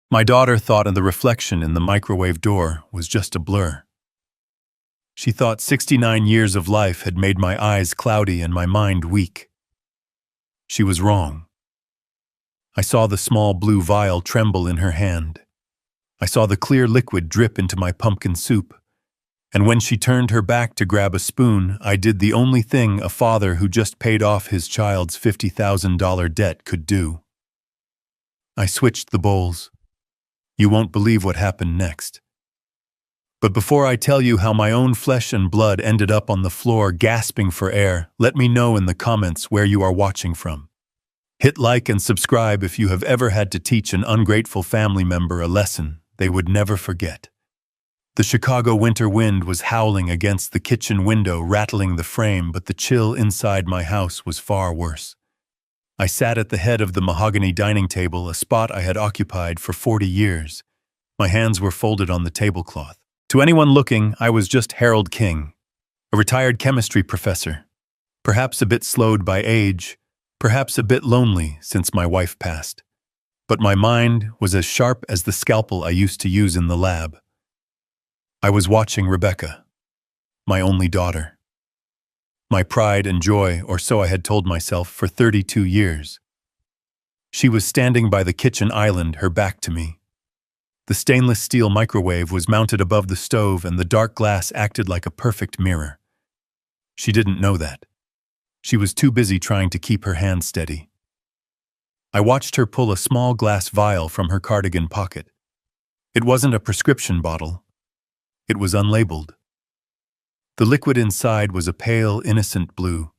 My daughter thought the reflection in the microwave door was just a blur. She thought 69 years of life had made my eyes cloudy and my mind weak. She was wrong. I saw the small blue vial tremble in her hand. I saw the clear liquid drip into my pumpkin soup. And when she turned her back to grab a spoon, I did the only thing a father who just paid off his child's $50,000 debt could do. I switched the bowls. You won't believe what happened next. But before I tell you how my own flesh and blood ended up on the floor gasping for air, let me know in the comments where you are watching from. Hit like and subscribe if you have ever had to teach an ungrateful family member a lesson they would never forget. The Chicago winter wind was howling against the kitchen window, rattling the frame, but the chill inside my house was far worse. I sat at the head of the mahogany dining table, a spot I had occupied for 40 years. My hands were folded on the tablecloth. To anyone looking, I was just Harold King, a retired chemistry professor, perhaps a bit slowed by age, perhaps a bit lonely since my wife passed. But my mind was as sharp as the scalpel I used to use in the lab. I was watching Rebecca, my only daughter. My pride and joy, or so I had told myself for 32 years. She was standing by the kitchen island, her back to me. The stainless steel microwave was mounted above the stove and the dark glass acted like a perfect mirror. She didn't know that. She was too busy trying to keep her hand steady. I watched her pull a small glass vial from her cardigan pocket. It wasn't a prescription bottle. It was unlabeled. The liquid inside was a pale, innocent blue.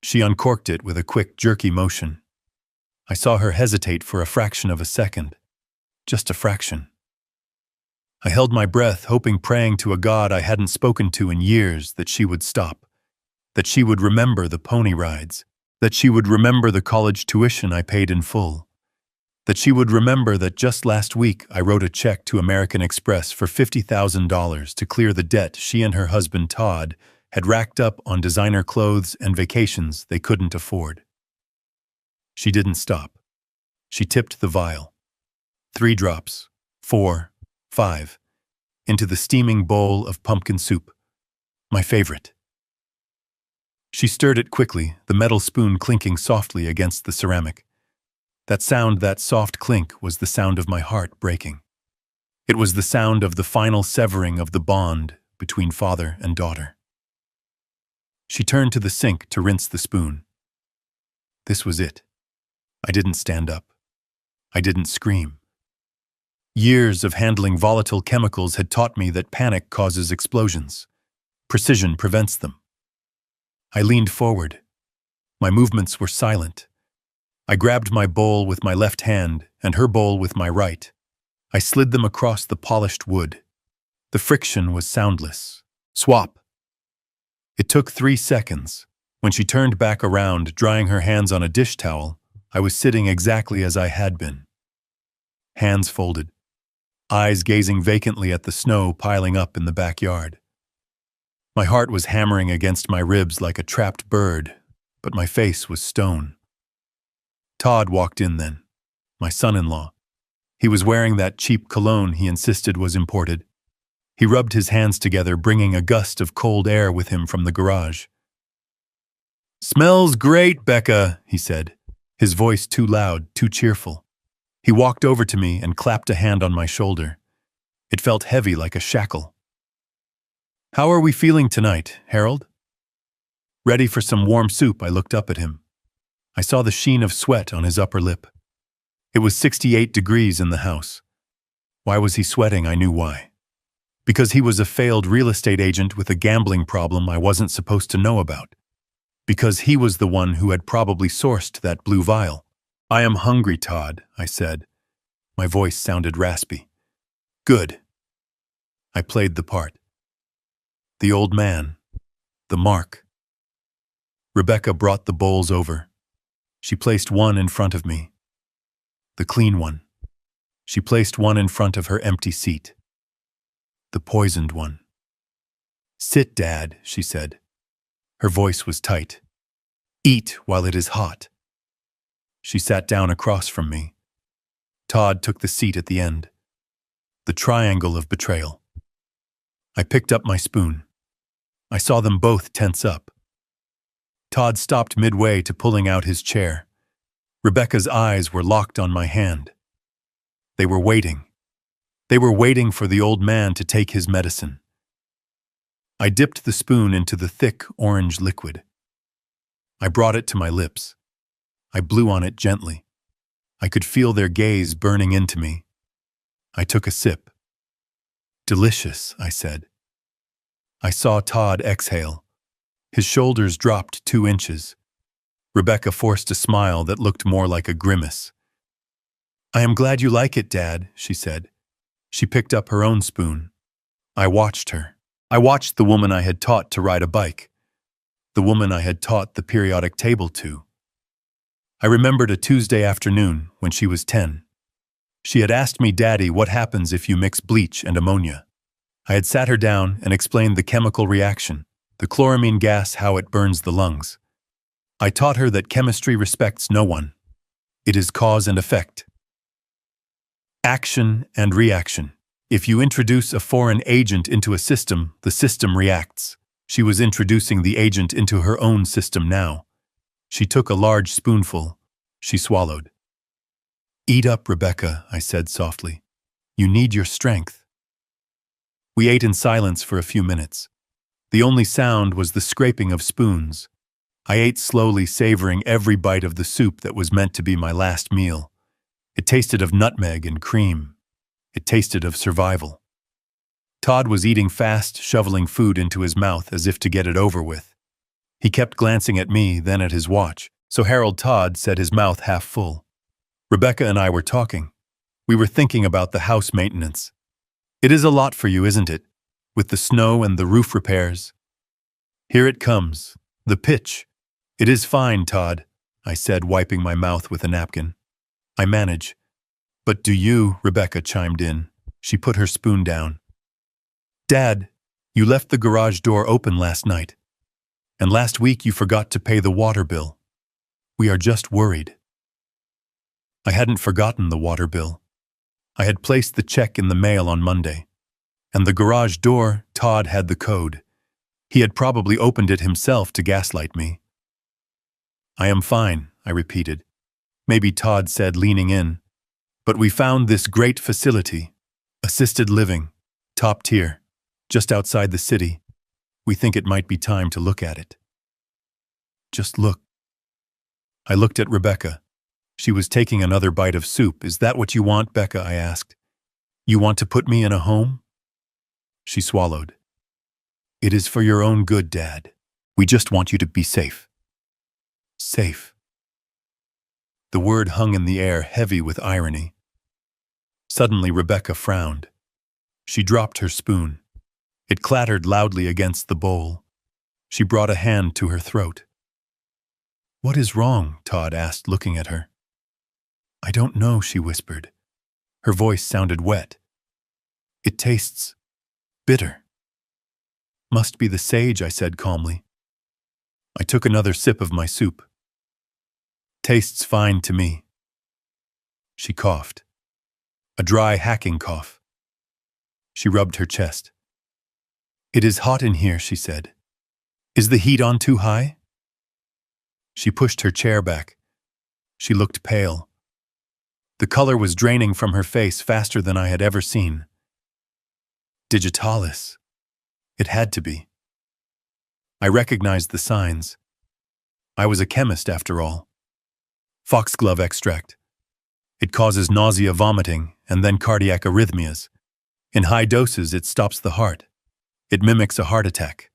She uncorked it with a quick, jerky motion. I saw her hesitate for a fraction of a second. Just a fraction. I held my breath, hoping, praying to a God I hadn't spoken to in years, that she would stop, that she would remember the pony rides, that she would remember the college tuition I paid in full, that she would remember that just last week I wrote a check to American Express for $50,000 to clear the debt she and her husband Todd had racked up on designer clothes and vacations they couldn't afford. She didn't stop. She tipped the vial. 3 drops, 4, 5, into the steaming bowl of pumpkin soup, my favorite. She stirred it quickly, the metal spoon clinking softly against the ceramic. That sound, that soft clink, was the sound of my heart breaking. It was the sound of the final severing of the bond between father and daughter. She turned to the sink to rinse the spoon. This was it. I didn't stand up. I didn't scream. Years of handling volatile chemicals had taught me that panic causes explosions. Precision prevents them. I leaned forward. My movements were silent. I grabbed my bowl with my left hand and her bowl with my right. I slid them across the polished wood. The friction was soundless. Swap. It took 3 seconds. When she turned back around, drying her hands on a dish towel, I was sitting exactly as I had been. Hands folded. Eyes gazing vacantly at the snow piling up in the backyard. My heart was hammering against my ribs like a trapped bird, but my face was stone. Todd walked in then, my son-in-law. He was wearing that cheap cologne he insisted was imported. He rubbed his hands together, bringing a gust of cold air with him from the garage. "Smells great, Becca," he said, his voice too loud, too cheerful. He walked over to me and clapped a hand on my shoulder. It felt heavy like a shackle. "How are we feeling tonight, Harold?" Ready for some warm soup, I looked up at him. I saw the sheen of sweat on his upper lip. It was 68 degrees in the house. Why was he sweating? I knew why. Because he was a failed real estate agent with a gambling problem I wasn't supposed to know about. Because he was the one who had probably sourced that blue vial. "I am hungry, Todd," I said. My voice sounded raspy. "Good." I played the part. The old man. The mark. Rebecca brought the bowls over. She placed one in front of me. The clean one. She placed one in front of her empty seat. The poisoned one. "Sit, Dad," she said. Her voice was tight. "Eat while it is hot." She sat down across from me. Todd took the seat at the end. The triangle of betrayal. I picked up my spoon. I saw them both tense up. Todd stopped midway to pulling out his chair. Rebecca's eyes were locked on my hand. They were waiting. They were waiting for the old man to take his medicine. I dipped the spoon into the thick orange liquid. I brought it to my lips. I blew on it gently. I could feel their gaze burning into me. I took a sip. "Delicious," I said. I saw Todd exhale. His shoulders dropped 2 inches. Rebecca forced a smile that looked more like a grimace. "I am glad you like it, Dad," she said. She picked up her own spoon. I watched her. I watched the woman I had taught to ride a bike. The woman I had taught the periodic table to. I remembered a Tuesday afternoon when she was 10. She had asked me, "Daddy, what happens if you mix bleach and ammonia?" I had sat her down and explained the chemical reaction, the chloramine gas, how it burns the lungs. I taught her that chemistry respects no one. It is cause and effect. Action and reaction. If you introduce a foreign agent into a system, the system reacts. She was introducing the agent into her own system now. She took a large spoonful. She swallowed. "Eat up, Rebecca," I said softly. "You need your strength." We ate in silence for a few minutes. The only sound was the scraping of spoons. I ate slowly, savoring every bite of the soup that was meant to be my last meal. It tasted of nutmeg and cream. It tasted of survival. Todd was eating fast, shoveling food into his mouth as if to get it over with. He kept glancing at me, then at his watch, so Harold Todd said, his mouth half full. Rebecca and I were talking. We were thinking about the house maintenance. "It is a lot for you, isn't it? With the snow and the roof repairs." "Here it comes. The pitch." "It is fine, Todd," I said, wiping my mouth with a napkin. "I manage." "But do you?" Rebecca chimed in. She put her spoon down. "Dad, you left the garage door open last night. And last week you forgot to pay the water bill. We are just worried." I hadn't forgotten the water bill. I had placed the check in the mail on Monday. And the garage door, Todd had the code. He had probably opened it himself to gaslight me. "I am fine," I repeated. Maybe Todd said, leaning in. "But we found this great facility. Assisted living. Top tier. Just outside the city. We think it might be time to look at it." "Just look." I looked at Rebecca. She was taking another bite of soup. "Is that what you want, Becca?" I asked. "You want to put me in a home?" She swallowed. "It is for your own good, Dad. We just want you to be safe." Safe. The word hung in the air, heavy with irony. Suddenly Rebecca frowned. She dropped her spoon. It clattered loudly against the bowl. She brought a hand to her throat. "What is wrong?" Todd asked, looking at her. "I don't know," she whispered. Her voice sounded wet. "It tastes bitter." "Must be the sage," I said calmly. I took another sip of my soup. "Tastes fine to me." She coughed. A dry, hacking cough. She rubbed her chest. "It is hot in here," she said. "Is the heat on too high?" She pushed her chair back. She looked pale. The color was draining from her face faster than I had ever seen. Digitalis. It had to be. I recognized the signs. I was a chemist, after all. Foxglove extract. It causes nausea, vomiting, and then cardiac arrhythmias. In high doses, it stops the heart. It mimics a heart attack.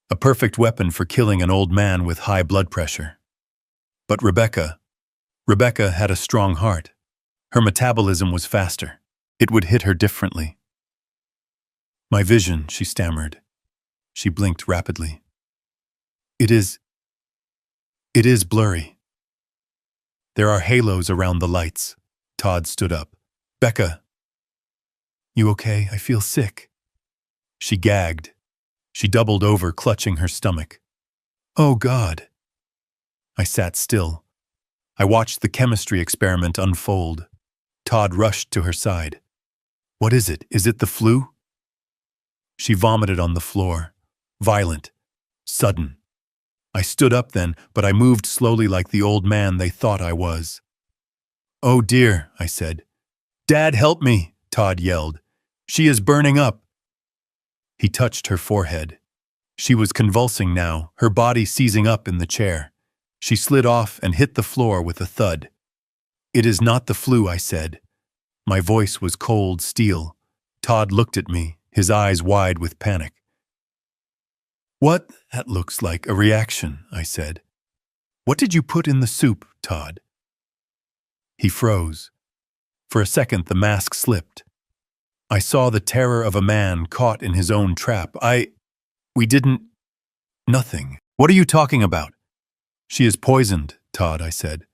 A perfect weapon for killing an old man with high blood pressure. But Rebecca had a strong heart. Her metabolism was faster. It would hit her differently. "My vision," she stammered. She blinked rapidly. It is blurry. There are halos around the lights." Todd stood up. "Becca." "You okay? I feel sick." She gagged. She doubled over, clutching her stomach. "Oh, God." I sat still. I watched the chemistry experiment unfold. Todd rushed to her side. What is it? Is it the flu? She vomited on the floor. Violent. Sudden. I stood up then, but I moved slowly like the old man they thought I was. Oh dear, I said. Dad, help me, Todd yelled. She is burning up. He touched her forehead. She was convulsing now, her body seizing up in the chair. She slid off and hit the floor with a thud. It is not the flu, I said. My voice was cold steel. Todd looked at me, his eyes wide with panic. What? That looks like a reaction, I said. What did you put in the soup, Todd? He froze. For a second, the mask slipped. I saw the terror of a man caught in his own trap. We didn't... Nothing. What are you talking about? She is poisoned, Todd, I said.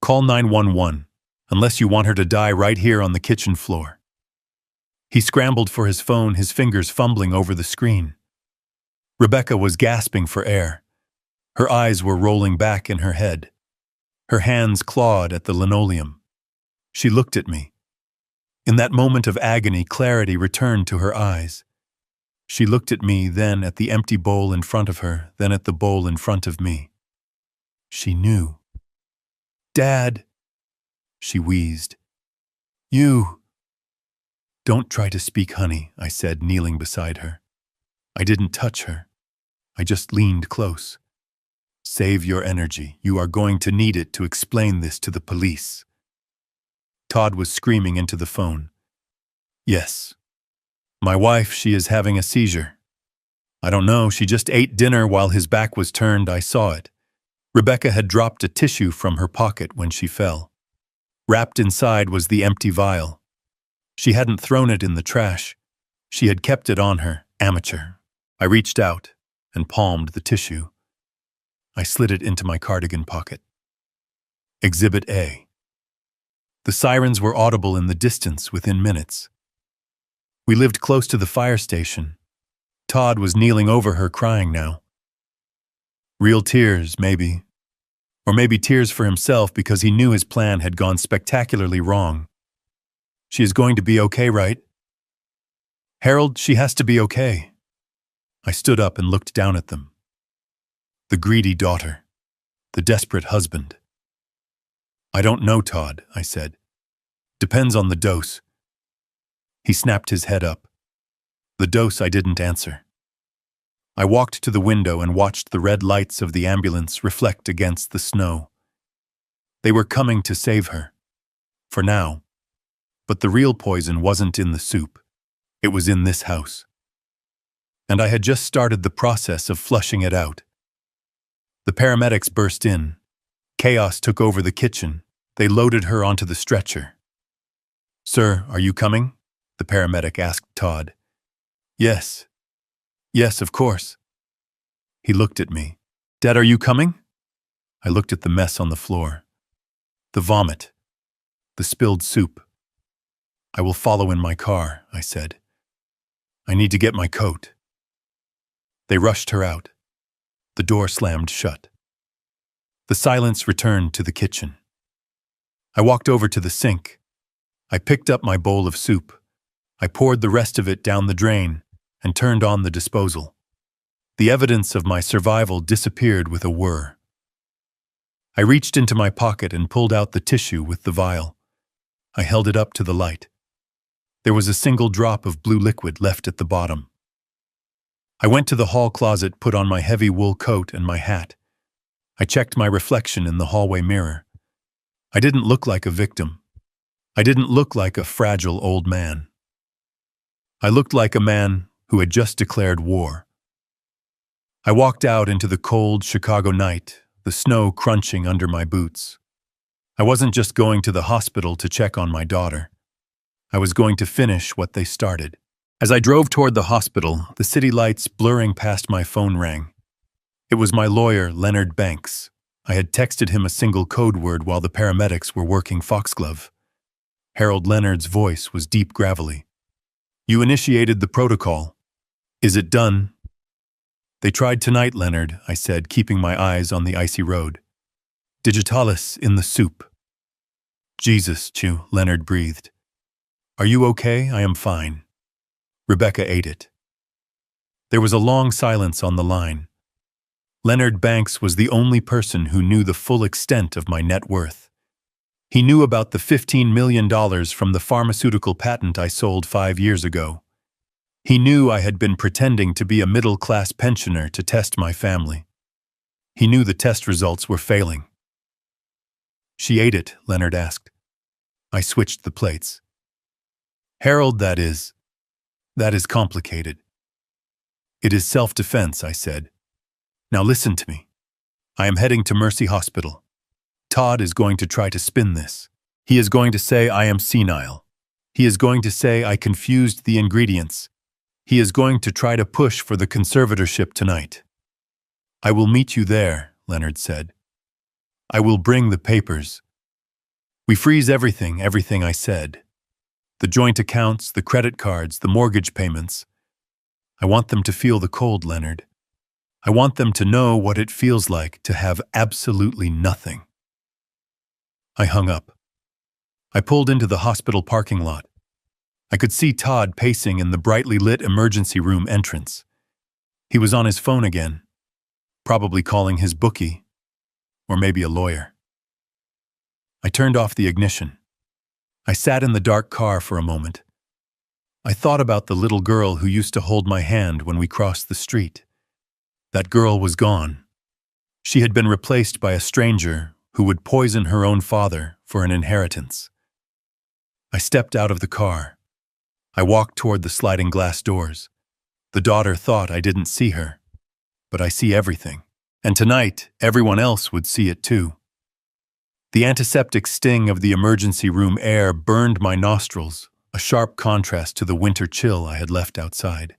Call 911, unless you want her to die right here on the kitchen floor. He scrambled for his phone, his fingers fumbling over the screen. Rebecca was gasping for air. Her eyes were rolling back in her head. Her hands clawed at the linoleum. She looked at me. In that moment of agony, clarity returned to her eyes. She looked at me, then at the empty bowl in front of her, then at the bowl in front of me. She knew. Dad, she wheezed. You. Don't try to speak, honey, I said, kneeling beside her. I didn't touch her. I just leaned close. Save your energy. You are going to need it to explain this to the police. Todd was screaming into the phone. Yes. My wife, she is having a seizure. I don't know, she just ate dinner while his back was turned. I saw it. Rebecca had dropped a tissue from her pocket when she fell. Wrapped inside was the empty vial. She hadn't thrown it in the trash. She had kept it on her. Amateur. I reached out and palmed the tissue. I slid it into my cardigan pocket. Exhibit A. The sirens were audible in the distance within minutes. We lived close to the fire station. Todd was kneeling over her, crying now. Real tears, maybe. Or maybe tears for himself because he knew his plan had gone spectacularly wrong. She is going to be okay, right? Harold, she has to be okay. I stood up and looked down at them. The greedy daughter. The desperate husband. I don't know, Todd, I said. Depends on the dose. He snapped his head up. The dose, I didn't answer. I walked to the window and watched the red lights of the ambulance reflect against the snow. They were coming to save her. For now. But the real poison wasn't in the soup. It was in this house. And I had just started the process of flushing it out. The paramedics burst in. Chaos took over the kitchen. They loaded her onto the stretcher. Sir, are you coming? The paramedic asked Todd. Yes. Yes, of course. He looked at me. Dad, are you coming? I looked at the mess on the floor. The vomit. The spilled soup. I will follow in my car, I said. I need to get my coat. They rushed her out. The door slammed shut. The silence returned to the kitchen. I walked over to the sink. I picked up my bowl of soup. I poured the rest of it down the drain and turned on the disposal. The evidence of my survival disappeared with a whir. I reached into my pocket and pulled out the tissue with the vial. I held it up to the light. There was a single drop of blue liquid left at the bottom. I went to the hall closet, put on my heavy wool coat and my hat. I checked my reflection in the hallway mirror. I didn't look like a victim. I didn't look like a fragile old man. I looked like a man who had just declared war. I walked out into the cold Chicago night, the snow crunching under my boots. I wasn't just going to the hospital to check on my daughter. I was going to finish what they started. As I drove toward the hospital, the city lights blurring past my phone rang. It was my lawyer, Leonard Banks. I had texted him a single code word while the paramedics were working foxglove. Harold Leonard's voice was deep gravelly. You initiated the protocol. Is it done? They tried tonight, Leonard, I said, keeping my eyes on the icy road. Digitalis in the soup. Jesus, Chew, Leonard breathed. Are you okay? I am fine. Rebecca ate it. There was a long silence on the line. Leonard Banks was the only person who knew the full extent of my net worth. He knew about the $15 million from the pharmaceutical patent I sold 5 years ago. He knew I had been pretending to be a middle-class pensioner to test my family. He knew the test results were failing. She ate it, Leonard asked. I switched the plates. Harold, that is complicated. It is self-defense, I said. Now listen to me. I am heading to Mercy Hospital. Todd is going to try to spin this. He is going to say I am senile. He is going to say I confused the ingredients. He is going to try to push for the conservatorship tonight. I will meet you there, Leonard said. I will bring the papers. We freeze everything I said. The joint accounts, the credit cards, the mortgage payments. I want them to feel the cold, Leonard. I want them to know what it feels like to have absolutely nothing. I hung up. I pulled into the hospital parking lot. I could see Todd pacing in the brightly lit emergency room entrance. He was on his phone again, probably calling his bookie, or maybe a lawyer. I turned off the ignition. I sat in the dark car for a moment. I thought about the little girl who used to hold my hand when we crossed the street. That girl was gone. She had been replaced by a stranger who would poison her own father for an inheritance. I stepped out of the car. I walked toward the sliding glass doors. The daughter thought I didn't see her, but I see everything. And tonight, everyone else would see it too. The antiseptic sting of the emergency room air burned my nostrils, a sharp contrast to the winter chill I had left outside.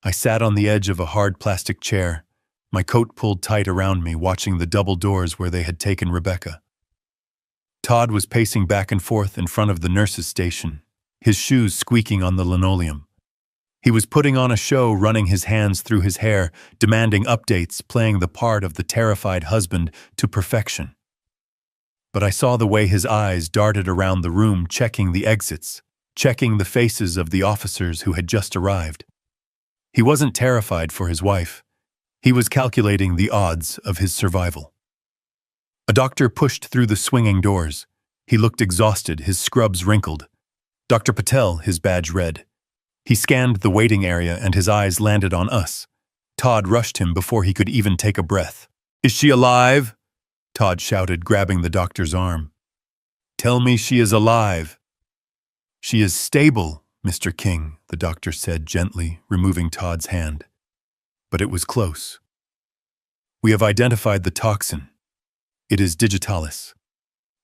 I sat on the edge of a hard plastic chair, my coat pulled tight around me, watching the double doors where they had taken Rebecca. Todd was pacing back and forth in front of the nurse's station, his shoes squeaking on the linoleum. He was putting on a show, running his hands through his hair, demanding updates, playing the part of the terrified husband to perfection. But I saw the way his eyes darted around the room, checking the exits, checking the faces of the officers who had just arrived. He wasn't terrified for his wife. He was calculating the odds of his survival. A doctor pushed through the swinging doors. He looked exhausted, his scrubs wrinkled. Dr. Patel, his badge read. He scanned the waiting area and his eyes landed on us. Todd rushed him before he could even take a breath. "Is she alive?" Todd shouted, grabbing the doctor's arm. "Tell me she is alive." "She is stable, Mr. King," the doctor said gently, removing Todd's hand. But it was close. "We have identified the toxin. It is digitalis.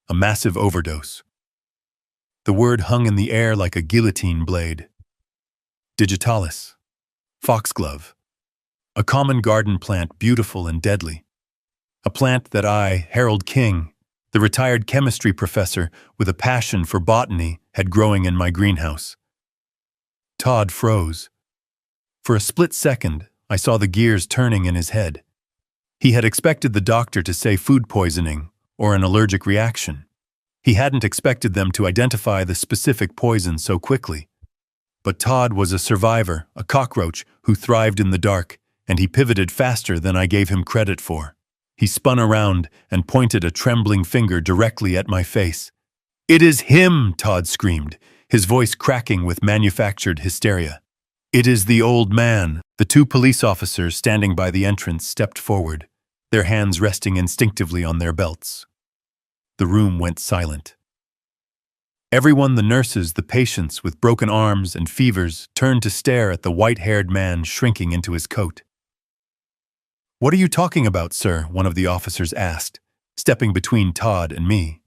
A massive overdose." The word hung in the air like a guillotine blade. Digitalis. Foxglove. A common garden plant, beautiful and deadly. A plant that I, Harold King, the retired chemistry professor with a passion for botany, had growing in my greenhouse. Todd froze. For a split second, I saw the gears turning in his head. He had expected the doctor to say food poisoning or an allergic reaction. He hadn't expected them to identify the specific poison so quickly. But Todd was a survivor, a cockroach who thrived in the dark, and he pivoted faster than I gave him credit for. He spun around and pointed a trembling finger directly at my face. "It is him!" Todd screamed, his voice cracking with manufactured hysteria. "It is the old man." The two police officers standing by the entrance stepped forward, their hands resting instinctively on their belts. The room went silent. Everyone, the nurses, the patients with broken arms and fevers, turned to stare at the white-haired man shrinking into his coat. "What are you talking about, sir?" one of the officers asked, stepping between Todd and me.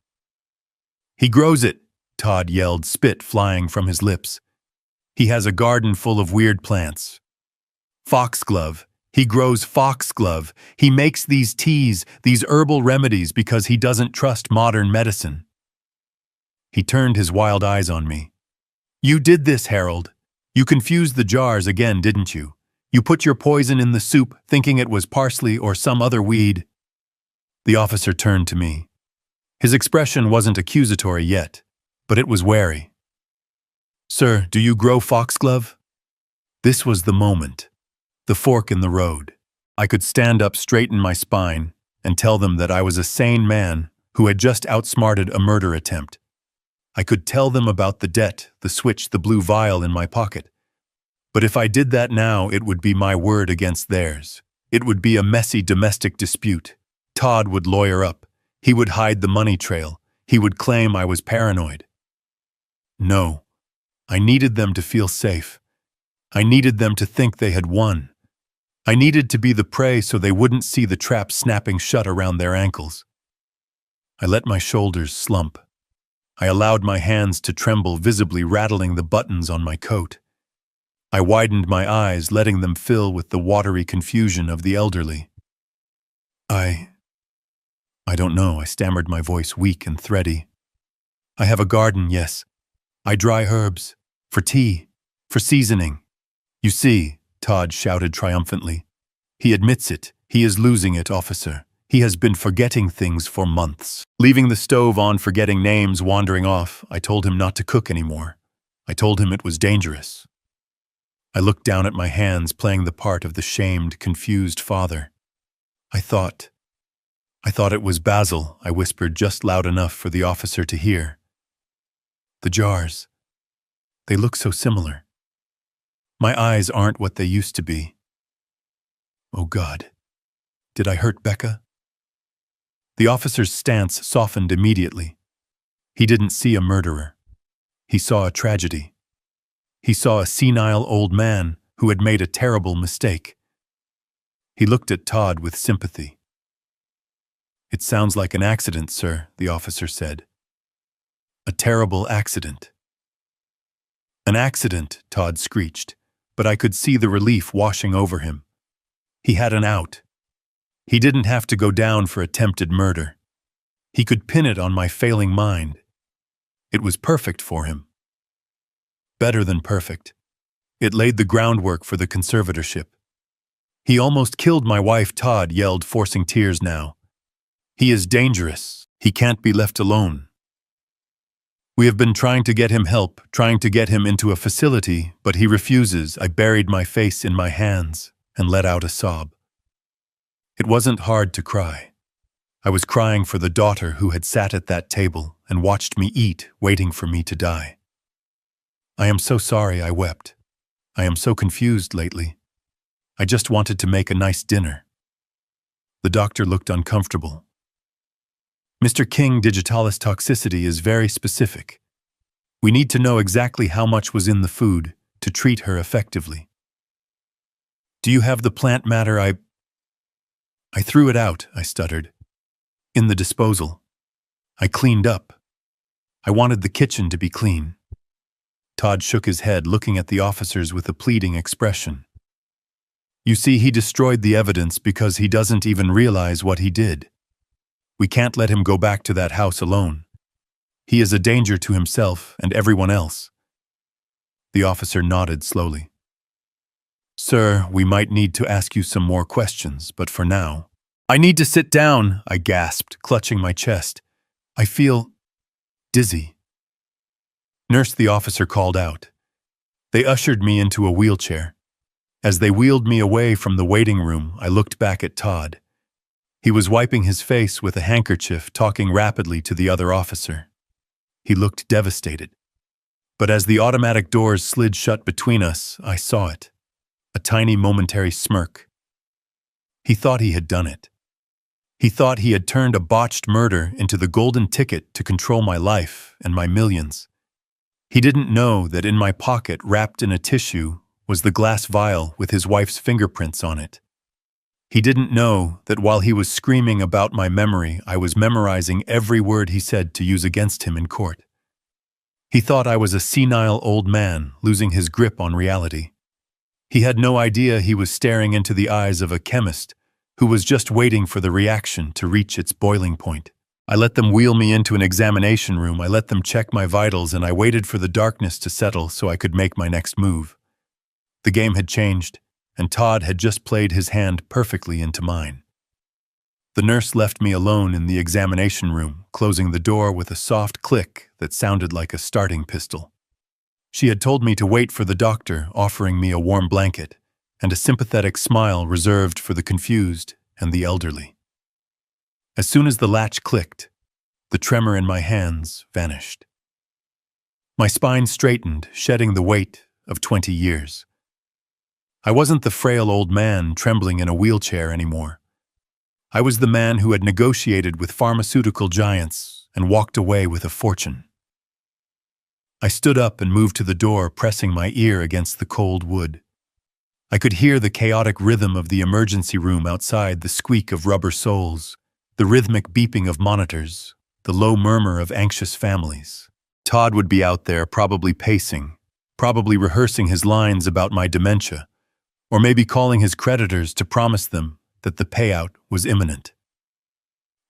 "He grows it," Todd yelled, spit flying from his lips. "He has a garden full of weird plants. Foxglove. He grows foxglove. He makes these teas, these herbal remedies because he doesn't trust modern medicine." He turned his wild eyes on me. "You did this, Harold. You confused the jars again, didn't you? You put your poison in the soup, thinking it was parsley or some other weed." The officer turned to me. His expression wasn't accusatory yet, but it was wary. "Sir, do you grow foxglove?" This was the moment, the fork in the road. I could stand up, straighten my spine, and tell them that I was a sane man who had just outsmarted a murder attempt. I could tell them about the debt, the switch, the blue vial in my pocket. But if I did that now, it would be my word against theirs. It would be a messy domestic dispute. Todd would lawyer up. He would hide the money trail. He would claim I was paranoid. No, I needed them to feel safe. I needed them to think they had won. I needed to be the prey so they wouldn't see the trap snapping shut around their ankles. I let my shoulders slump. I allowed my hands to tremble, visibly rattling the buttons on my coat. I widened my eyes, letting them fill with the watery confusion of the elderly. I don't know, I stammered, my voice weak and thready. I have a garden, yes. I dry herbs, for tea, for seasoning. You see, Todd shouted triumphantly. He admits it. He is losing it, officer. He has been forgetting things for months. Leaving the stove on, forgetting names, wandering off, I told him not to cook anymore. I told him it was dangerous. I looked down at my hands, playing the part of the shamed, confused father. I thought it was Basil, I whispered just loud enough for the officer to hear. The jars. They look so similar. My eyes aren't what they used to be. Oh God, did I hurt Becca? The officer's stance softened immediately. He didn't see a murderer. He saw a tragedy. He saw a senile old man who had made a terrible mistake. He looked at Todd with sympathy. It sounds like an accident, sir, the officer said. A terrible accident. An accident, Todd screeched, but I could see the relief washing over him. He had an out. He didn't have to go down for attempted murder. He could pin it on my failing mind. It was perfect for him. Better than perfect. It laid the groundwork for the conservatorship. He almost killed my wife, Todd yelled, forcing tears now. He is dangerous. He can't be left alone. We have been trying to get him help, trying to get him into a facility, but he refuses. I buried my face in my hands and let out a sob. It wasn't hard to cry. I was crying for the daughter who had sat at that table and watched me eat, waiting for me to die. I am so sorry, I wept. I am so confused lately. I just wanted to make a nice dinner. The doctor looked uncomfortable. Mr. King, digitalis toxicity is very specific. We need to know exactly how much was in the food to treat her effectively. Do you have the plant matter? I threw it out, I stuttered. In the disposal. I cleaned up. I wanted the kitchen to be clean. Todd shook his head, looking at the officers with a pleading expression. You see, he destroyed the evidence because he doesn't even realize what he did. We can't let him go back to that house alone. He is a danger to himself and everyone else. The officer nodded slowly. Sir, we might need to ask you some more questions, but for now... I need to sit down, I gasped, clutching my chest. I feel dizzy. Nurse, the officer called out. They ushered me into a wheelchair. As they wheeled me away from the waiting room, I looked back at Todd. He was wiping his face with a handkerchief, talking rapidly to the other officer. He looked devastated. But as the automatic doors slid shut between us, I saw it. A tiny momentary smirk. He thought he had done it. He thought he had turned a botched murder into the golden ticket to control my life and my millions. He didn't know that in my pocket, wrapped in a tissue, was the glass vial with his wife's fingerprints on it. He didn't know that while he was screaming about my memory, I was memorizing every word he said to use against him in court. He thought I was a senile old man losing his grip on reality. He had no idea he was staring into the eyes of a chemist who was just waiting for the reaction to reach its boiling point. I let them wheel me into an examination room. I let them check my vitals, and I waited for the darkness to settle so I could make my next move. The game had changed, and Todd had just played his hand perfectly into mine. The nurse left me alone in the examination room, closing the door with a soft click that sounded like a starting pistol. She had told me to wait for the doctor, offering me a warm blanket and a sympathetic smile reserved for the confused and the elderly. As soon as the latch clicked, the tremor in my hands vanished. My spine straightened, shedding the weight of 20 years. I wasn't the frail old man trembling in a wheelchair anymore. I was the man who had negotiated with pharmaceutical giants and walked away with a fortune. I stood up and moved to the door, pressing my ear against the cold wood. I could hear the chaotic rhythm of the emergency room outside, the squeak of rubber soles, the rhythmic beeping of monitors, the low murmur of anxious families. Todd would be out there, probably pacing, probably rehearsing his lines about my dementia, or maybe calling his creditors to promise them that the payout was imminent.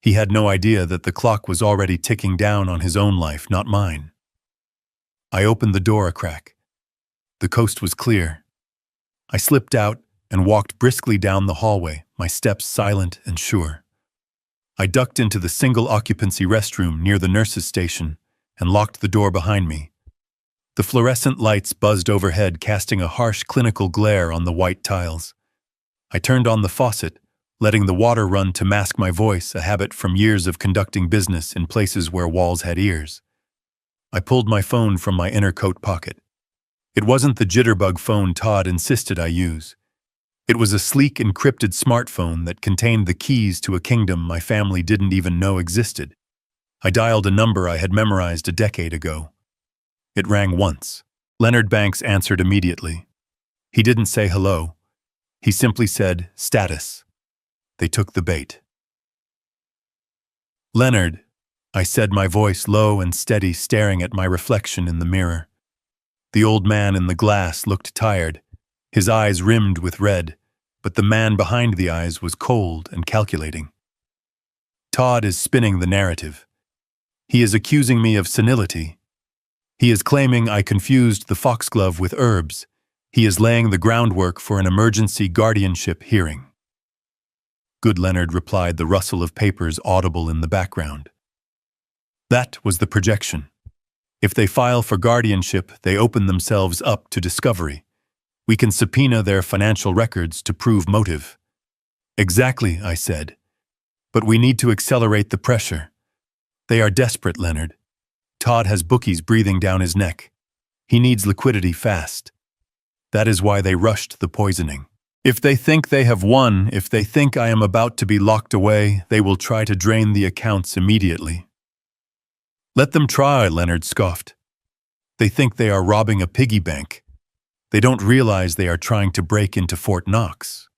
He had no idea that the clock was already ticking down on his own life, not mine. I opened the door a crack. The coast was clear. I slipped out and walked briskly down the hallway, my steps silent and sure. I ducked into the single-occupancy restroom near the nurse's station and locked the door behind me. The fluorescent lights buzzed overhead, casting a harsh clinical glare on the white tiles. I turned on the faucet, letting the water run to mask my voice, a habit from years of conducting business in places where walls had ears. I pulled my phone from my inner coat pocket. It wasn't the jitterbug phone Todd insisted I use. It was a sleek, encrypted smartphone that contained the keys to a kingdom my family didn't even know existed. I dialed a number I had memorized a decade ago. It rang once. Leonard Banks answered immediately. He didn't say hello. He simply said, "Status." They took the bait. "Leonard," I said, my voice low and steady, staring at my reflection in the mirror. The old man in the glass looked tired, his eyes rimmed with red, but the man behind the eyes was cold and calculating. Todd is spinning the narrative. He is accusing me of senility. He is claiming I confused the foxglove with herbs. He is laying the groundwork for an emergency guardianship hearing. "Good," Leonard replied, the rustle of papers audible in the background. That was the projection. If they file for guardianship, they open themselves up to discovery. We can subpoena their financial records to prove motive. "Exactly," I said. "But we need to accelerate the pressure. They are desperate, Leonard. Todd has bookies breathing down his neck. He needs liquidity fast. That is why they rushed the poisoning. If they think they have won, if they think I am about to be locked away, they will try to drain the accounts immediately." "Let them try," Leonard scoffed. "They think they are robbing a piggy bank. They don't realize they are trying to break into Fort Knox."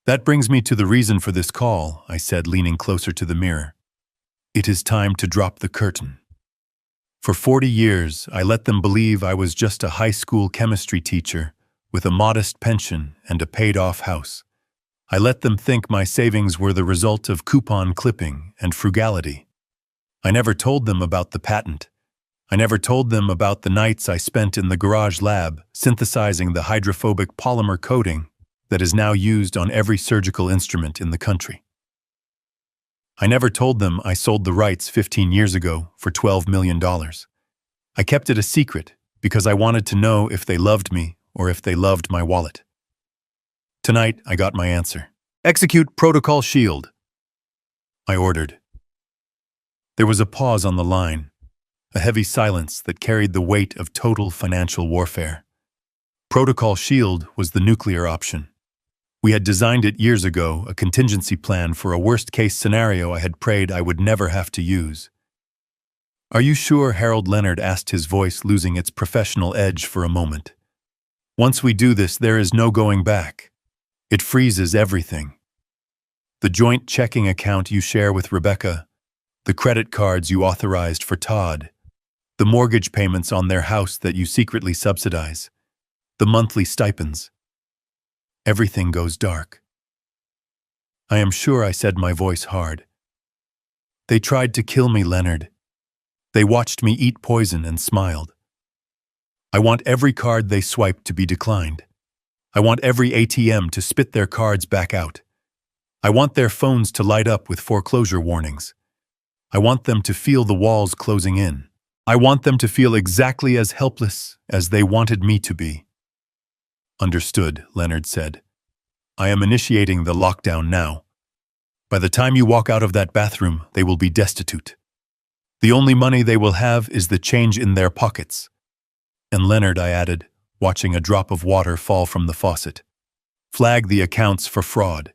"That brings me to the reason for this call," I said, leaning closer to the mirror. "It is time to drop the curtain. For 40 years, I let them believe I was just a high school chemistry teacher with a modest pension and a paid-off house. I let them think my savings were the result of coupon clipping and frugality. I never told them about the patent. I never told them about the nights I spent in the garage lab synthesizing the hydrophobic polymer coating that is now used on every surgical instrument in the country. I never told them I sold the rights 15 years ago for $12 million. I kept it a secret because I wanted to know if they loved me or if they loved my wallet. Tonight, I got my answer. "Execute Protocol Shield," I ordered. There was a pause on the line, a heavy silence that carried the weight of total financial warfare. Protocol Shield was the nuclear option. We had designed it years ago, a contingency plan for a worst-case scenario I had prayed I would never have to use. "Are you sure?" Harold Leonard asked, his voice losing its professional edge for a moment. "Once we do this, there is no going back. It freezes everything. The joint checking account you share with Rebecca, the credit cards you authorized for Todd, the mortgage payments on their house that you secretly subsidize, the monthly stipends. Everything goes dark." "I am sure," I said, my voice hard. "They tried to kill me, Leonard. They watched me eat poison and smiled. I want every card they swiped to be declined. I want every ATM to spit their cards back out. I want their phones to light up with foreclosure warnings. I want them to feel the walls closing in. I want them to feel exactly as helpless as they wanted me to be. Understood, Leonard said. I am initiating the lockdown now. By the time you walk out of that bathroom, they will be destitute. The only money they will have is the change in their pockets. And Leonard, I added, watching a drop of water fall from the faucet. Flag the accounts for fraud.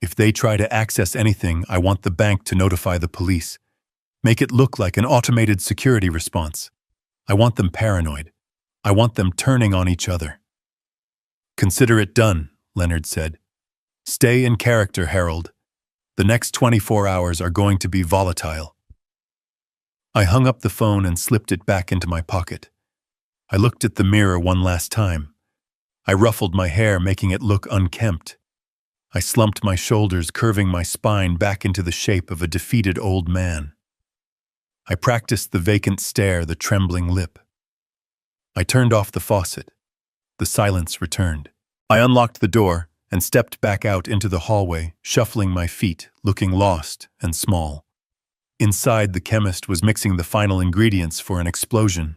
If they try to access anything, I want the bank to notify the police. Make it look like an automated security response. I want them paranoid. I want them turning on each other. Consider it done, Leonard said. Stay in character, Harold. The next 24 hours are going to be volatile. I hung up the phone and slipped it back into my pocket. I looked at the mirror one last time. I ruffled my hair, making it look unkempt. I slumped my shoulders, curving my spine back into the shape of a defeated old man. I practiced the vacant stare, the trembling lip. I turned off the faucet. The silence returned. I unlocked the door and stepped back out into the hallway, shuffling my feet, looking lost and small. Inside, the chemist was mixing the final ingredients for an explosion,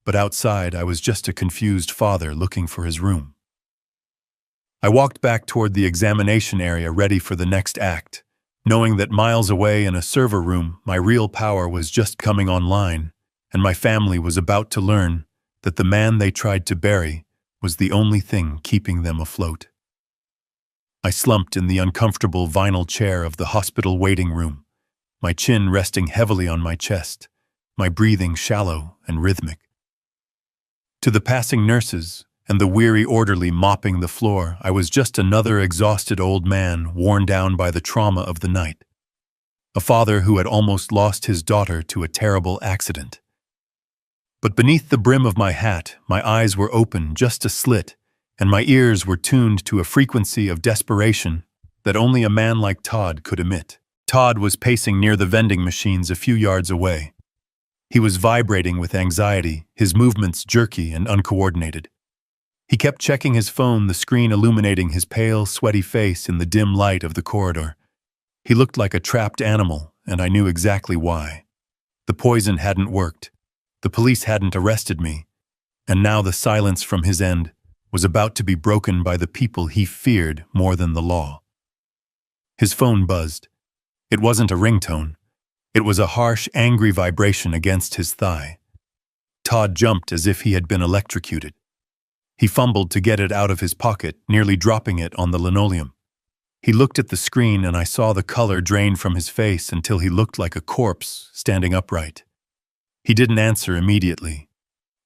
but outside I was just a confused father looking for his room. I walked back toward the examination area, ready for the next act, knowing that miles away in a server room, my real power was just coming online, and my family was about to learn that the man they tried to bury was the only thing keeping them afloat. I slumped in the uncomfortable vinyl chair of the hospital waiting room, my chin resting heavily on my chest, my breathing shallow and rhythmic. To the passing nurses and the weary orderly mopping the floor, I was just another exhausted old man worn down by the trauma of the night. A father who had almost lost his daughter to a terrible accident. But beneath the brim of my hat, my eyes were open just a slit, and my ears were tuned to a frequency of desperation that only a man like Todd could emit. Todd was pacing near the vending machines a few yards away. He was vibrating with anxiety, his movements jerky and uncoordinated. He kept checking his phone, the screen illuminating his pale, sweaty face in the dim light of the corridor. He looked like a trapped animal, and I knew exactly why. The poison hadn't worked. The police hadn't arrested me, and now the silence from his end was about to be broken by the people he feared more than the law. His phone buzzed. It wasn't a ringtone. It was a harsh, angry vibration against his thigh. Todd jumped as if he had been electrocuted. He fumbled to get it out of his pocket, nearly dropping it on the linoleum. He looked at the screen, and I saw the color drain from his face until he looked like a corpse standing upright. He didn't answer immediately.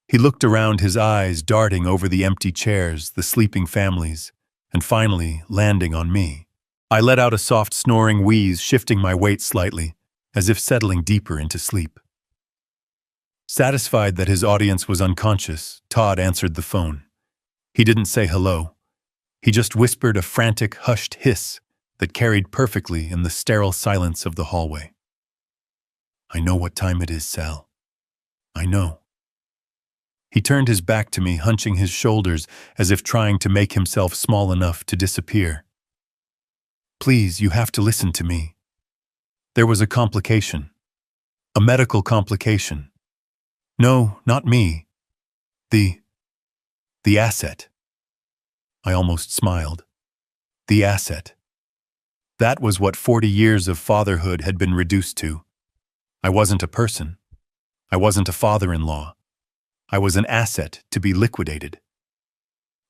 He looked around, his eyes darting over the empty chairs, the sleeping families, and finally landing on me. I let out a soft snoring wheeze, shifting my weight slightly, as if settling deeper into sleep. Satisfied that his audience was unconscious, Todd answered the phone. He didn't say hello. He just whispered a frantic, hushed hiss that carried perfectly in the sterile silence of the hallway. I know what time it is, Sal. I know. He turned his back to me, hunching his shoulders as if trying to make himself small enough to disappear. Please, you have to listen to me. There was a complication. A medical complication. No, not me. The asset. I almost smiled. The asset. That was what 40 years of fatherhood had been reduced to. I wasn't a person. I wasn't a father-in-law. I was an asset to be liquidated.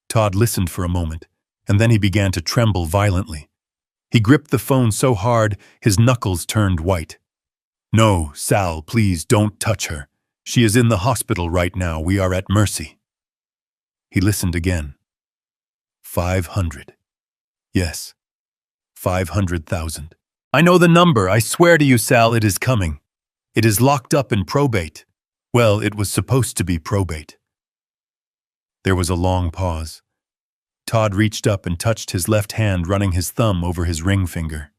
Todd listened for a moment, and then he began to tremble violently. He gripped the phone so hard, his knuckles turned white. No, Sal, please don't touch her. She is in the hospital right now. We are at mercy. He listened again. 500. Yes, 500,000. I know the number. I swear to you, Sal, it is coming. It is locked up in probate. Well, it was supposed to be probate. There was a long pause. Todd reached up and touched his left hand, running his thumb over his ring finger.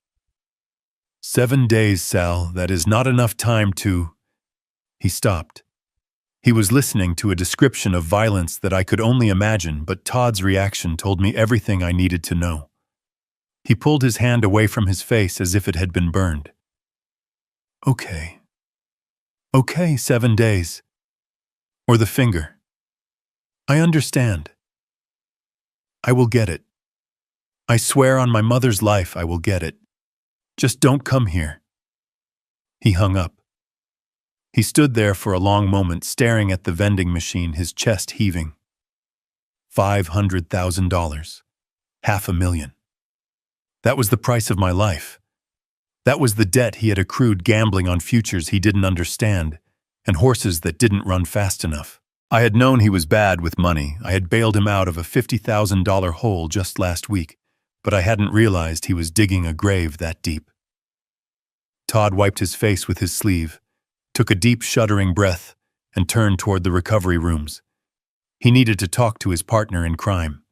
7 days, Sal. That is not enough time to... He stopped. He was listening to a description of violence that I could only imagine, but Todd's reaction told me everything I needed to know. He pulled his hand away from his face as if it had been burned. Okay. Okay, 7 days. Or the finger. I understand. I will get it. I swear on my mother's life I will get it. Just don't come here. He hung up. He stood there for a long moment, staring at the vending machine, his chest heaving. $500,000. $500,000. That was the price of my life. That was the debt he had accrued gambling on futures he didn't understand, and horses that didn't run fast enough. I had known he was bad with money. I had bailed him out of a $50,000 hole just last week, but I hadn't realized he was digging a grave that deep. Todd wiped his face with his sleeve, took a deep, shuddering breath, and turned toward the recovery rooms. He needed to talk to his partner in crime.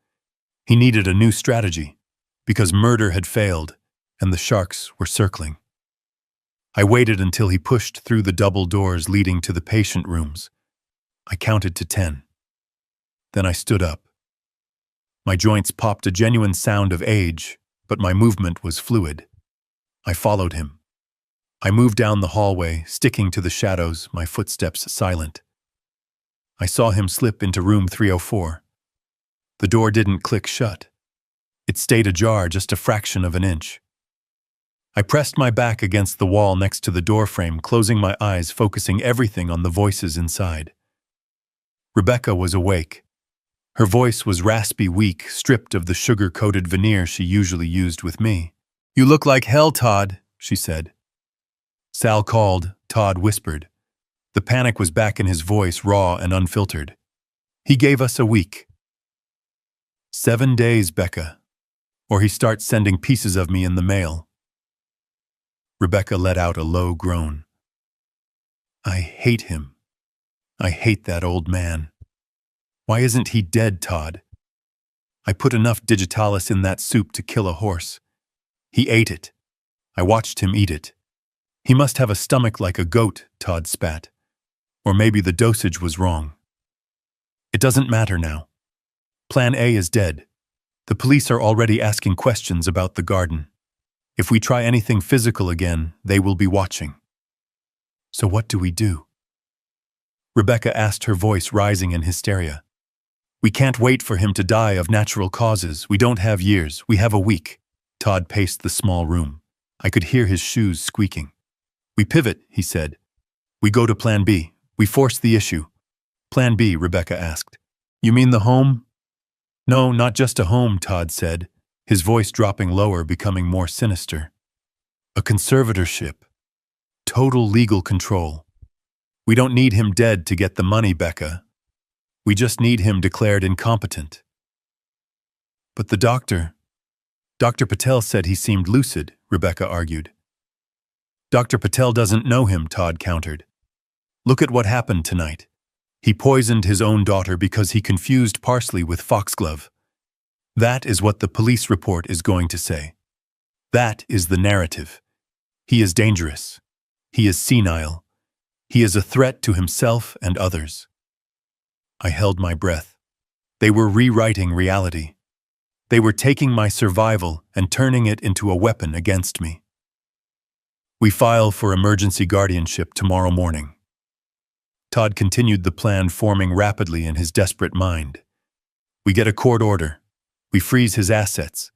He needed a new strategy, because murder had failed, and the sharks were circling. I waited until he pushed through the double doors leading to the patient rooms. I counted to 10. Then I stood up. My joints popped a genuine sound of age, but my movement was fluid. I followed him. I moved down the hallway, sticking to the shadows, my footsteps silent. I saw him slip into room 304. The door didn't click shut. It stayed ajar just a fraction of an inch. I pressed my back against the wall next to the doorframe, closing my eyes, focusing everything on the voices inside. Rebecca was awake. Her voice was raspy, weak, stripped of the sugar-coated veneer she usually used with me. "You look like hell, Todd," she said. "Sal called," Todd whispered. The panic was back in his voice, raw and unfiltered. "He gave us a week." 7 days, Becca. Or he starts sending pieces of me in the mail. Rebecca let out a low groan. I hate him. I hate that old man. Why isn't he dead, Todd? I put enough digitalis in that soup to kill a horse. He ate it. I watched him eat it. He must have a stomach like a goat, Todd spat. Or maybe the dosage was wrong. It doesn't matter now. Plan A is dead. The police are already asking questions about the garden. If we try anything physical again, they will be watching. So what do we do? Rebecca asked, her voice rising in hysteria. We can't wait for him to die of natural causes. We don't have years. We have a week. Todd paced the small room. I could hear his shoes squeaking. We pivot, he said. We go to Plan B. We force the issue. Plan B, Rebecca asked. You mean the home? No, not just a home, Todd said, his voice dropping lower, becoming more sinister. A conservatorship. Total legal control. We don't need him dead to get the money, Becca. We just need him declared incompetent. But the doctor... Dr. Patel said he seemed lucid, Rebecca argued. Dr. Patel doesn't know him, Todd countered. Look at what happened tonight. He poisoned his own daughter because he confused parsley with foxglove. That is what the police report is going to say. That is the narrative. He is dangerous. He is senile. He is a threat to himself and others. I held my breath. They were rewriting reality. They were taking my survival and turning it into a weapon against me. We file for emergency guardianship tomorrow morning. Todd continued the plan forming rapidly in his desperate mind. We get a court order. We freeze his assets.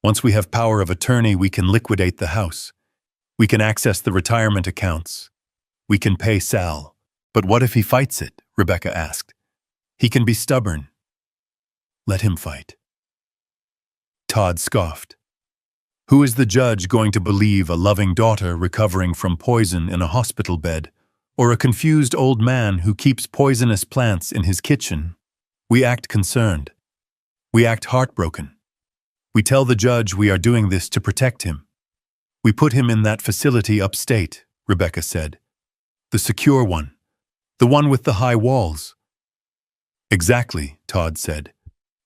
Once we have power of attorney, we can liquidate the house. We can access the retirement accounts. We can pay Sal. But what if he fights it? Rebecca asked. He can be stubborn. Let him fight. Todd scoffed. Who is the judge going to believe, a loving daughter recovering from poison in a hospital bed, or a confused old man who keeps poisonous plants in his kitchen? We act concerned. We act heartbroken. We tell the judge we are doing this to protect him. We put him in that facility upstate, Rebecca said. The secure one. The one with the high walls. Exactly, Todd said.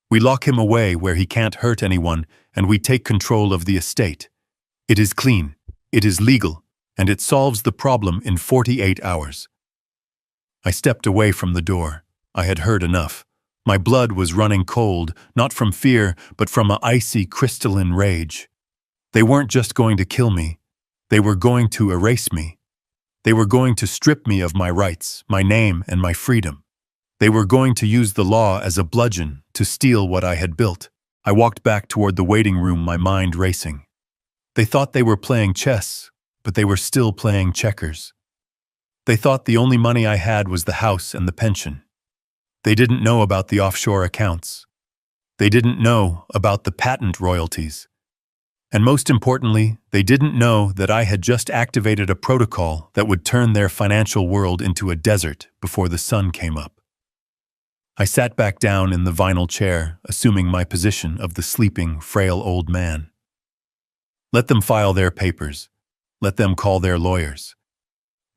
We lock him away where he can't hurt anyone, and we take control of the estate. It is clean, it is legal, and it solves the problem in 48 hours. I stepped away from the door. I had heard enough. My blood was running cold, not from fear, but from an icy, crystalline rage. They weren't just going to kill me. They were going to erase me. They were going to strip me of my rights, my name, and my freedom. They were going to use the law as a bludgeon to steal what I had built. I walked back toward the waiting room, my mind racing. They thought they were playing chess, but they were still playing checkers. They thought the only money I had was the house and the pension. They didn't know about the offshore accounts. They didn't know about the patent royalties. And most importantly, they didn't know that I had just activated a protocol that would turn their financial world into a desert before the sun came up. I sat back down in the vinyl chair, assuming my position of the sleeping, frail old man. Let them file their papers. Let them call their lawyers.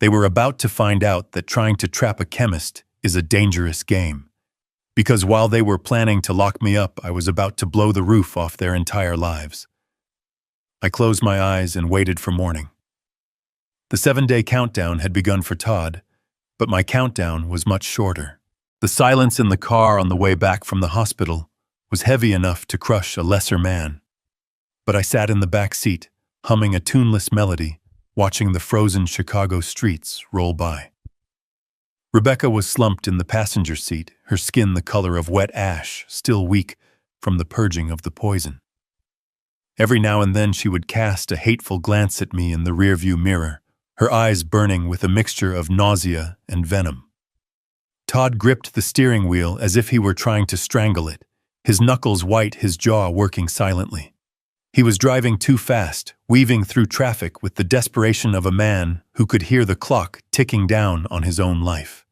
They were about to find out that trying to trap a chemist is a dangerous game. Because while they were planning to lock me up, I was about to blow the roof off their entire lives. I closed my eyes and waited for morning. The 7-day countdown had begun for Todd, but my countdown was much shorter. The silence in the car on the way back from the hospital was heavy enough to crush a lesser man. But I sat in the back seat, humming a tuneless melody, watching the frozen Chicago streets roll by. Rebecca was slumped in the passenger seat, her skin the color of wet ash, still weak from the purging of the poison. Every now and then she would cast a hateful glance at me in the rearview mirror, her eyes burning with a mixture of nausea and venom. Todd gripped the steering wheel as if he were trying to strangle it, his knuckles white, his jaw working silently. He was driving too fast, weaving through traffic with the desperation of a man who could hear the clock ticking down on his own life.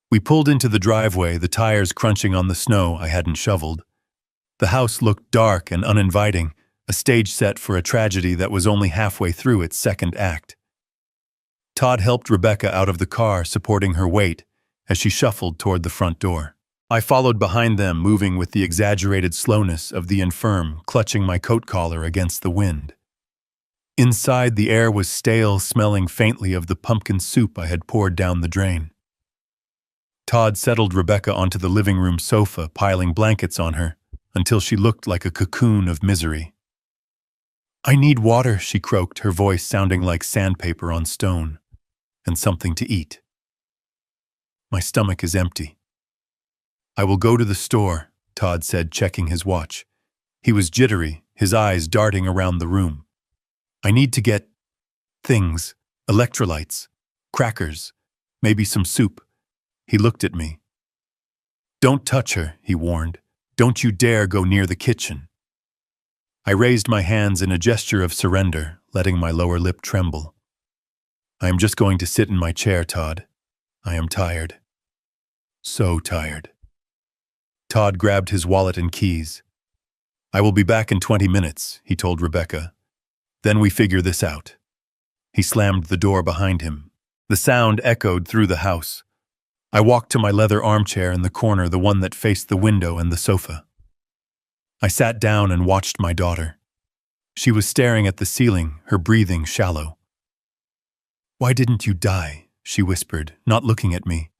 We pulled into the driveway, the tires crunching on the snow I hadn't shoveled. The house looked dark and uninviting, a stage set for a tragedy that was only halfway through its second act. Todd helped Rebecca out of the car, supporting her weight as she shuffled toward the front door. I followed behind them, moving with the exaggerated slowness of the infirm, clutching my coat collar against the wind. Inside, the air was stale, smelling faintly of the pumpkin soup I had poured down the drain. Todd settled Rebecca onto the living room sofa, piling blankets on her, until she looked like a cocoon of misery. "I need water," she croaked, her voice sounding like sandpaper on stone, "and something to eat. My stomach is empty." "I will go to the store," Todd said, checking his watch. He was jittery, his eyes darting around the room. "I need to get things, electrolytes, crackers, maybe some soup." He looked at me. "Don't touch her," he warned. "Don't you dare go near the kitchen." I raised my hands in a gesture of surrender, letting my lower lip tremble. "I am just going to sit in my chair, Todd. I am tired. So tired." Todd grabbed his wallet and keys. "I will be back in 20 minutes, he told Rebecca. "Then we figure this out." He slammed the door behind him. The sound echoed through the house. I walked to my leather armchair in the corner, the one that faced the window and the sofa. I sat down and watched my daughter. She was staring at the ceiling, her breathing shallow. "Why didn't you die?" she whispered, not looking at me.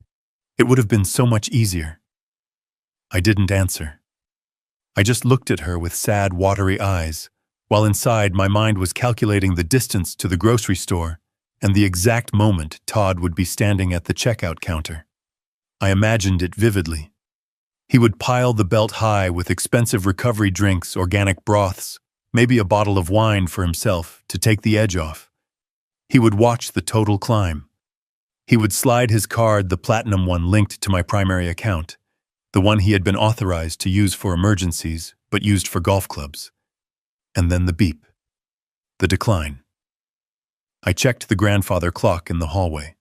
"It would have been so much easier." I didn't answer. I just looked at her with sad, watery eyes, while inside my mind was calculating the distance to the grocery store and the exact moment Todd would be standing at the checkout counter. I imagined it vividly. He would pile the belt high with expensive recovery drinks, organic broths, maybe a bottle of wine for himself to take the edge off. He would watch the total climb. He would slide his card, the platinum one linked to my primary account, the one he had been authorized to use for emergencies, but used for golf clubs. And then the beep. The decline. I checked the grandfather clock in the hallway.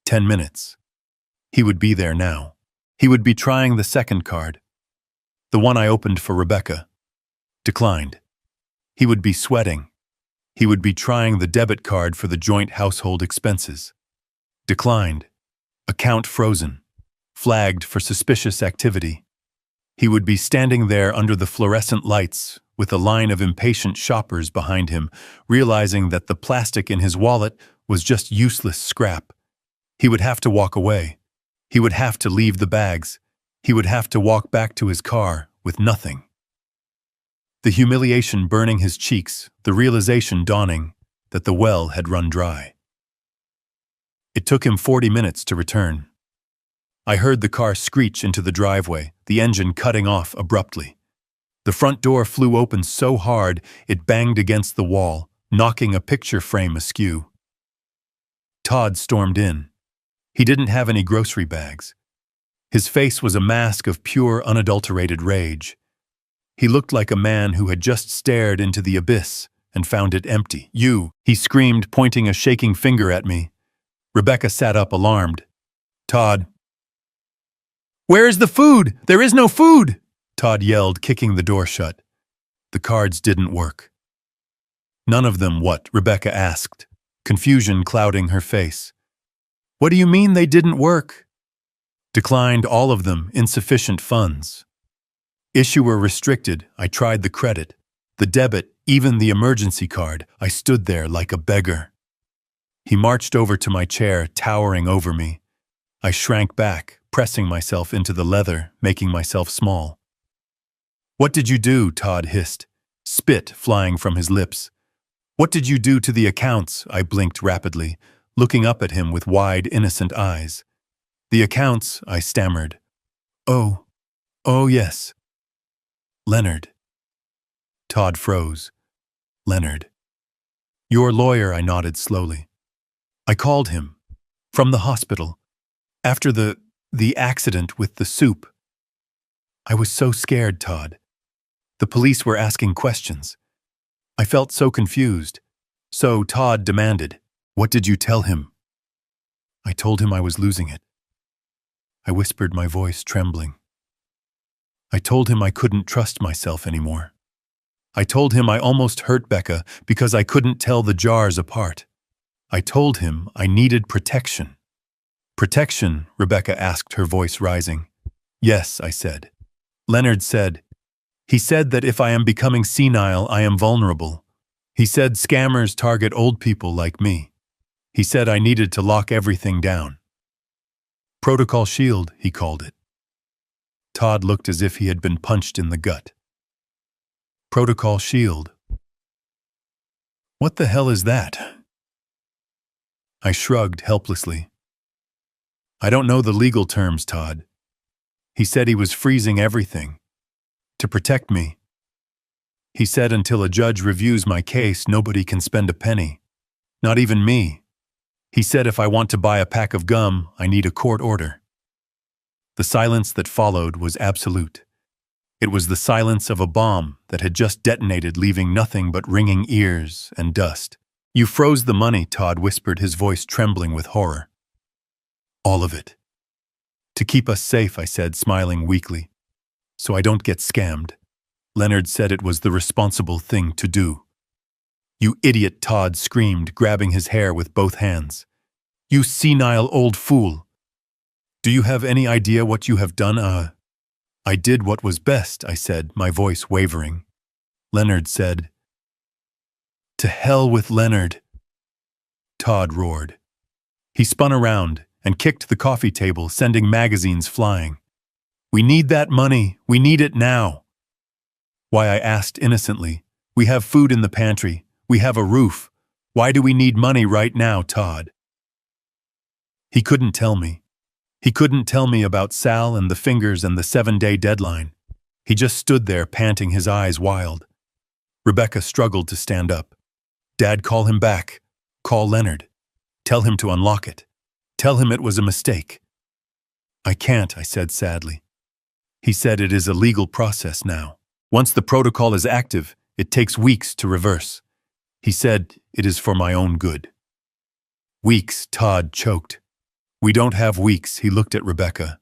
10 minutes. He would be there now. He would be trying the second card. The one I opened for Rebecca. Declined. He would be sweating. He would be trying the debit card for the joint household expenses. Declined. Account frozen. Flagged for suspicious activity. He would be standing there under the fluorescent lights with a line of impatient shoppers behind him, realizing that the plastic in his wallet was just useless scrap. He would have to walk away. He would have to leave the bags. He would have to walk back to his car with nothing. the humiliation burning his cheeks, the realization dawning that the well had run dry. It took him 40 minutes to return. I heard the car screech into the driveway, the engine cutting off abruptly. The front door flew open so hard it banged against the wall, knocking a picture frame askew. Todd stormed in. He didn't have any grocery bags. His face was a mask of pure, unadulterated rage. He looked like a man who had just stared into the abyss and found it empty. "You!" he screamed, pointing a shaking finger at me. Rebecca sat up, alarmed. "Todd." "Where is the food? There is no food!" Todd yelled, kicking the door shut. The cards didn't work. "None of them what?" Rebecca asked, confusion clouding her face. "What do you mean they didn't work?" "Declined all of them, insufficient funds. Issuer restricted." I tried the credit, the debit, even the emergency card. I stood there like a beggar. He marched over to my chair, towering over me. I shrank back, pressing myself into the leather, making myself small. "What did you do?" Todd hissed, spit flying from his lips. "What did you do to the accounts?" I blinked rapidly, looking up at him with wide, innocent eyes. "The accounts," I stammered. Oh, yes. Leonard." Todd froze. "Leonard." "Your lawyer," I nodded slowly. "I called him. From the hospital. After the accident with the soup." I was so scared, Todd. The police were asking questions. I felt so confused. So Todd demanded, "What did you tell him?" I told him I was losing it. I whispered, my voice trembling. I told him I couldn't trust myself anymore. I told him I almost hurt Becca because I couldn't tell the jars apart. I told him I needed protection. "Protection?" Rebecca asked, her voice rising. "Yes," I said. Leonard said, "He said that if I am becoming senile, I am vulnerable. He said scammers target old people like me. He said I needed to lock everything down. Protocol Shield, he called it." Todd looked as if he had been punched in the gut. "Protocol Shield. What the hell is that?" I shrugged helplessly. "I don't know the legal terms, Todd. He said he was freezing everything. To protect me. He said until a judge reviews my case, nobody can spend a penny. Not even me. He said if I want to buy a pack of gum, I need a court order." The silence that followed was absolute. It was the silence of a bomb that had just detonated, leaving nothing but ringing ears and dust. "You froze the money," Todd whispered, his voice trembling with horror. "All of it." "To keep us safe," I said, smiling weakly. "So I don't get scammed. Leonard said it was the responsible thing to do." "You idiot," Todd screamed, grabbing his hair with both hands. "You senile old fool. Do you have any idea what you have done?" I did what was best," I said, my voice wavering. Leonard said. "To hell with Leonard," Todd roared. He spun around and kicked the coffee table, sending magazines flying. "We need that money. We need it now." "Why?" I asked innocently. "We have food in the pantry. We have a roof. Why do we need money right now, Todd?" He couldn't tell me. He couldn't tell me about Sal and the fingers and the 7-day deadline. He just stood there, panting, his eyes wild. Rebecca struggled to stand up. "Dad, call him back. Call Leonard. Tell him to unlock it. Tell him it was a mistake." "I can't," I said sadly. "He said it is a legal process now. Once the protocol is active, it takes weeks to reverse. He said it is for my own good." "Weeks," Todd choked. "We don't have weeks," he looked at Rebecca.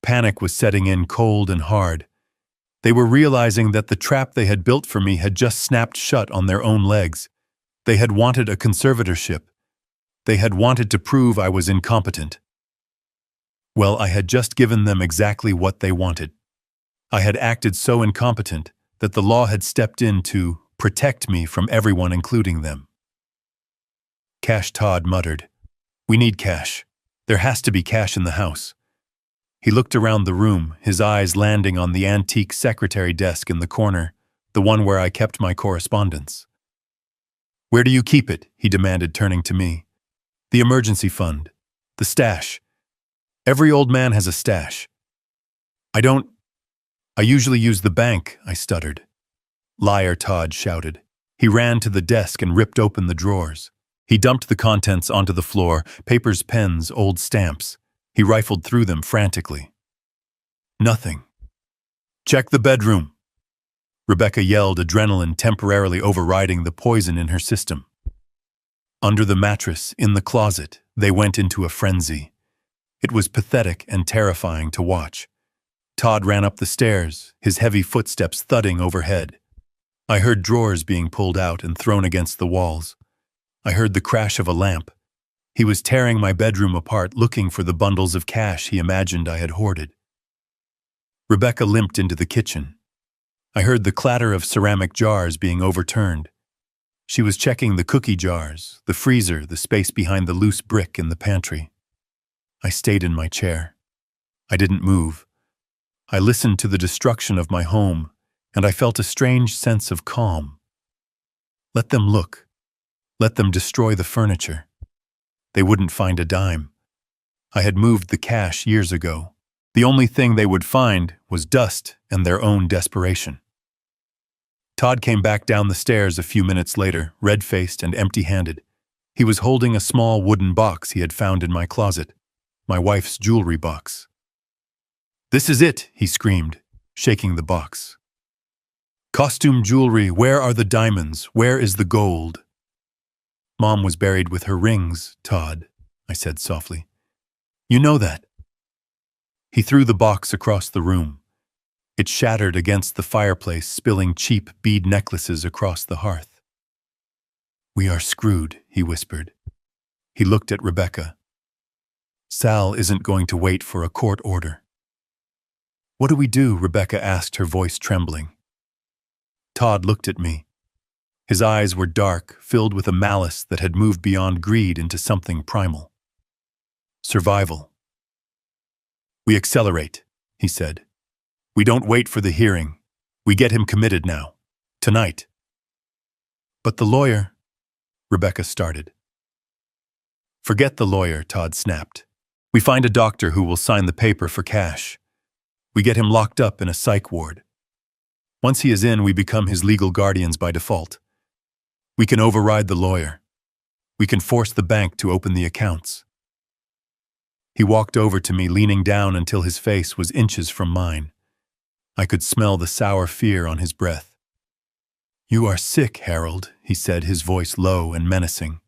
Panic was setting in, cold and hard. They were realizing that the trap they had built for me had just snapped shut on their own legs. They had wanted a conservatorship. They had wanted to prove I was incompetent. Well, I had just given them exactly what they wanted. I had acted so incompetent that the law had stepped in to protect me from everyone, including them. "Cash," Todd muttered. "We need cash. There has to be cash in the house." He looked around the room, his eyes landing on the antique secretary desk in the corner, the one where I kept my correspondence. "Where do you keep it?" he demanded, turning to me. "The emergency fund. The stash. Every old man has a stash." "I don't. I usually use the bank," I stuttered. "Liar," Todd shouted. He ran to the desk and ripped open the drawers. He dumped the contents onto the floor, papers, pens, old stamps. He rifled through them frantically. Nothing. "Check the bedroom," Rebecca yelled, adrenaline temporarily overriding the poison in her system. Under the mattress, in the closet, they went into a frenzy. It was pathetic and terrifying to watch. Todd ran up the stairs, his heavy footsteps thudding overhead. I heard drawers being pulled out and thrown against the walls. I heard the crash of a lamp. He was tearing my bedroom apart, looking for the bundles of cash he imagined I had hoarded. Rebecca limped into the kitchen. I heard the clatter of ceramic jars being overturned. She was checking the cookie jars, the freezer, the space behind the loose brick in the pantry. I stayed in my chair. I didn't move. I listened to the destruction of my home, and I felt a strange sense of calm. Let them look. Let them destroy the furniture. They wouldn't find a dime. I had moved the cash years ago. The only thing they would find was dust and their own desperation. Todd came back down the stairs a few minutes later, red-faced and empty-handed. He was holding a small wooden box he had found in my closet, my wife's jewelry box. "This is it," he screamed, shaking the box. "Costume jewelry, where are the diamonds? Where is the gold?" "Mom was buried with her rings, Todd," I said softly. "You know that." He threw the box across the room. It shattered against the fireplace, spilling cheap bead necklaces across the hearth. "We are screwed," he whispered. He looked at Rebecca. "Sal isn't going to wait for a court order." "What do we do?" Rebecca asked, her voice trembling. Todd looked at me. His eyes were dark, filled with a malice that had moved beyond greed into something primal. "Survival. We accelerate," he said. "We don't wait for the hearing. We get him committed now. Tonight." "But the lawyer," Rebecca started. "Forget the lawyer," Todd snapped. "We find a doctor who will sign the paper for cash. We get him locked up in a psych ward. Once he is in, we become his legal guardians by default. We can override the lawyer. We can force the bank to open the accounts." He walked over to me, leaning down until his face was inches from mine. I could smell the sour fear on his breath. "You are sick, Harold," he said, his voice low and menacing.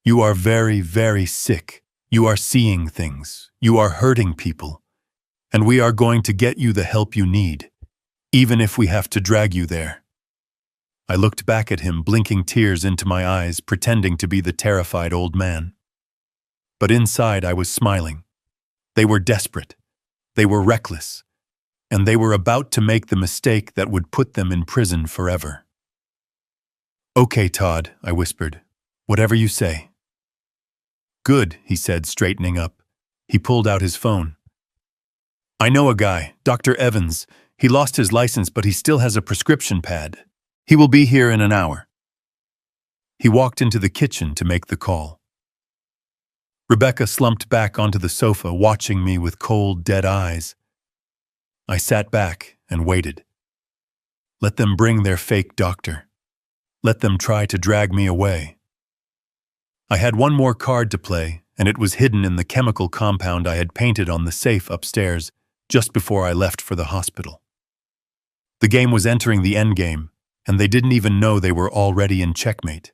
"You are very, very sick. You are seeing things. You are hurting people. And we are going to get you the help you need, even if we have to drag you there." I looked back at him, blinking tears into my eyes, pretending to be the terrified old man. But inside I was smiling. They were desperate. They were reckless. And they were about to make the mistake that would put them in prison forever. "Okay, Todd," I whispered. "Whatever you say." "Good," he said, straightening up. He pulled out his phone. "I know a guy, Dr. Evans. He lost his license, but he still has a prescription pad. He will be here in an hour." He walked into the kitchen to make the call. Rebecca slumped back onto the sofa, watching me with cold, dead eyes. I sat back and waited. Let them bring their fake doctor. Let them try to drag me away. I had one more card to play, and it was hidden in the chemical compound I had painted on the safe upstairs just before I left for the hospital. The game was entering the endgame, and they didn't even know they were already in checkmate.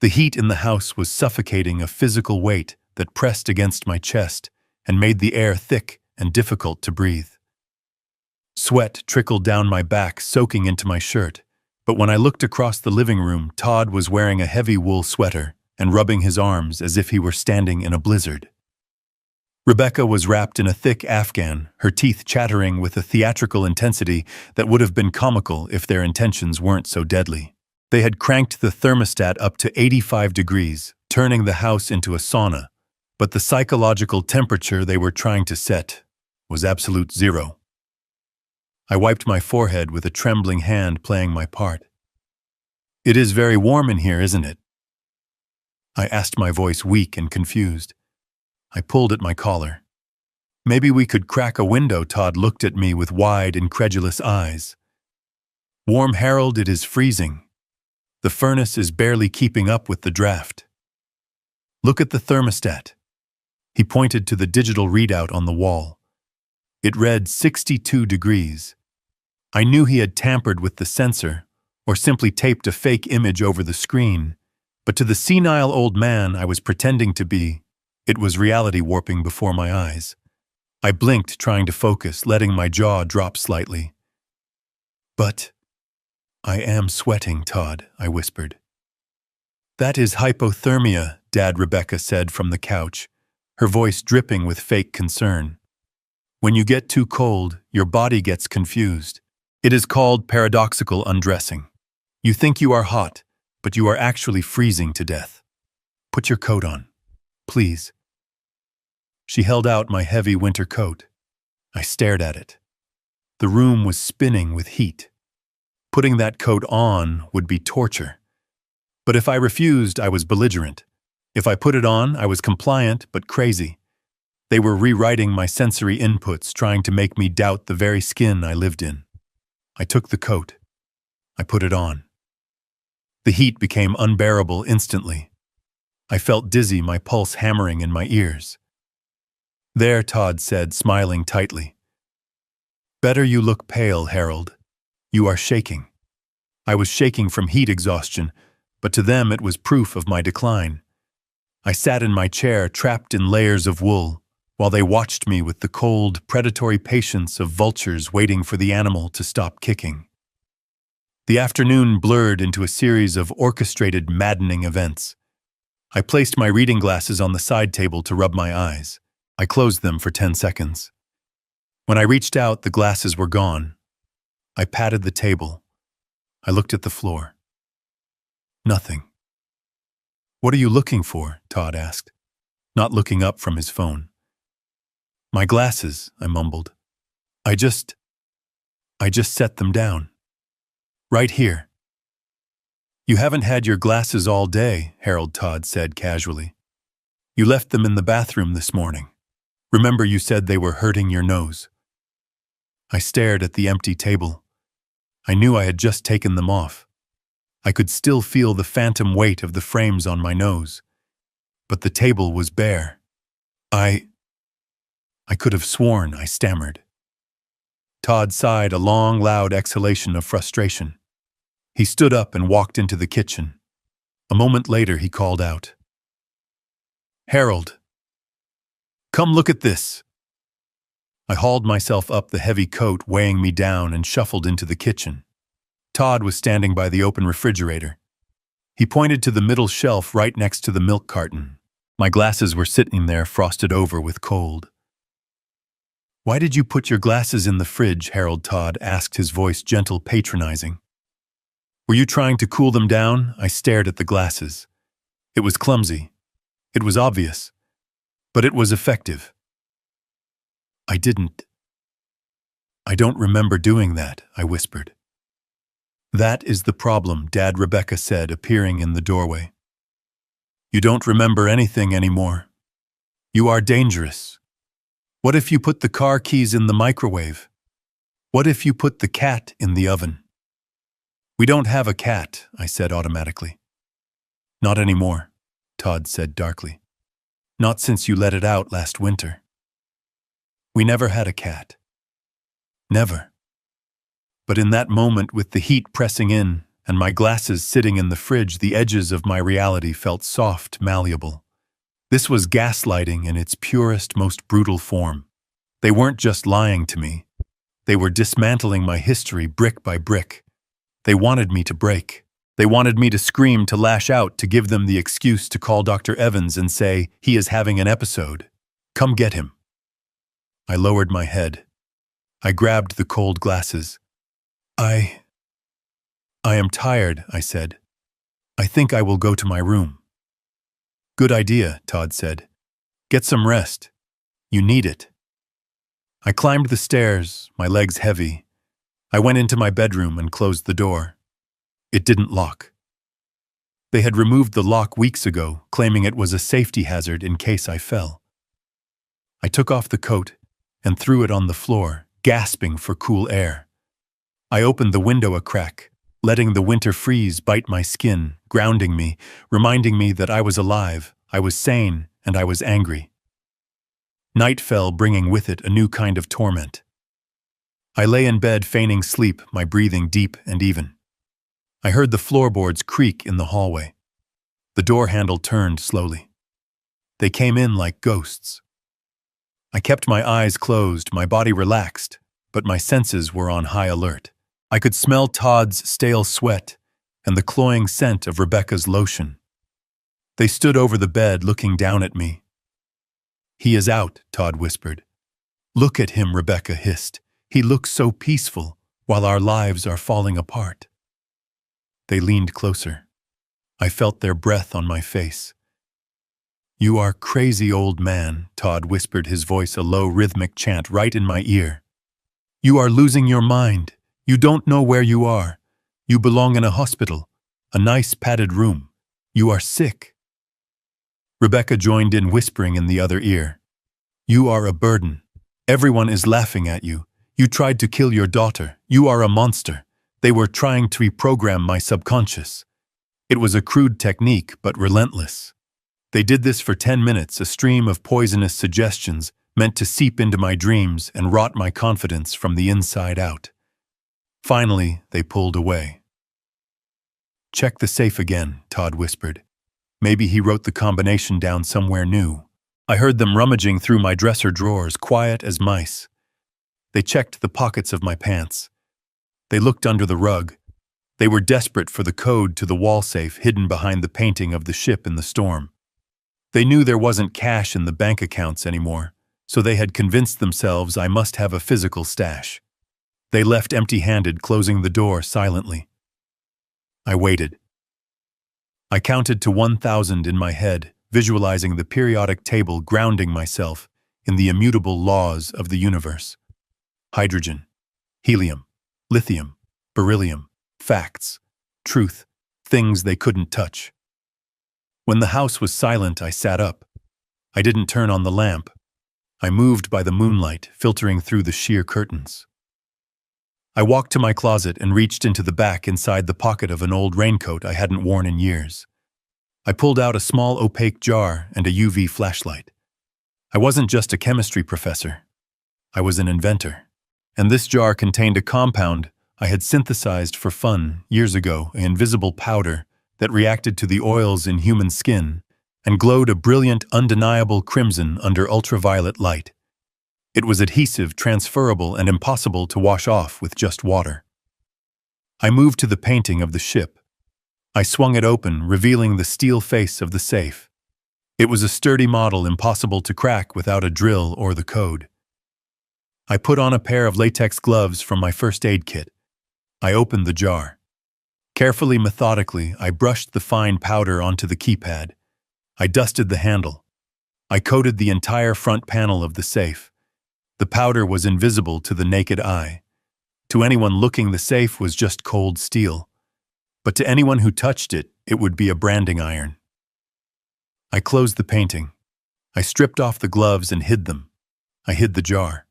The heat in the house was suffocating, a physical weight that pressed against my chest and made the air thick and difficult to breathe. Sweat trickled down my back, soaking into my shirt, but when I looked across the living room, Todd was wearing a heavy wool sweater and rubbing his arms as if he were standing in a blizzard. Rebecca was wrapped in a thick afghan, her teeth chattering with a theatrical intensity that would have been comical if their intentions weren't so deadly. They had cranked the thermostat up to 85 degrees, turning the house into a sauna, but the psychological temperature they were trying to set was absolute zero. I wiped my forehead with a trembling hand playing my part. "It is very warm in here, isn't it?" I asked, my voice weak and confused. I pulled at my collar. "Maybe we could crack a window." Todd looked at me with wide, incredulous eyes. "Warm, Harold, it is freezing. The furnace is barely keeping up with the draft. Look at the thermostat." He pointed to the digital readout on the wall. It read 62 degrees. I knew he had tampered with the sensor, or simply taped a fake image over the screen, but to the senile old man I was pretending to be, it was reality warping before my eyes. I blinked, trying to focus, letting my jaw drop slightly. "But I am sweating, Todd," I whispered. "That is hypothermia," Dad Rebecca said from the couch, her voice dripping with fake concern. "When you get too cold, your body gets confused. It is called paradoxical undressing. You think you are hot, but you are actually freezing to death. Put your coat on, please." She held out my heavy winter coat. I stared at it. The room was spinning with heat. Putting that coat on would be torture. But if I refused, I was belligerent. If I put it on, I was compliant but crazy. They were rewriting my sensory inputs, trying to make me doubt the very skin I lived in. I took the coat. I put it on. The heat became unbearable instantly. I felt dizzy, my pulse hammering in my ears. "There," Todd said, smiling tightly. "Better. You look pale, Harold. You are shaking." I was shaking from heat exhaustion, but to them it was proof of my decline. I sat in my chair, trapped in layers of wool, while they watched me with the cold, predatory patience of vultures waiting for the animal to stop kicking. The afternoon blurred into a series of orchestrated, maddening events. I placed my reading glasses on the side table to rub my eyes. I closed them for 10 seconds. When I reached out, the glasses were gone. I patted the table. I looked at the floor. Nothing. "What are you looking for?" Todd asked, not looking up from his phone. "My glasses," I mumbled. I just set them down. Right here." "You haven't had your glasses all day," Harold Todd said casually. "You left them in the bathroom this morning. Remember, you said they were hurting your nose." I stared at the empty table. I knew I had just taken them off. I could still feel the phantom weight of the frames on my nose. But the table was bare. I could have sworn," I stammered. Todd sighed, a long, loud exhalation of frustration. He stood up and walked into the kitchen. A moment later, he called out, "Harold, come look at this." I hauled myself up, the heavy coat weighing me down, and shuffled into the kitchen. Todd was standing by the open refrigerator. He pointed to the middle shelf right next to the milk carton. My glasses were sitting there, frosted over with cold. "Why did you put your glasses in the fridge?" Harold Todd asked, his voice gentle, patronizing. "Were you trying to cool them down?" I stared at the glasses. It was clumsy. It was obvious. But it was effective. I don't remember doing that," I whispered. "That is the problem," Dad Rebecca said, appearing in the doorway. "You don't remember anything anymore. You are dangerous. What if you put the car keys in the microwave? What if you put the cat in the oven?" "We don't have a cat," I said automatically. "Not anymore," Todd said darkly. "Not since you let it out last winter. We never had a cat. Never." But in that moment, with the heat pressing in and my glasses sitting in the fridge, the edges of my reality felt soft, malleable. This was gaslighting in its purest, most brutal form. They weren't just lying to me. They were dismantling my history brick by brick. They wanted me to break. They wanted me to scream, to lash out, to give them the excuse to call Dr. Evans and say, "He is having an episode. Come get him." I lowered my head. I grabbed the cold glasses. I am tired," I said. "I think I will go to my room." "Good idea," Todd said. "Get some rest. You need it." I climbed the stairs, my legs heavy. I went into my bedroom and closed the door. It didn't lock. They had removed the lock weeks ago, claiming it was a safety hazard in case I fell. I took off the coat and threw it on the floor, gasping for cool air. I opened the window a crack, letting the winter freeze bite my skin, grounding me, reminding me that I was alive, I was sane, and I was angry. Night fell, bringing with it a new kind of torment. I lay in bed feigning sleep, my breathing deep and even. I heard the floorboards creak in the hallway. The door handle turned slowly. They came in like ghosts. I kept my eyes closed, my body relaxed, but my senses were on high alert. I could smell Todd's stale sweat and the cloying scent of Rebecca's lotion. They stood over the bed, looking down at me. "He is out," Todd whispered. "Look at him," Rebecca hissed. "He looks so peaceful, while our lives are falling apart." They leaned closer. I felt their breath on my face. "You are crazy, old man," Todd whispered, his voice a low rhythmic chant right in my ear. "You are losing your mind. You don't know where you are. You belong in a hospital, a nice padded room. You are sick." Rebecca joined in, whispering in the other ear. "You are a burden. Everyone is laughing at you. You tried to kill your daughter. You are a monster. They were trying to reprogram my subconscious. It was a crude technique, but relentless. They did this for 10 minutes, a stream of poisonous suggestions meant to seep into my dreams and rot my confidence from the inside out. Finally, they pulled away. "Check the safe again," Todd whispered. Maybe he wrote the combination down somewhere new. I heard them rummaging through my dresser drawers, quiet as mice. They checked the pockets of my pants. They looked under the rug. They were desperate for the code to the wall safe hidden behind the painting of the ship in the storm. They knew there wasn't cash in the bank accounts anymore, so they had convinced themselves I must have a physical stash. They left empty-handed, closing the door silently. I waited. I counted to 1,000 in my head, visualizing the periodic table, grounding myself in the immutable laws of the universe. Hydrogen, helium, lithium, beryllium, facts, truth, things they couldn't touch. When the house was silent, I sat up. I didn't turn on the lamp. I moved by the moonlight, filtering through the sheer curtains. I walked to my closet and reached into the back inside the pocket of an old raincoat I hadn't worn in years. I pulled out a small opaque jar and a UV flashlight. I wasn't just a chemistry professor. I was an inventor. And this jar contained a compound I had synthesized for fun years ago, an invisible powder that reacted to the oils in human skin and glowed a brilliant, undeniable crimson under ultraviolet light. It was adhesive, transferable, and impossible to wash off with just water. I moved to the painting of the ship. I swung it open, revealing the steel face of the safe. It was a sturdy model, impossible to crack without a drill or the code. I put on a pair of latex gloves from my first aid kit. I opened the jar. Carefully, methodically, I brushed the fine powder onto the keypad. I dusted the handle. I coated the entire front panel of the safe. The powder was invisible to the naked eye. To anyone looking, the safe was just cold steel. But to anyone who touched it, it would be a branding iron. I closed the painting. I stripped off the gloves and hid them. I hid the jar.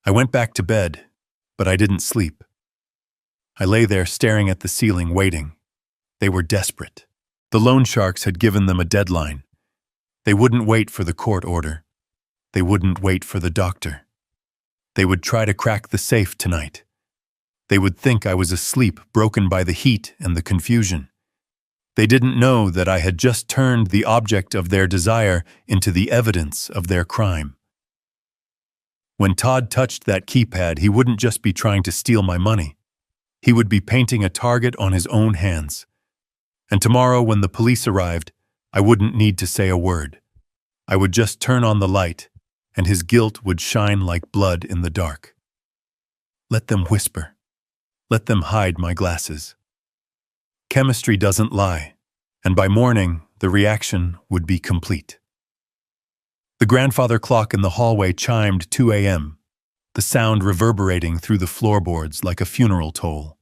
I went back to bed, but I didn't sleep. I lay there staring at the ceiling, waiting. They were desperate. The loan sharks had given them a deadline. They wouldn't wait for the court order. They wouldn't wait for the doctor. They would try to crack the safe tonight. They would think I was asleep, broken by the heat and the confusion. They didn't know that I had just turned the object of their desire into the evidence of their crime. When Todd touched that keypad, he wouldn't just be trying to steal my money. He would be painting a target on his own hands. And tomorrow, when the police arrived, I wouldn't need to say a word. I would just turn on the light, and his guilt would shine like blood in the dark. Let them whisper. Let them hide my glasses. Chemistry doesn't lie, and by morning, the reaction would be complete. The grandfather clock in the hallway chimed 2 a.m. the sound reverberating through the floorboards like a funeral toll.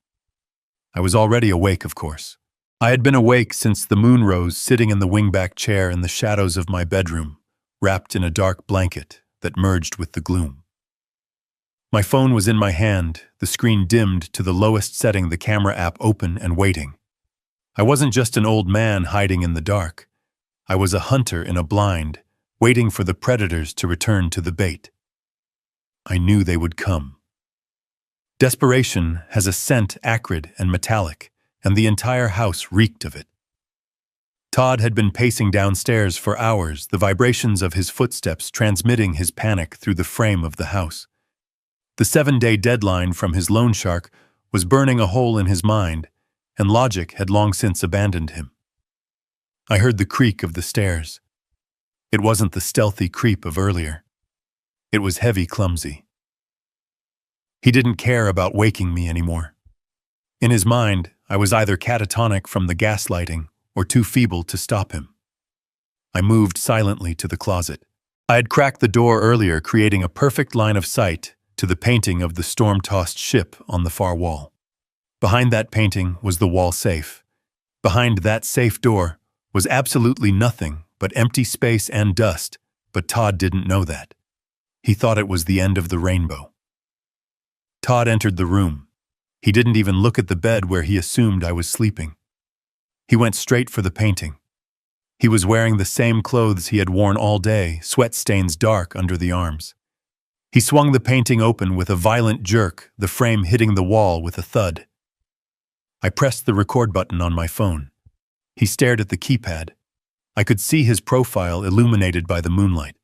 I was already awake, of course. I had been awake since the moon rose, sitting in the wingback chair in the shadows of my bedroom, wrapped in a dark blanket that merged with the gloom. My phone was in my hand, the screen dimmed to the lowest setting, the camera app open and waiting. I wasn't just an old man hiding in the dark. I was a hunter in a blind, waiting for the predators to return to the bait. I knew they would come. Desperation has a scent acrid and metallic, and the entire house reeked of it. Todd had been pacing downstairs for hours, the vibrations of his footsteps transmitting his panic through the frame of the house. The 7-day deadline from his loan shark was burning a hole in his mind, and logic had long since abandoned him. I heard the creak of the stairs. It wasn't the stealthy creep of earlier. It was heavy, clumsy. He didn't care about waking me anymore. In his mind, I was either catatonic from the gaslighting or too feeble to stop him. I moved silently to the closet. I had cracked the door earlier, creating a perfect line of sight to the painting of the storm-tossed ship on the far wall. Behind that painting was the wall safe. Behind that safe door was absolutely nothing but empty space and dust, but Todd didn't know that. He thought it was the end of the rainbow. Todd entered the room. He didn't even look at the bed where he assumed I was sleeping. He went straight for the painting. He was wearing the same clothes he had worn all day, sweat stains dark under the arms. He swung the painting open with a violent jerk, the frame hitting the wall with a thud. I pressed the record button on my phone. He stared at the keypad. I could see his profile illuminated by the moonlight.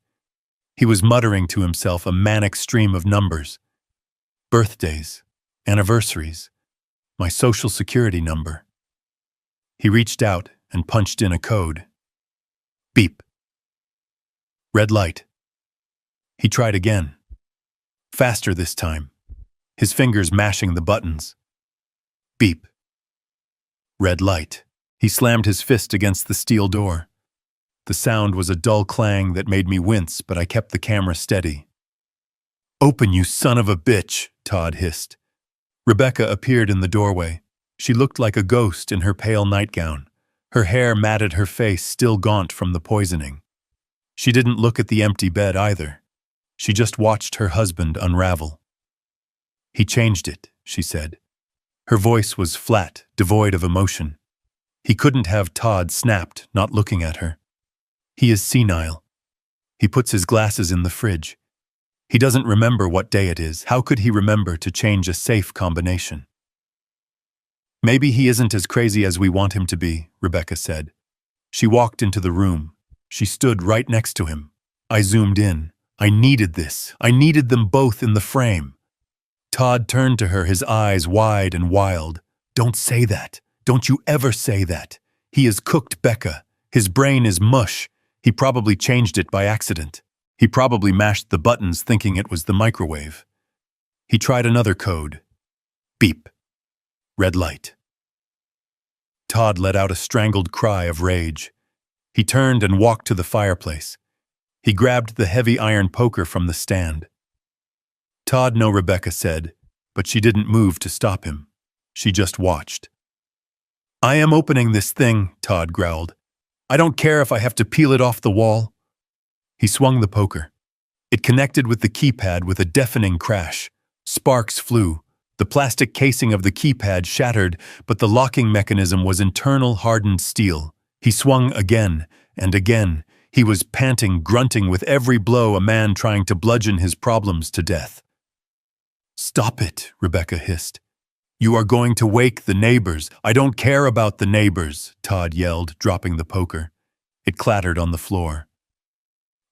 He was muttering to himself a manic stream of numbers. Birthdays, anniversaries, my social security number. He reached out and punched in a code. Beep. Red light. He tried again. Faster this time, his fingers mashing the buttons. Beep. Red light. He slammed his fist against the steel door. The sound was a dull clang that made me wince, but I kept the camera steady. "Open, you son of a bitch," Todd hissed. Rebecca appeared in the doorway. She looked like a ghost in her pale nightgown. Her hair matted her face, still gaunt from the poisoning. She didn't look at the empty bed either. She just watched her husband unravel. "He changed it," she said. Her voice was flat, devoid of emotion. He couldn't have. Todd snapped, not looking at her. "He is senile. He puts his glasses in the fridge. He doesn't remember what day it is. How could he remember to change a safe combination?" "Maybe he isn't as crazy as we want him to be," Rebecca said. She walked into the room. She stood right next to him. I zoomed in. I needed this. I needed them both in the frame. Todd turned to her, his eyes wide and wild. "Don't say that. Don't you ever say that. He is cooked, Becca. His brain is mush. He probably changed it by accident. He probably mashed the buttons thinking it was the microwave." He tried another code. Beep. Red light. Todd let out a strangled cry of rage. He turned and walked to the fireplace. He grabbed the heavy iron poker from the stand. "Todd, no," Rebecca said, but she didn't move to stop him. She just watched. "I am opening this thing," Todd growled. "I don't care if I have to peel it off the wall." He swung the poker. It connected with the keypad with a deafening crash. Sparks flew. The plastic casing of the keypad shattered, but the locking mechanism was internal hardened steel. He swung again and again. He was panting, grunting with every blow, a man trying to bludgeon his problems to death. "Stop it," Rebecca hissed. "You are going to wake the neighbors." "I don't care about the neighbors," Todd yelled, dropping the poker. It clattered on the floor.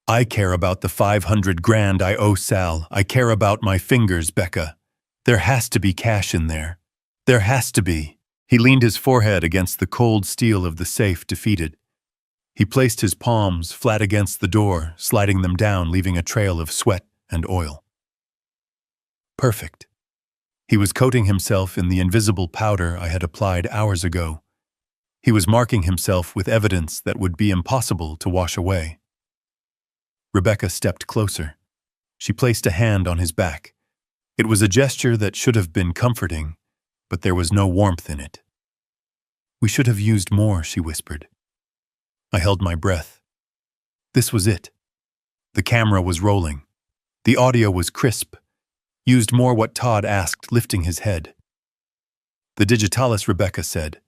"I care about the 500 grand I owe Sal. I care about my fingers, Becca. There has to be cash in there. There has to be." He leaned his forehead against the cold steel of the safe, defeated. He placed his palms flat against the door, sliding them down, leaving a trail of sweat and oil. Perfect. He was coating himself in the invisible powder I had applied hours ago. He was marking himself with evidence that would be impossible to wash away. Rebecca stepped closer. She placed a hand on his back. It was a gesture that should have been comforting, but there was no warmth in it. "We should have used more," she whispered. I held my breath. This was it. The camera was rolling. The audio was crisp. "Used more," what Todd asked, lifting his head. "The digitalis," Rebecca said.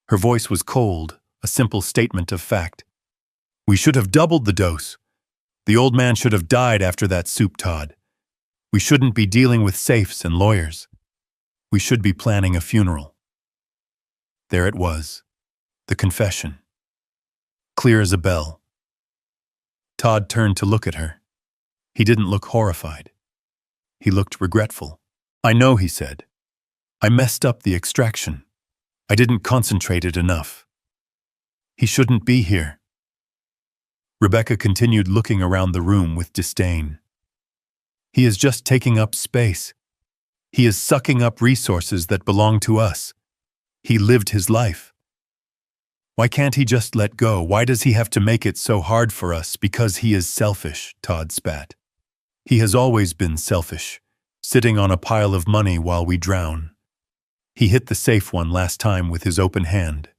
Her voice was cold, a simple statement of fact. "We should have doubled the dose. The old man should have died after that soup, Todd. We shouldn't be dealing with safes and lawyers. We should be planning a funeral." There it was, the confession. Clear as a bell. Todd turned to look at her. He didn't look horrified. He looked regretful. "I know," he said. "I messed up the extraction. I didn't concentrate it enough. He shouldn't be here." Rebecca continued looking around the room with disdain. "He is just taking up space. He is sucking up resources that belong to us. He lived his life. Why can't he just let go? Why does he have to make it so hard for us? Because he is selfish," Todd spat. "He has always been selfish, sitting on a pile of money while we drown. He hit the safe one last time with his open hand."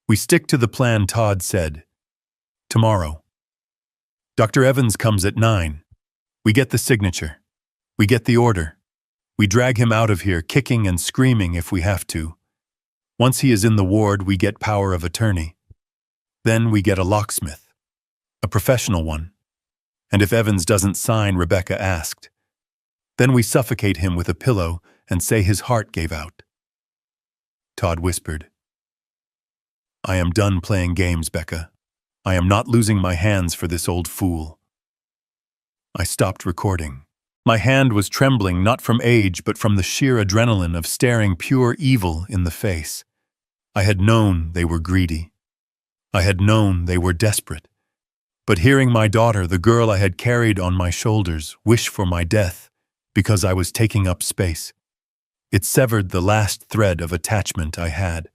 "We stick to the plan," Todd said. "Tomorrow. Dr. Evans comes at 9. We get the signature. We get the order. We drag him out of here, kicking and screaming if we have to. Once he is in the ward, we get power of attorney. Then we get a locksmith. A professional one. And if Evans doesn't sign," Rebecca asked, "then we suffocate him with a pillow and say his heart gave out." Todd whispered, "I am done playing games, Becca. I am not losing my hands for this old fool." I stopped recording. My hand was trembling not from age but from the sheer adrenaline of staring pure evil in the face. I had known they were greedy. I had known they were desperate. But hearing my daughter, the girl I had carried on my shoulders, wish for my death because I was taking up space, it severed the last thread of attachment I had.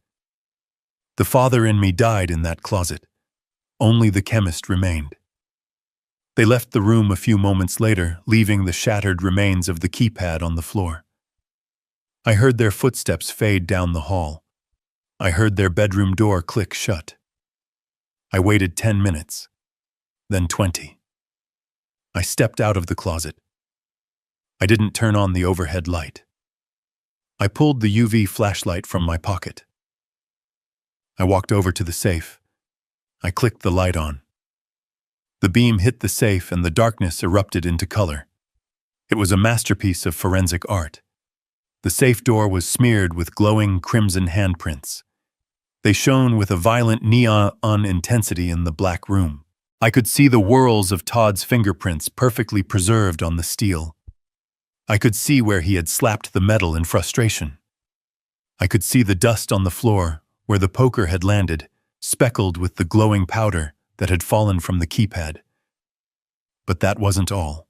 The father in me died in that closet. Only the chemist remained. They left the room a few moments later, leaving the shattered remains of the keypad on the floor. I heard their footsteps fade down the hall. I heard their bedroom door click shut. I waited 10 minutes, then 20. I stepped out of the closet. I didn't turn on the overhead light. I pulled the UV flashlight from my pocket. I walked over to the safe. I clicked the light on. The beam hit the safe and the darkness erupted into color. It was a masterpiece of forensic art. The safe door was smeared with glowing crimson handprints. They shone with a violent neon intensity in the black room. I could see the whorls of Todd's fingerprints perfectly preserved on the steel. I could see where he had slapped the metal in frustration. I could see the dust on the floor where the poker had landed, speckled with the glowing powder that had fallen from the keypad. But that wasn't all.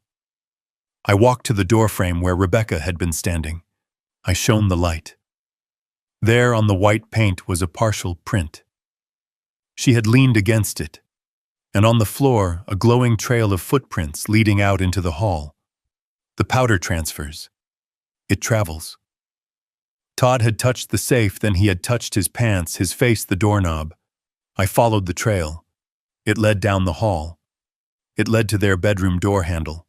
I walked to the doorframe where Rebecca had been standing. I shone the light. There on the white paint was a partial print. She had leaned against it, and on the floor a glowing trail of footprints leading out into the hall. The powder transfers. It travels. Todd had touched the safe, then he had touched his pants, his face the doorknob. I followed the trail. It led down the hall. It led to their bedroom door handle.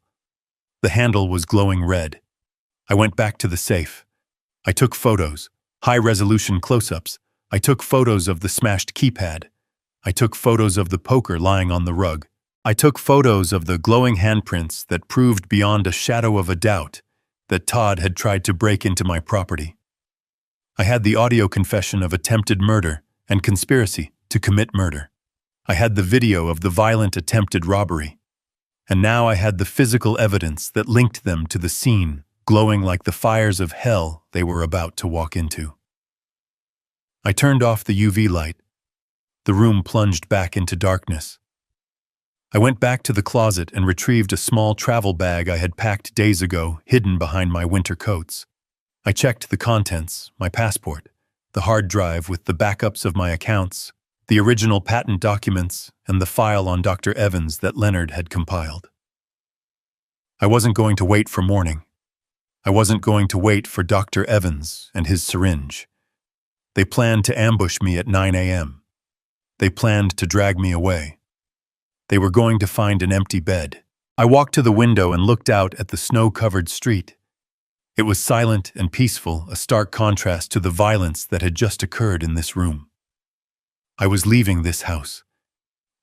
The handle was glowing red. I went back to the safe. I took photos, high-resolution close-ups. I took photos of the smashed keypad. I took photos of the poker lying on the rug. I took photos of the glowing handprints that proved beyond a shadow of a doubt that Todd had tried to break into my property. I had the audio confession of attempted murder and conspiracy to commit murder. I had the video of the violent attempted robbery. And now I had the physical evidence that linked them to the scene, glowing like the fires of hell they were about to walk into. I turned off the UV light. The room plunged back into darkness. I went back to the closet and retrieved a small travel bag I had packed days ago, hidden behind my winter coats. I checked the contents, my passport, the hard drive with the backups of my accounts, the original patent documents, and the file on Dr. Evans that Leonard had compiled. I wasn't going to wait for morning. I wasn't going to wait for Dr. Evans and his syringe. They planned to ambush me at 9 a.m. They planned to drag me away. They were going to find an empty bed. I walked to the window and looked out at the snow-covered street. It was silent and peaceful, a stark contrast to the violence that had just occurred in this room. I was leaving this house.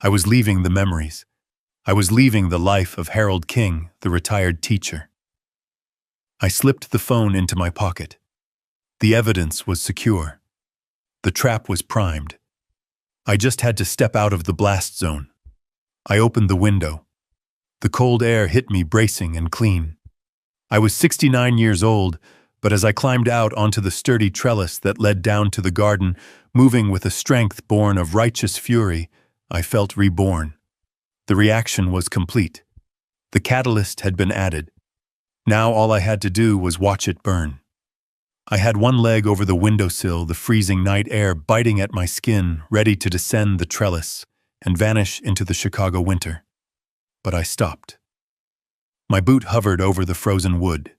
I was leaving the memories. I was leaving the life of Harold King, the retired teacher. I slipped the phone into my pocket. The evidence was secure. The trap was primed. I just had to step out of the blast zone. I opened the window. The cold air hit me bracing and clean. I was 69 years old, but as I climbed out onto the sturdy trellis that led down to the garden, moving with a strength born of righteous fury, I felt reborn. The reaction was complete. The catalyst had been added. Now all I had to do was watch it burn. I had one leg over the windowsill, the freezing night air biting at my skin, ready to descend the trellis and vanish into the Chicago winter. But I stopped. My boot hovered over the frozen wood.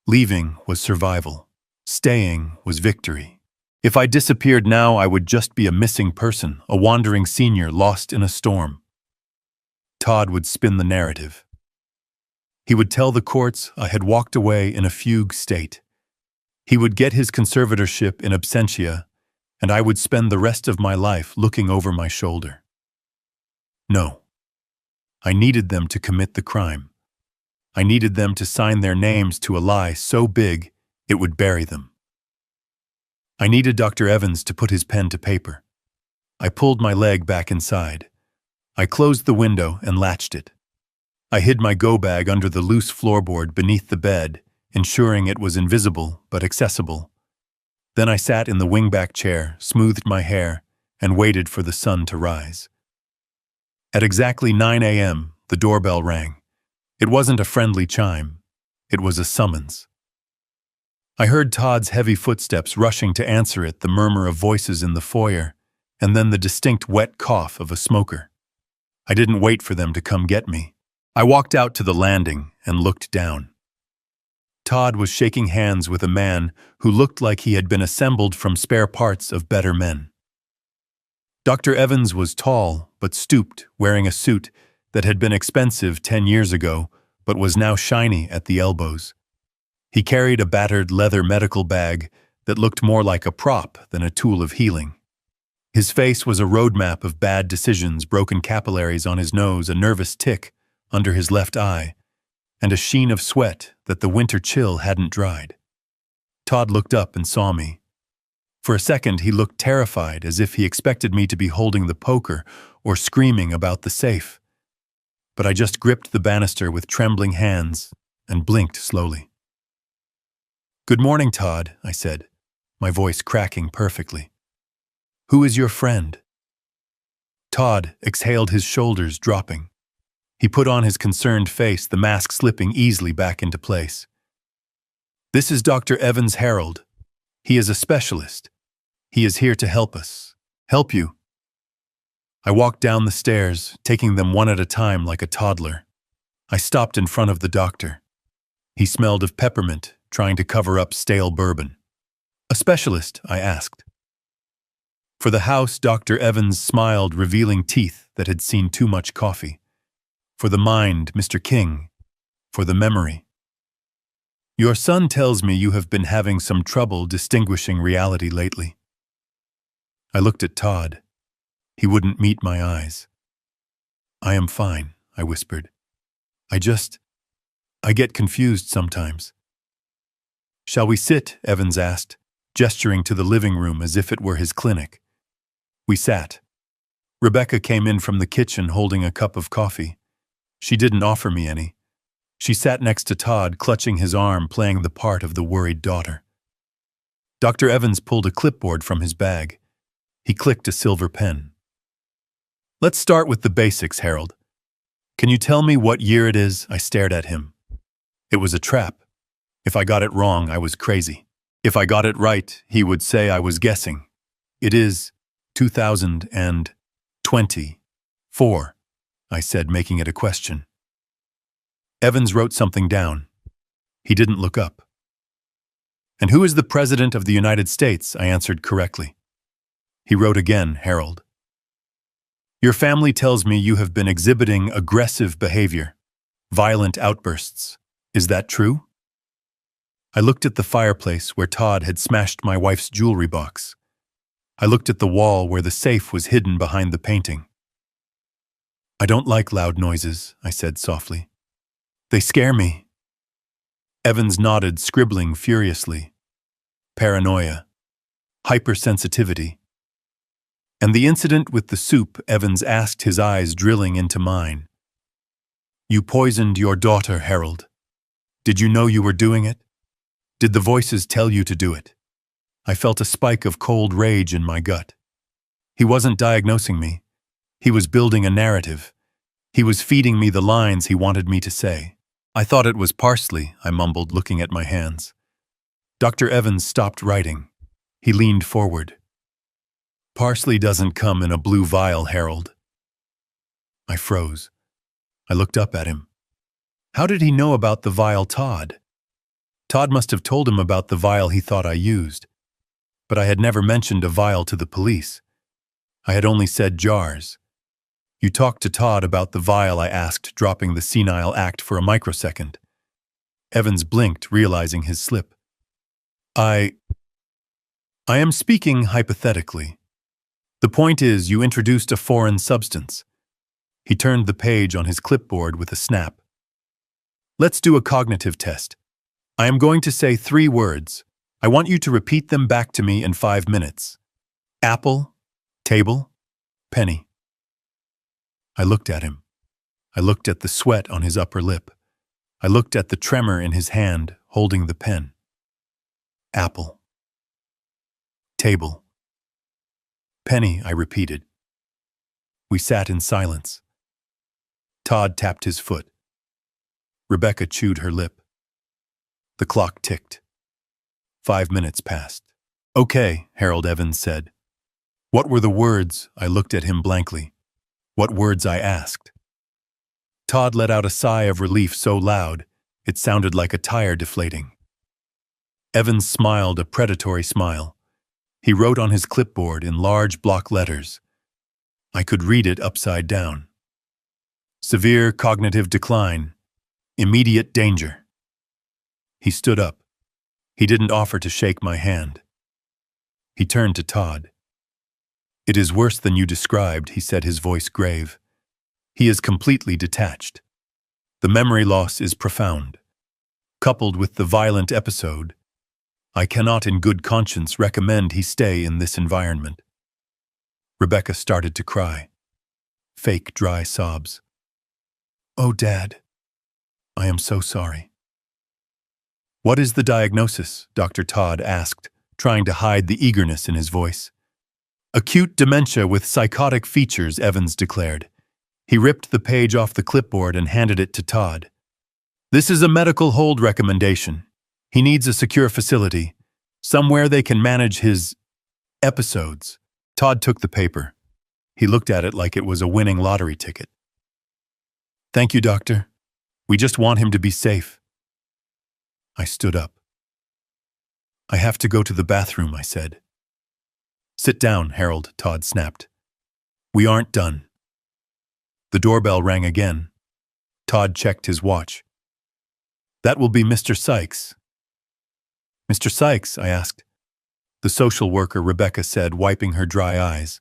Leaving was survival. Staying was victory. If I disappeared now, I would just be a missing person, a wandering senior lost in a storm. Todd would spin the narrative. He would tell the courts I had walked away in a fugue state. He would get his conservatorship in absentia, and I would spend the rest of my life looking over my shoulder. No. I needed them to commit the crime. I needed them to sign their names to a lie so big it would bury them. I needed Dr. Evans to put his pen to paper. I pulled my leg back inside. I closed the window and latched it. I hid my go-bag under the loose floorboard beneath the bed, ensuring it was invisible but accessible. Then I sat in the wingback chair, smoothed my hair, and waited for the sun to rise. At exactly 9 a.m., the doorbell rang. It wasn't a friendly chime. It was a summons. I heard Todd's heavy footsteps rushing to answer it, the murmur of voices in the foyer, and then the distinct wet cough of a smoker. I didn't wait for them to come get me. I walked out to the landing and looked down. Todd was shaking hands with a man who looked like he had been assembled from spare parts of better men. Dr. Evans was tall but stooped, wearing a suit that had been expensive 10 years ago but was now shiny at the elbows. He carried a battered leather medical bag that looked more like a prop than a tool of healing. His face was a roadmap of bad decisions, broken capillaries on his nose, a nervous tic under his left eye, and a sheen of sweat that the winter chill hadn't dried. Todd looked up and saw me. For a second, he looked terrified, as if he expected me to be holding the poker or screaming about the safe. But I just gripped the banister with trembling hands and blinked slowly. "Good morning, Todd," I said, my voice cracking perfectly. "Who is your friend?" Todd exhaled, his shoulders dropping. He put on his concerned face, the mask slipping easily back into place. "This is Dr. Evans Harold. He is a specialist. He is here to help us. Help you." I walked down the stairs, taking them one at a time like a toddler. I stopped in front of the doctor. He smelled of peppermint, trying to cover up stale bourbon. "A specialist?" I asked. For the house, Dr. Evans smiled, revealing teeth that had seen too much coffee. For the mind, Mr. King. For the memory. "Your son tells me you have been having some trouble distinguishing reality lately." I looked at Todd. He wouldn't meet my eyes. "I am fine," I whispered. I get confused sometimes." "Shall we sit?" Evans asked, gesturing to the living room as if it were his clinic. We sat. Rebecca came in from the kitchen holding a cup of coffee. She didn't offer me any. She sat next to Todd, clutching his arm, playing the part of the worried daughter. Dr. Evans pulled a clipboard from his bag. He clicked a silver pen. "Let's start with the basics, Harold. Can you tell me what year it is?" I stared at him. It was a trap. If I got it wrong, I was crazy. If I got it right, he would say I was guessing. "It is 2024, I said, making it a question. Evans wrote something down. He didn't look up. "And who is the President of the United States?" I answered correctly. He wrote again, Harold. "Your family tells me you have been exhibiting aggressive behavior, violent outbursts. Is that true?" I looked at the fireplace where Todd had smashed my wife's jewelry box. I looked at the wall where the safe was hidden behind the painting. "I don't like loud noises," I said softly. "They scare me." Evans nodded, scribbling furiously. "Paranoia. Hypersensitivity." "And the incident with the soup," Evans asked, his eyes drilling into mine. "You poisoned your daughter, Harold. Did you know you were doing it? Did the voices tell you to do it?" I felt a spike of cold rage in my gut. He wasn't diagnosing me. He was building a narrative. He was feeding me the lines he wanted me to say. "I thought it was parsley," I mumbled, looking at my hands. Dr. Evans stopped writing. He leaned forward. "Parsley doesn't come in a blue vial, Harold." I froze. I looked up at him. How did he know about the vial Todd? Todd must have told him about the vial he thought I used. But I had never mentioned a vial to the police. I had only said jars. "You talked to Todd about the vial?" I asked, dropping the senile act for a microsecond. Evans blinked, realizing his slip. I am speaking hypothetically. The point is, you introduced a foreign substance." He turned the page on his clipboard with a snap. "Let's do a cognitive test. I am going to say 3 words. I want you to repeat them back to me in 5 minutes. Apple, table, penny." I looked at him. I looked at the sweat on his upper lip. I looked at the tremor in his hand holding the pen. Apple. Table. Penny, I repeated. We sat in silence. Todd tapped his foot. Rebecca chewed her lip. The clock ticked. 5 minutes passed. "Okay," Harold Evans said. "What were the words?" I looked at him blankly. "What words?" I asked. Todd let out a sigh of relief so loud, it sounded like a tire deflating. Evans smiled a predatory smile. He wrote on his clipboard in large block letters. I could read it upside down. "Severe cognitive decline. Immediate danger." He stood up. He didn't offer to shake my hand. He turned to Todd. "It is worse than you described," he said, his voice grave. "He is completely detached. The memory loss is profound. Coupled with the violent episode, I cannot in good conscience recommend he stay in this environment." Rebecca started to cry. Fake dry sobs. "Oh, Dad, I am so sorry." "What is the diagnosis?" Dr. Todd asked, trying to hide the eagerness in his voice. "Acute dementia with psychotic features," Evans declared. He ripped the page off the clipboard and handed it to Todd. "This is a medical hold recommendation. He needs a secure facility, somewhere they can manage his episodes." Todd took the paper. He looked at it like it was a winning lottery ticket. "Thank you, doctor. We just want him to be safe." I stood up. "I have to go to the bathroom," I said. "Sit down, Harold," Todd snapped. "We aren't done." The doorbell rang again. Todd checked his watch. "That will be Mr. Sykes." "Mr. Sykes?" I asked. "The social worker," Rebecca said, wiping her dry eyes.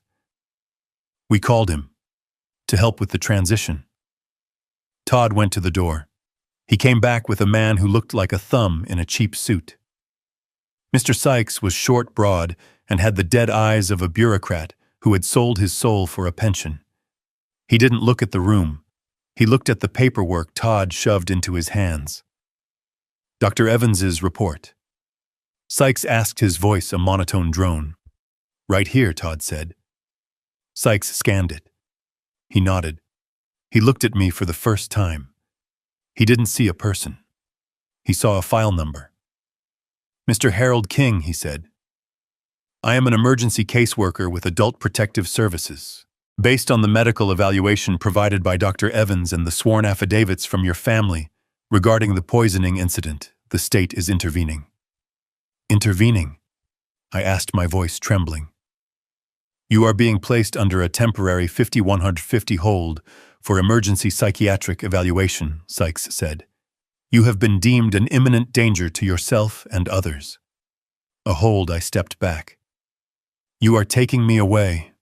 "We called him to help with the transition." Todd went to the door. He came back with a man who looked like a thumb in a cheap suit. Mr. Sykes was short, broad, and had the dead eyes of a bureaucrat who had sold his soul for a pension. He didn't look at the room. He looked at the paperwork Todd shoved into his hands. "Dr. Evans's report." Sykes asked, his voice a monotone drone. "Right here," Todd said. Sykes scanned it. He nodded. He looked at me for the first time. He didn't see a person. He saw a file number. "Mr. Harold King," he said. "I am an emergency caseworker with Adult Protective Services. Based on the medical evaluation provided by Dr. Evans and the sworn affidavits from your family regarding the poisoning incident, The state is intervening. Intervening? I asked, my voice trembling. You are being placed under a temporary 5150 hold for emergency psychiatric evaluation, Sykes said. You have been deemed an imminent danger to yourself and others. A hold, I stepped back. You are taking me away.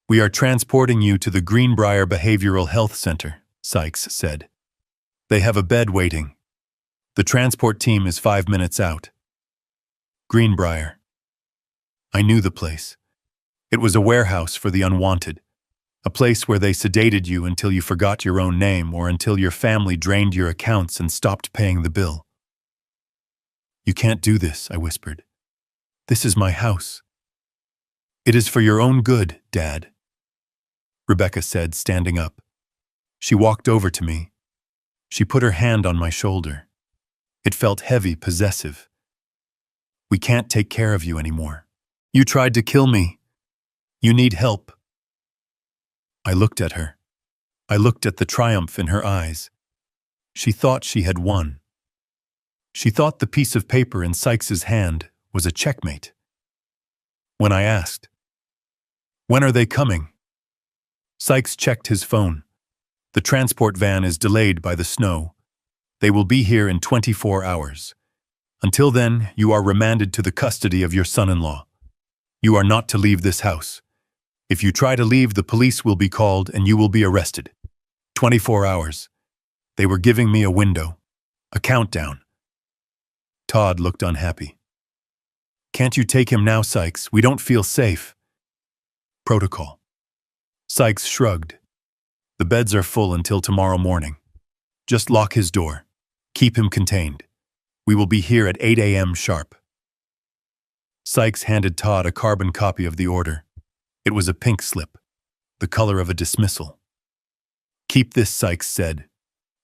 We are transporting you to the Greenbrier Behavioral Health Center, Sykes said. They have a bed waiting. The transport team is 5 minutes out. Greenbrier. I knew the place. It was a warehouse for the unwanted, a place where they sedated you until you forgot your own name or until your family drained your accounts and stopped paying the bill. You can't do this, I whispered. This is my house. It is for your own good, Dad, Rebecca said, standing up. She walked over to me. She put her hand on my shoulder. It felt heavy, possessive. We can't take care of you anymore. You tried to kill me. You need help. I looked at her. I looked at the triumph in her eyes. She thought she had won. She thought the piece of paper in Sykes's hand was a checkmate. When I asked, "When are they coming?" Sykes checked his phone. The transport van is delayed by the snow. They will be here in 24 hours. Until then, you are remanded to the custody of your son-in-law. You are not to leave this house. If you try to leave, the police will be called and you will be arrested. 24 hours. They were giving me a window, a countdown. Todd looked unhappy. Can't you take him now, Sykes? We don't feel safe. Protocol. Sykes shrugged. The beds are full until tomorrow morning. Just lock his door. Keep him contained. We will be here at 8 a.m. sharp. Sykes handed Todd a carbon copy of the order. It was a pink slip, the color of a dismissal. Keep this, Sykes said.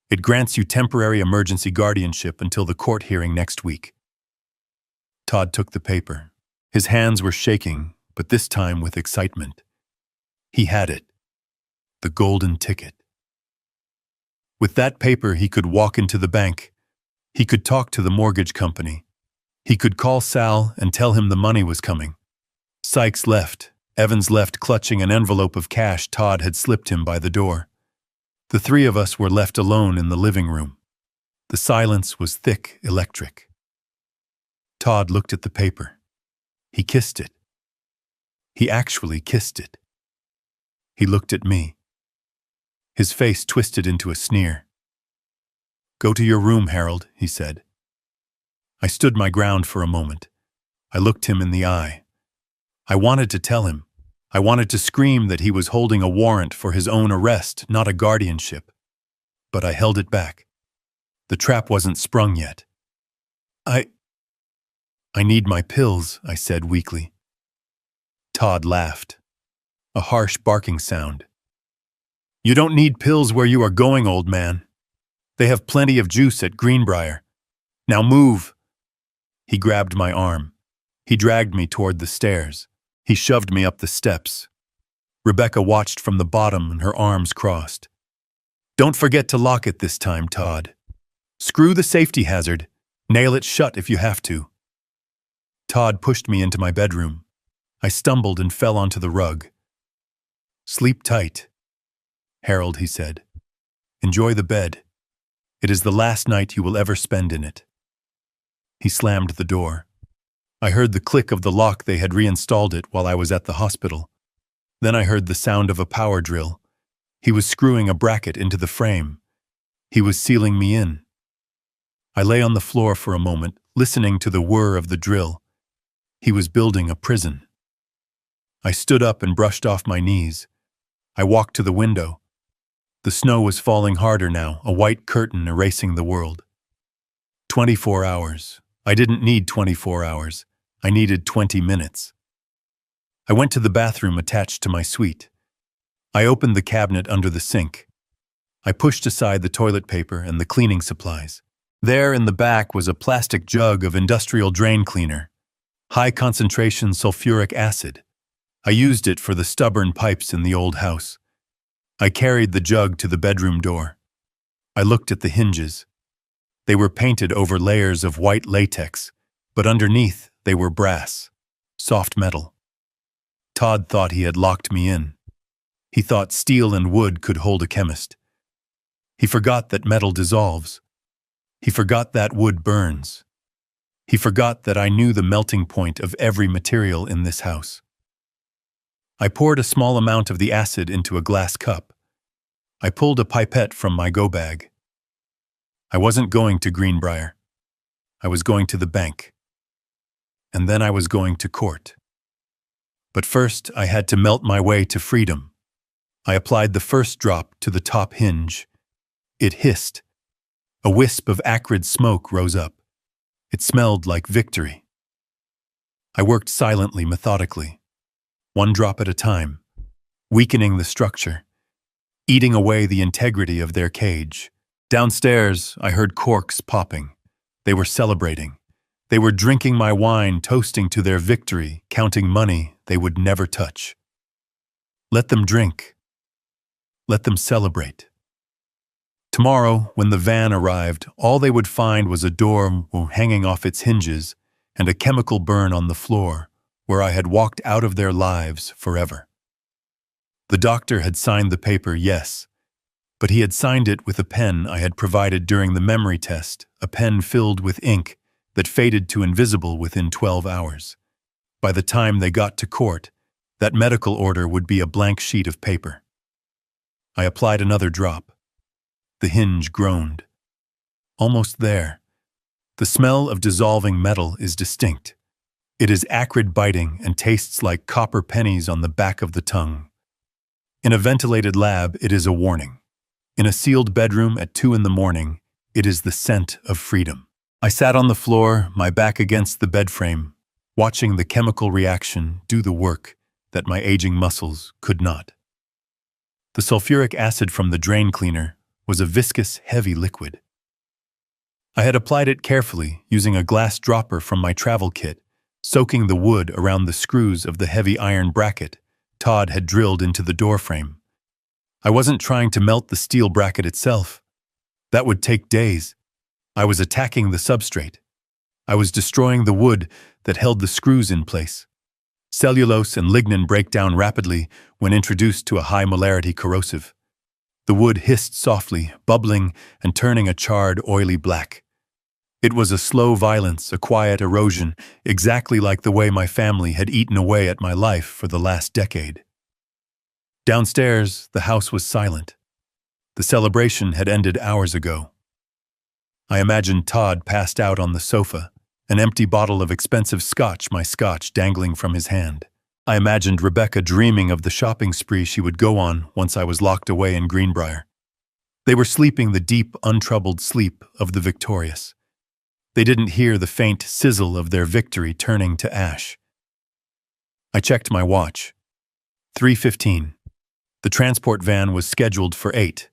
It grants you temporary emergency guardianship until the court hearing next week. Todd took the paper. His hands were shaking, but this time with excitement. He had it. The golden ticket. With that paper, he could walk into the bank. He could talk to the mortgage company. He could call Sal and tell him the money was coming. Sykes left. Evans left clutching an envelope of cash Todd had slipped him by the door. The three of us were left alone in the living room. The silence was thick, electric. Todd looked at the paper. He kissed it. He actually kissed it. He looked at me. His face twisted into a sneer. Go to your room, Harold, he said. I stood my ground for a moment. I looked him in the eye. I wanted to tell him. I wanted to scream that he was holding a warrant for his own arrest, not a guardianship. But I held it back. The trap wasn't sprung yet. I need my pills, I said weakly. Todd laughed. A harsh barking sound. You don't need pills where you are going, old man. They have plenty of juice at Greenbrier. Now move. He grabbed my arm. He dragged me toward the stairs. He shoved me up the steps. Rebecca watched from the bottom and her arms crossed. Don't forget to lock it this time, Todd. Screw the safety hazard. Nail it shut if you have to. Todd pushed me into my bedroom. I stumbled and fell onto the rug. Sleep tight, Harold, he said. Enjoy the bed. It is the last night you will ever spend in it. He slammed the door. I heard the click of the lock. They had reinstalled it while I was at the hospital. Then I heard the sound of a power drill. He was screwing a bracket into the frame. He was sealing me in. I lay on the floor for a moment, listening to the whir of the drill. He was building a prison. I stood up and brushed off my knees. I walked to the window. The snow was falling harder now, a white curtain erasing the world. 24 hours. I didn't need 24 hours. I needed 20 minutes. I went to the bathroom attached to my suite. I opened the cabinet under the sink. I pushed aside the toilet paper and the cleaning supplies. There in the back was a plastic jug of industrial drain cleaner, high-concentration sulfuric acid. I used it for the stubborn pipes in the old house. I carried the jug to the bedroom door. I looked at the hinges. They were painted over layers of white latex, but underneath they were brass, soft metal. Todd thought he had locked me in. He thought steel and wood could hold a chemist. He forgot that metal dissolves. He forgot that wood burns. He forgot that I knew the melting point of every material in this house. I poured a small amount of the acid into a glass cup. I pulled a pipette from my go bag. I wasn't going to Greenbrier. I was going to the bank. And then I was going to court. But first, I had to melt my way to freedom. I applied the first drop to the top hinge. It hissed. A wisp of acrid smoke rose up. It smelled like victory. I worked silently, methodically, one drop at a time, weakening the structure, eating away the integrity of their cage. Downstairs, I heard corks popping. They were celebrating. They were drinking my wine, toasting to their victory, counting money they would never touch. Let them drink. Let them celebrate. Tomorrow, when the van arrived, all they would find was a door hanging off its hinges and a chemical burn on the floor, where I had walked out of their lives forever. The doctor had signed the paper, yes, but he had signed it with a pen I had provided during the memory test, a pen filled with ink that faded to invisible within 12 hours. By the time they got to court, that medical order would be a blank sheet of paper. I applied another drop. The hinge groaned. Almost there. The smell of dissolving metal is distinct. It is acrid biting and tastes like copper pennies on the back of the tongue. In a ventilated lab, it is a warning. In a sealed bedroom at 2 a.m, it is the scent of freedom. I sat on the floor, my back against the bed frame, watching the chemical reaction do the work that my aging muscles could not. The sulfuric acid from the drain cleaner was a viscous, heavy liquid. I had applied it carefully, using a glass dropper from my travel kit, soaking the wood around the screws of the heavy iron bracket Todd had drilled into the door frame. I wasn't trying to melt the steel bracket itself. That would take days. I was attacking the substrate. I was destroying the wood that held the screws in place. Cellulose and lignin break down rapidly when introduced to a high molarity corrosive. The wood hissed softly, bubbling and turning a charred, oily black. It was a slow violence, a quiet erosion, exactly like the way my family had eaten away at my life for the last decade. Downstairs, the house was silent. The celebration had ended hours ago. I imagined Todd passed out on the sofa, an empty bottle of expensive scotch, my scotch dangling from his hand. I imagined Rebecca dreaming of the shopping spree she would go on once I was locked away in Greenbrier. They were sleeping the deep, untroubled sleep of the victorious. They didn't hear the faint sizzle of their victory turning to ash. I checked my watch. 3:15. The transport van was scheduled for 8.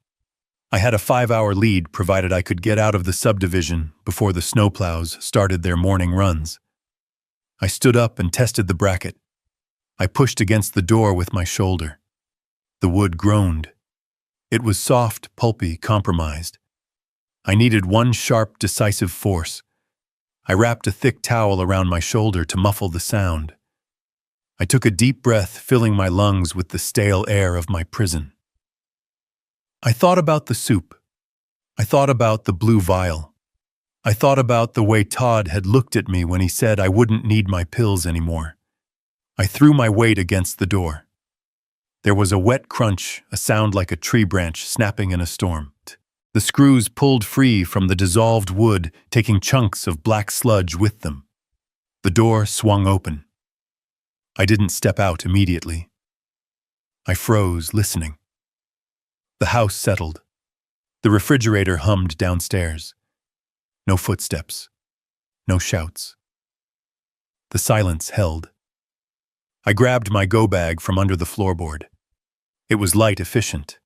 I had a 5-hour lead provided I could get out of the subdivision before the snowplows started their morning runs. I stood up and tested the bracket. I pushed against the door with my shoulder. The wood groaned. It was soft, pulpy, compromised. I needed one sharp, decisive force. I wrapped a thick towel around my shoulder to muffle the sound. I took a deep breath, filling my lungs with the stale air of my prison. I thought about the soup. I thought about the blue vial. I thought about the way Todd had looked at me when he said I wouldn't need my pills anymore. I threw my weight against the door. There was a wet crunch, a sound like a tree branch snapping in a storm. The screws pulled free from the dissolved wood, taking chunks of black sludge with them. The door swung open. I didn't step out immediately. I froze, listening. The house settled. The refrigerator hummed downstairs. No footsteps. No shouts. The silence held. I grabbed my go bag from under the floorboard. It was light, efficient.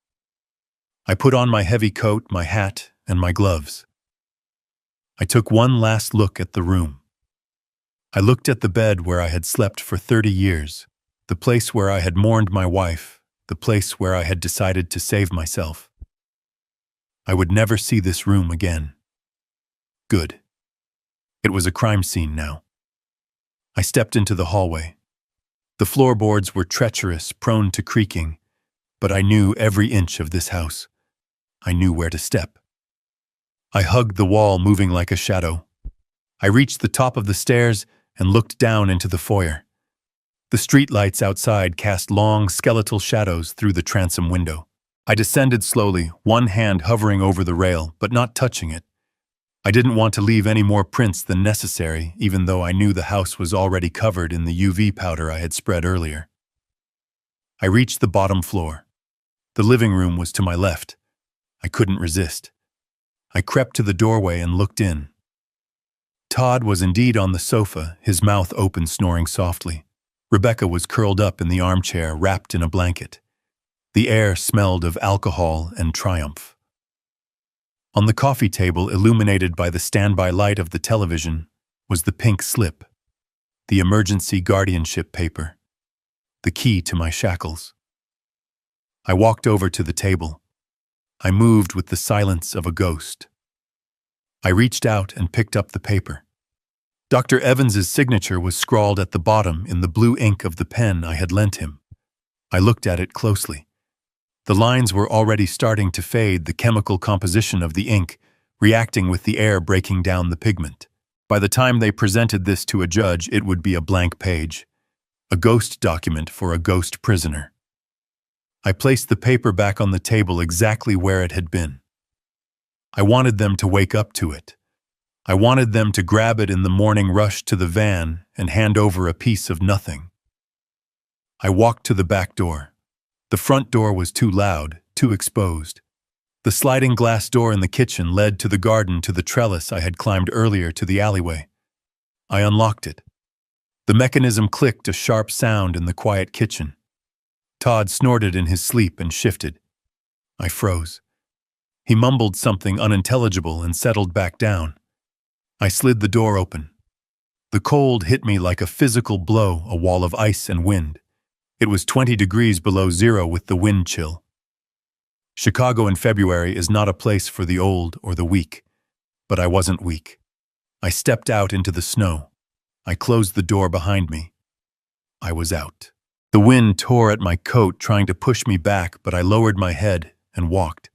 I put on my heavy coat, my hat, and my gloves. I took one last look at the room. I looked at the bed where I had slept for 30 years, the place where I had mourned my wife, the place where I had decided to save myself. I would never see this room again. Good. It was a crime scene now. I stepped into the hallway. The floorboards were treacherous, prone to creaking, but I knew every inch of this house. I knew where to step. I hugged the wall, moving like a shadow. I reached the top of the stairs and looked down into the foyer. The streetlights outside cast long, skeletal shadows through the transom window. I descended slowly, one hand hovering over the rail, but not touching it. I didn't want to leave any more prints than necessary, even though I knew the house was already covered in the UV powder I had spread earlier. I reached the bottom floor. The living room was to my left. I couldn't resist. I crept to the doorway and looked in. Todd was indeed on the sofa, his mouth open, snoring softly. Rebecca was curled up in the armchair, wrapped in a blanket. The air smelled of alcohol and triumph. On the coffee table, illuminated by the standby light of the television, was the pink slip, the emergency guardianship paper, the key to my shackles. I walked over to the table. I moved with the silence of a ghost. I reached out and picked up the paper. Dr. Evans's signature was scrawled at the bottom in the blue ink of the pen I had lent him. I looked at it closely. The lines were already starting to fade, the chemical composition of the ink reacting with the air breaking down the pigment. By the time they presented this to a judge, it would be a blank page, a ghost document for a ghost prisoner. I placed the paper back on the table exactly where it had been. I wanted them to wake up to it. I wanted them to grab it in the morning rush to the van and hand over a piece of nothing. I walked to the back door. The front door was too loud, too exposed. The sliding glass door in the kitchen led to the garden, to the trellis I had climbed earlier, to the alleyway. I unlocked it. The mechanism clicked, a sharp sound in the quiet kitchen. Todd snorted in his sleep and shifted. I froze. He mumbled something unintelligible and settled back down. I slid the door open. The cold hit me like a physical blow, a wall of ice and wind. It was 20 degrees below zero with the wind chill. Chicago in February is not a place for the old or the weak, but I wasn't weak. I stepped out into the snow. I closed the door behind me. I was out. The wind tore at my coat, trying to push me back, but I lowered my head and walked.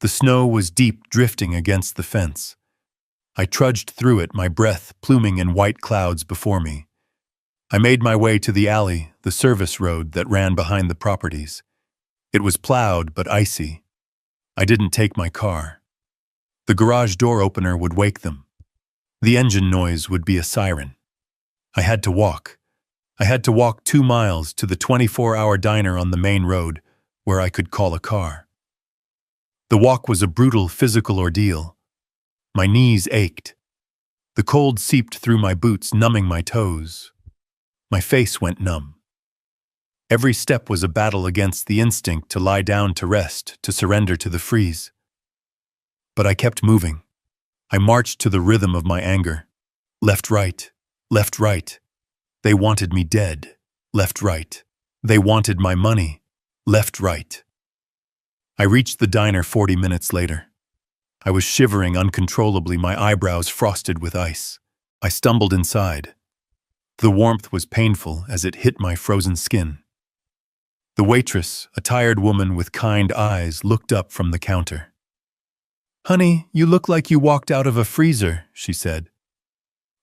The snow was deep, drifting against the fence. I trudged through it, my breath pluming in white clouds before me. I made my way to the alley, the service road that ran behind the properties. It was plowed but icy. I didn't take my car. The garage door opener would wake them. The engine noise would be a siren. I had to walk. I had to walk 2 miles to the 24-hour diner on the main road where I could call a car. The walk was a brutal physical ordeal. My knees ached. The cold seeped through my boots, numbing my toes. My face went numb. Every step was a battle against the instinct to lie down, to rest, to surrender to the freeze. But I kept moving. I marched to the rhythm of my anger. Left, right, left, right. They wanted me dead. Left, right. They wanted my money. Left, right. I reached the diner 40 minutes later. I was shivering uncontrollably, my eyebrows frosted with ice. I stumbled inside. The warmth was painful as it hit my frozen skin. The waitress, a tired woman with kind eyes, looked up from the counter. "Honey, you look like you walked out of a freezer," she said.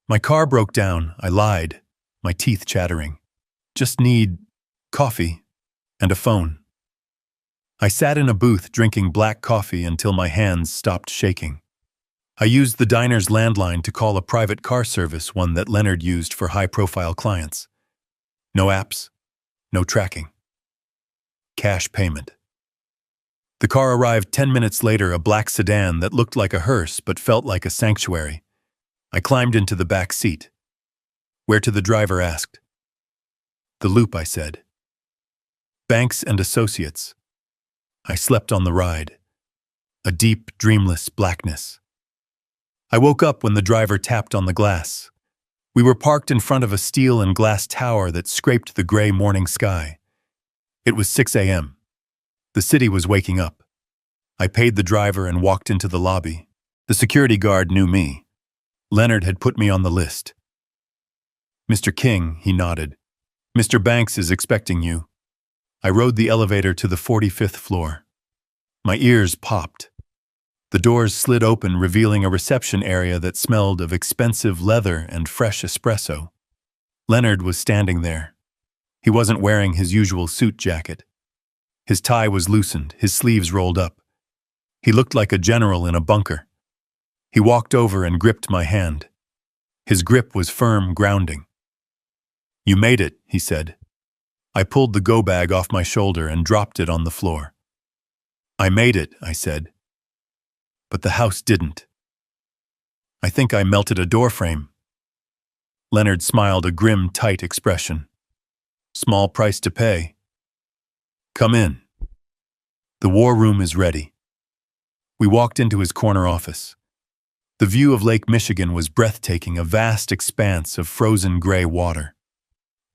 "My car broke down," I lied, my teeth chattering. "Just need coffee and a phone." I sat in a booth drinking black coffee until my hands stopped shaking. I used the diner's landline to call a private car service, one that Leonard used for high-profile clients. No apps, no tracking. Cash payment. The car arrived 10 minutes later, a black sedan that looked like a hearse but felt like a sanctuary. I climbed into the back seat. "Where to?" the driver asked. "The Loop," I said. "Banks and Associates." I slept on the ride. A deep, dreamless blackness. I woke up when the driver tapped on the glass. We were parked in front of a steel and glass tower that scraped the gray morning sky. It was 6 a.m. The city was waking up. I paid the driver and walked into the lobby. The security guard knew me. Leonard had put me on the list. "Mr. King," he nodded. "Mr. Banks is expecting you." I rode the elevator to the 45th floor. My ears popped. The doors slid open, revealing a reception area that smelled of expensive leather and fresh espresso. Leonard was standing there. He wasn't wearing his usual suit jacket. His tie was loosened, his sleeves rolled up. He looked like a general in a bunker. He walked over and gripped my hand. His grip was firm, grounding. "You made it," he said. I pulled the go bag off my shoulder and dropped it on the floor. "I made it," I said. But the house didn't. "I think I melted a doorframe." Leonard smiled, a grim, tight expression. "Small price to pay. Come in. The war room is ready." We walked into his corner office. The view of Lake Michigan was breathtaking, a vast expanse of frozen gray water.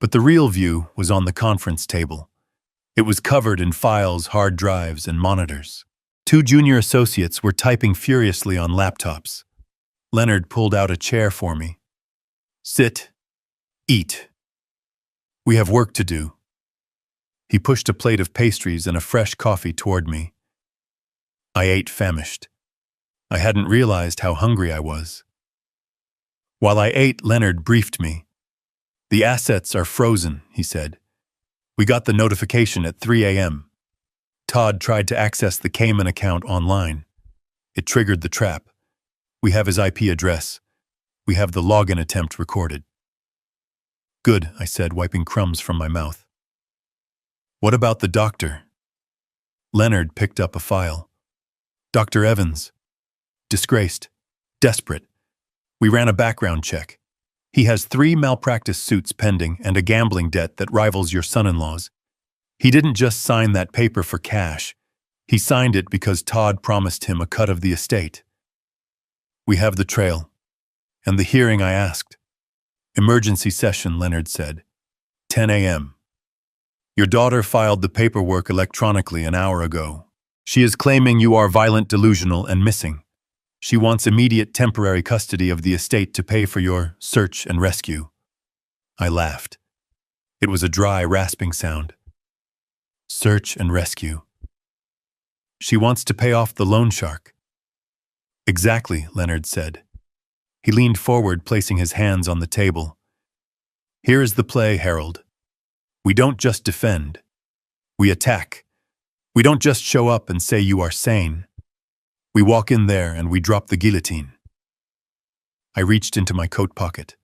But the real view was on the conference table. It was covered in files, hard drives, and monitors. 2 junior associates were typing furiously on laptops. Leonard pulled out a chair for me. "Sit. Eat. We have work to do." He pushed a plate of pastries and a fresh coffee toward me. I ate, famished. I hadn't realized how hungry I was. While I ate, Leonard briefed me. "The assets are frozen," he said. "We got the notification at 3 a.m. Todd tried to access the Cayman account online. It triggered the trap. We have his IP address. We have the login attempt recorded." "Good," I said, wiping crumbs from my mouth. "What about the doctor?" Leonard picked up a file. "Dr. Evans. Disgraced. Desperate. We ran a background check. He has 3 malpractice suits pending and a gambling debt that rivals your son-in-law's. He didn't just sign that paper for cash. He signed it because Todd promised him a cut of the estate. We have the trail. And the hearing I asked." "Emergency session," Leonard said. 10 a.m. "Your daughter filed the paperwork electronically an hour ago. She is claiming you are violent, delusional, and missing. She wants immediate temporary custody of the estate to pay for your search and rescue." I laughed. It was a dry, rasping sound. Search and rescue. She wants to pay off the loan shark. "Exactly," Leonard said. He leaned forward, placing his hands on the table. "Here is the play, Harold. We don't just defend. We attack. We don't just show up and say you are sane. We walk in there and we drop the guillotine." I reached into my coat pocket.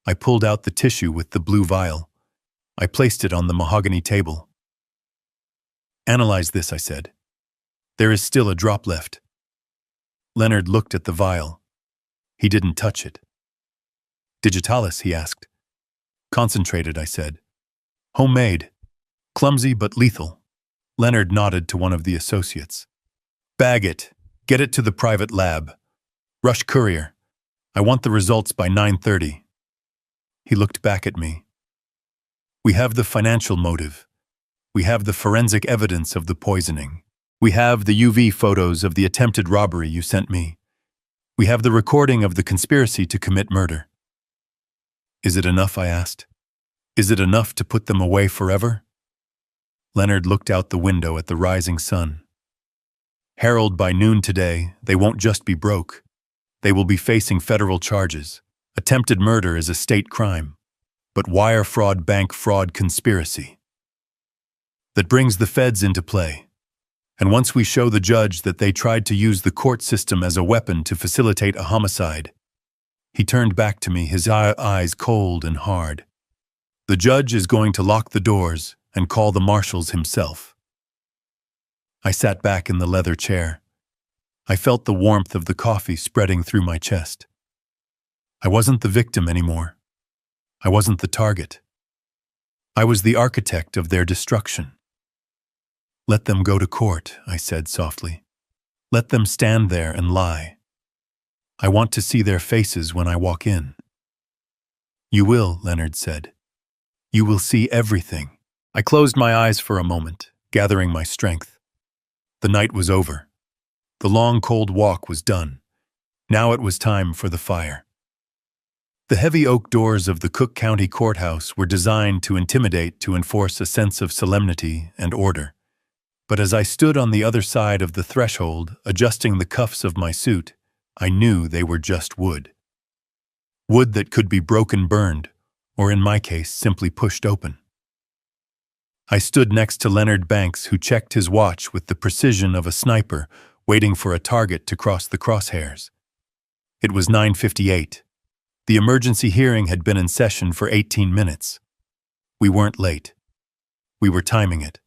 I pulled out the tissue with the blue vial. I placed it on the mahogany table. "Analyze this," I said. "There is still a drop left." Leonard looked at the vial. He didn't touch it. "Digitalis?" he asked. "Concentrated," I said. "Homemade. Clumsy but lethal." Leonard nodded to one of the associates. "Bag it. Get it to the private lab. Rush courier. I want the results by 9:30. He looked back at me. "We have the financial motive. We have the forensic evidence of the poisoning. We have the UV photos of the attempted robbery you sent me. We have the recording of the conspiracy to commit murder." "Is it enough?" I asked. "Is it enough to put them away forever?" Leonard looked out the window at the rising sun. "Harold, by noon today, they won't just be broke. They will be facing federal charges. Attempted murder is a state crime. But wire fraud, bank fraud, conspiracy. That brings the feds into play. And once we show the judge that they tried to use the court system as a weapon to facilitate a homicide." He turned back to me, his eyes cold and hard. "The judge is going to lock the doors and call the marshals himself." I sat back in the leather chair. I felt the warmth of the coffee spreading through my chest. I wasn't the victim anymore. I wasn't the target. I was the architect of their destruction. "Let them go to court," I said softly. "Let them stand there and lie. I want to see their faces when I walk in." "You will," Leonard said. "You will see everything." I closed my eyes for a moment, gathering my strength. The night was over. The long, cold walk was done. Now it was time for the fire. The heavy oak doors of the Cook County Courthouse were designed to enforce a sense of solemnity and order. But as I stood on the other side of the threshold, adjusting the cuffs of my suit, I knew they were just wood. Wood that could be broken, burned, or in my case, simply pushed open. I stood next to Leonard Banks, who checked his watch with the precision of a sniper, waiting for a target to cross the crosshairs. It was 9:58. The emergency hearing had been in session for 18 minutes. We weren't late. We were timing it.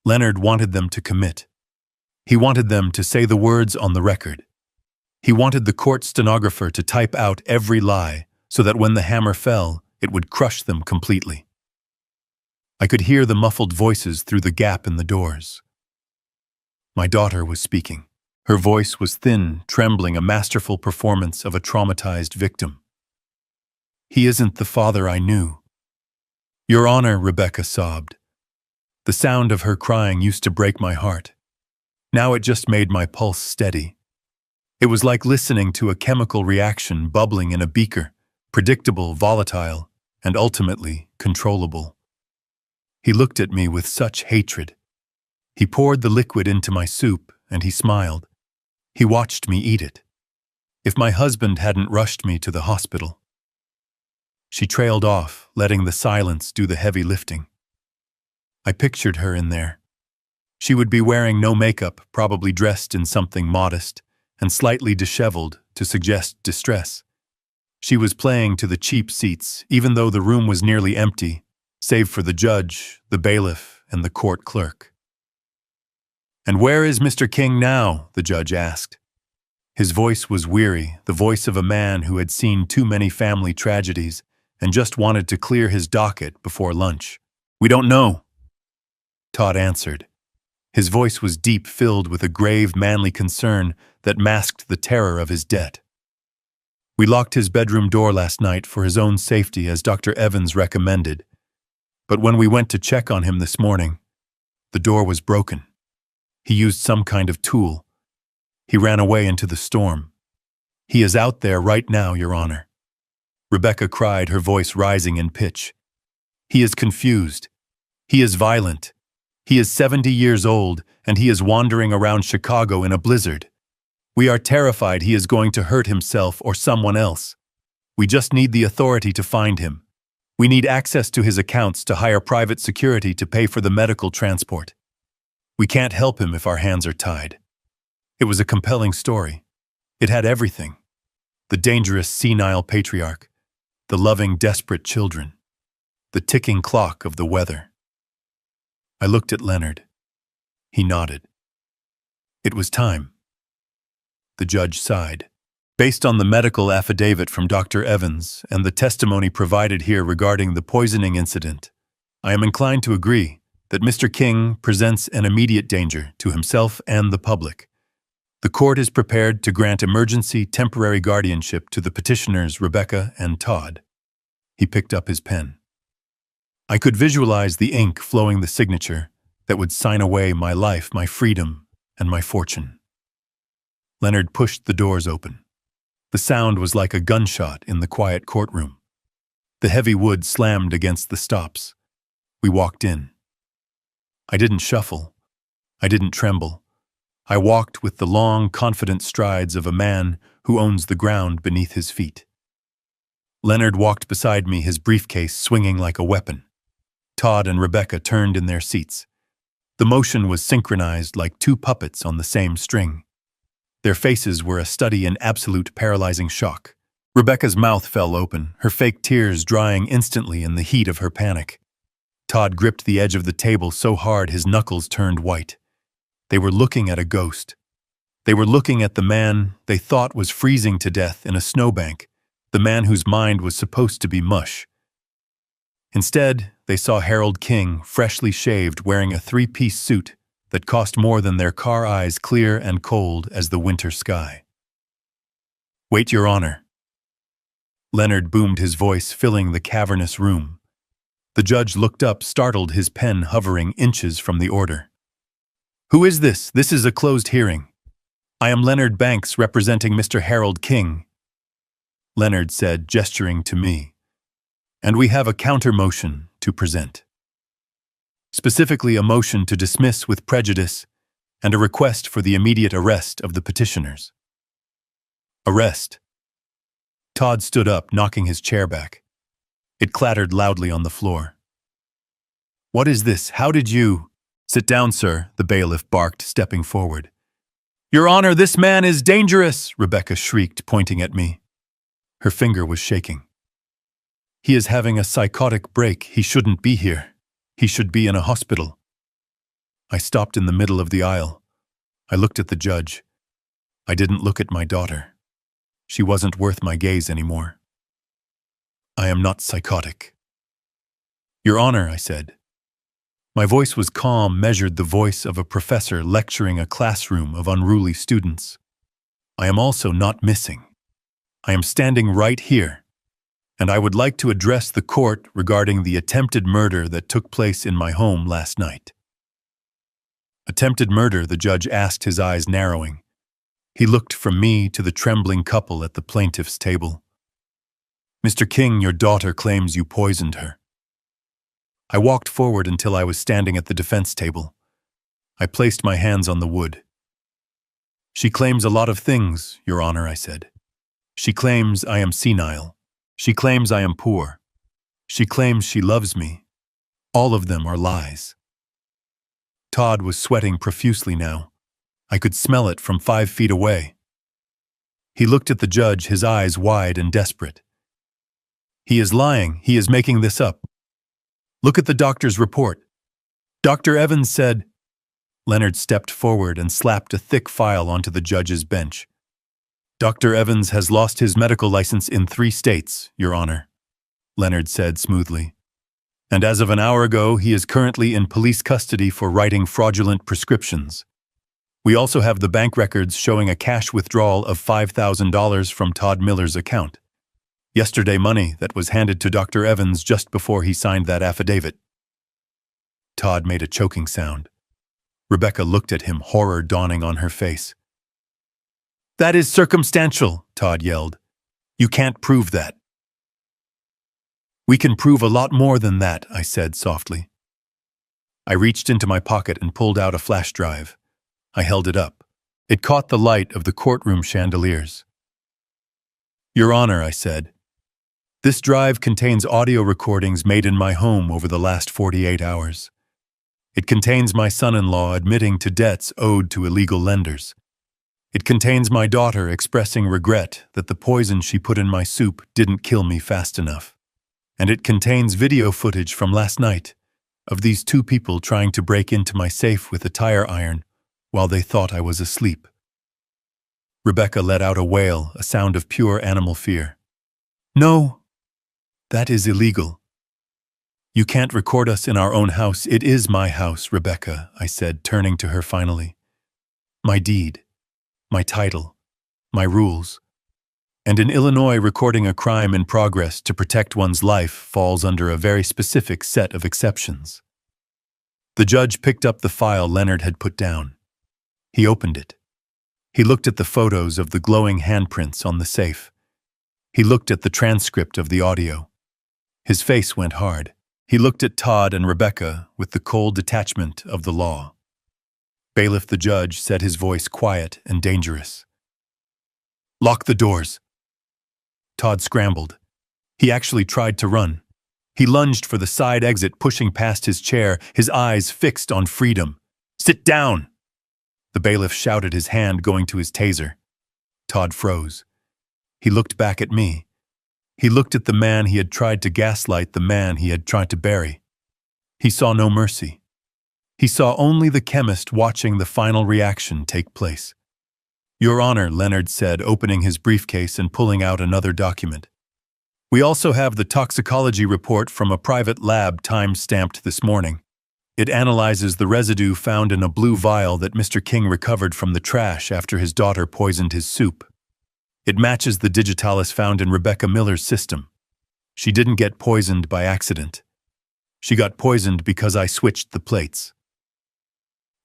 Leonard wanted them to commit. He wanted them to say the words on the record. He wanted the court stenographer to type out every lie so that when the hammer fell, it would crush them completely. I could hear the muffled voices through the gap in the doors. My daughter was speaking. Her voice was thin, trembling, a masterful performance of a traumatized victim. "He isn't the father I knew." "Your Honor," Rebecca sobbed. The sound of her crying used to break my heart. Now it just made my pulse steady. It was like listening to a chemical reaction bubbling in a beaker, predictable, volatile, and ultimately controllable. He looked at me with such hatred. He poured the liquid into my soup, and he smiled. He watched me eat it. If my husband hadn't rushed me to the hospital. She trailed off, letting the silence do the heavy lifting. I pictured her in there. She would be wearing no makeup, probably dressed in something modest, and slightly disheveled to suggest distress. She was playing to the cheap seats, even though the room was nearly empty, save for the judge, the bailiff, and the court clerk. "And where is Mr. King now?" the judge asked. His voice was weary, the voice of a man who had seen too many family tragedies and just wanted to clear his docket before lunch. "We don't know," Todd answered. His voice was deep, filled with a grave, manly concern that masked the terror of his debt. "We locked his bedroom door last night for his own safety, as Dr. Evans recommended. But when we went to check on him this morning, the door was broken. He used some kind of tool. He ran away into the storm. He is out there right now, Your Honor." Rebecca cried, her voice rising in pitch. "He is confused. He is violent. He is 70 years old, and he is wandering around Chicago in a blizzard. We are terrified he is going to hurt himself or someone else. We just need the authority to find him. We need access to his accounts to hire private security to pay for the medical transport. We can't help him if our hands are tied." It was a compelling story. It had everything. The dangerous, senile patriarch, the loving, desperate children, the ticking clock of the weather. I looked at Leonard. He nodded. It was time. The judge sighed. "Based on the medical affidavit from Dr. Evans and the testimony provided here regarding the poisoning incident, I am inclined to agree that Mr. King presents an immediate danger to himself and the public. The court is prepared to grant emergency temporary guardianship to the petitioners Rebecca and Todd." He picked up his pen. I could visualize the ink flowing the signature that would sign away my life, my freedom, and my fortune. Leonard pushed the doors open. The sound was like a gunshot in the quiet courtroom. The heavy wood slammed against the stops. We walked in. I didn't shuffle. I didn't tremble. I walked with the long, confident strides of a man who owns the ground beneath his feet. Leonard walked beside me, his briefcase swinging like a weapon. Todd and Rebecca turned in their seats. The motion was synchronized like two puppets on the same string. Their faces were a study in absolute paralyzing shock. Rebecca's mouth fell open, her fake tears drying instantly in the heat of her panic. Todd gripped the edge of the table so hard his knuckles turned white. They were looking at a ghost. They were looking at the man they thought was freezing to death in a snowbank, the man whose mind was supposed to be mush. Instead, they saw Harold King, freshly shaved, wearing a three-piece suit that cost more than their car eyes, clear and cold as the winter sky. "Wait, Your Honor." Leonard boomed, his voice filling the cavernous room. The judge looked up, startled, his pen hovering inches from the order. "Who is this? This is a closed hearing." I am Leonard Banks representing Mr. Harold King, Leonard said, gesturing to me. And we have a counter-motion to present. Specifically a motion to dismiss with prejudice and a request for the immediate arrest of the petitioners. Arrest. Todd stood up, knocking his chair back. It clattered loudly on the floor. What is this? How did you— Sit down, sir, the bailiff barked, stepping forward. Your Honor, this man is dangerous, Rebecca shrieked, pointing at me. Her finger was shaking. He is having a psychotic break. He shouldn't be here. He should be in a hospital. I stopped in the middle of the aisle. I looked at the judge. I didn't look at my daughter. She wasn't worth my gaze anymore. I am not psychotic. Your Honor, I said. My voice was calm, measured, the voice of a professor lecturing a classroom of unruly students. I am also not missing. I am standing right here, and I would like to address the court regarding the attempted murder that took place in my home last night. Attempted murder, the judge asked, his eyes narrowing. He looked from me to the trembling couple at the plaintiff's table. Mr. King, your daughter claims you poisoned her. I walked forward until I was standing at the defense table. I placed my hands on the wood. She claims a lot of things, Your Honor, I said. She claims I am senile. She claims I am poor. She claims she loves me. All of them are lies. Todd was sweating profusely now. I could smell it from 5 feet away. He looked at the judge, his eyes wide and desperate. He is lying. He is making this up. Look at the doctor's report. Dr. Evans said— Leonard stepped forward and slapped a thick file onto the judge's bench. Dr. Evans has lost his medical license in 3 states, Your Honor, Leonard said smoothly. And as of an hour ago, he is currently in police custody for writing fraudulent prescriptions. We also have the bank records showing a cash withdrawal of $5,000 from Todd Miller's account. Yesterday, money that was handed to Dr. Evans just before he signed that affidavit. Todd made a choking sound. Rebecca looked at him, horror dawning on her face. That is circumstantial, Todd yelled. You can't prove that. We can prove a lot more than that, I said softly. I reached into my pocket and pulled out a flash drive. I held it up. It caught the light of the courtroom chandeliers. Your Honor, I said. This drive contains audio recordings made in my home over the last 48 hours. It contains my son-in-law admitting to debts owed to illegal lenders. It contains my daughter expressing regret that the poison she put in my soup didn't kill me fast enough. And it contains video footage from last night of these 2 people trying to break into my safe with a tire iron while they thought I was asleep. Rebecca let out a wail, a sound of pure animal fear. No, that is illegal. You can't record us in our own house. It is my house, Rebecca, I said, turning to her finally. My deed, my title, my rules. And in Illinois, recording a crime in progress to protect one's life falls under a very specific set of exceptions. The judge picked up the file Leonard had put down. He opened it. He looked at the photos of the glowing handprints on the safe. He looked at the transcript of the audio. His face went hard. He looked at Todd and Rebecca with the cold detachment of the law. Bailiff the judge said, his voice quiet and dangerous. Lock the doors. Todd scrambled. He actually tried to run. He lunged for the side exit, pushing past his chair, his eyes fixed on freedom. Sit down! The bailiff shouted, his hand going to his taser. Todd froze. He looked back at me. He looked at the man he had tried to gaslight, the man he had tried to bury. He saw no mercy. He saw only the chemist watching the final reaction take place. Your Honor, Leonard said, opening his briefcase and pulling out another document. We also have the toxicology report from a private lab time-stamped this morning. It analyzes the residue found in a blue vial that Mr. King recovered from the trash after his daughter poisoned his soup. It matches the digitalis found in Rebecca Miller's system. She didn't get poisoned by accident. She got poisoned because I switched the plates.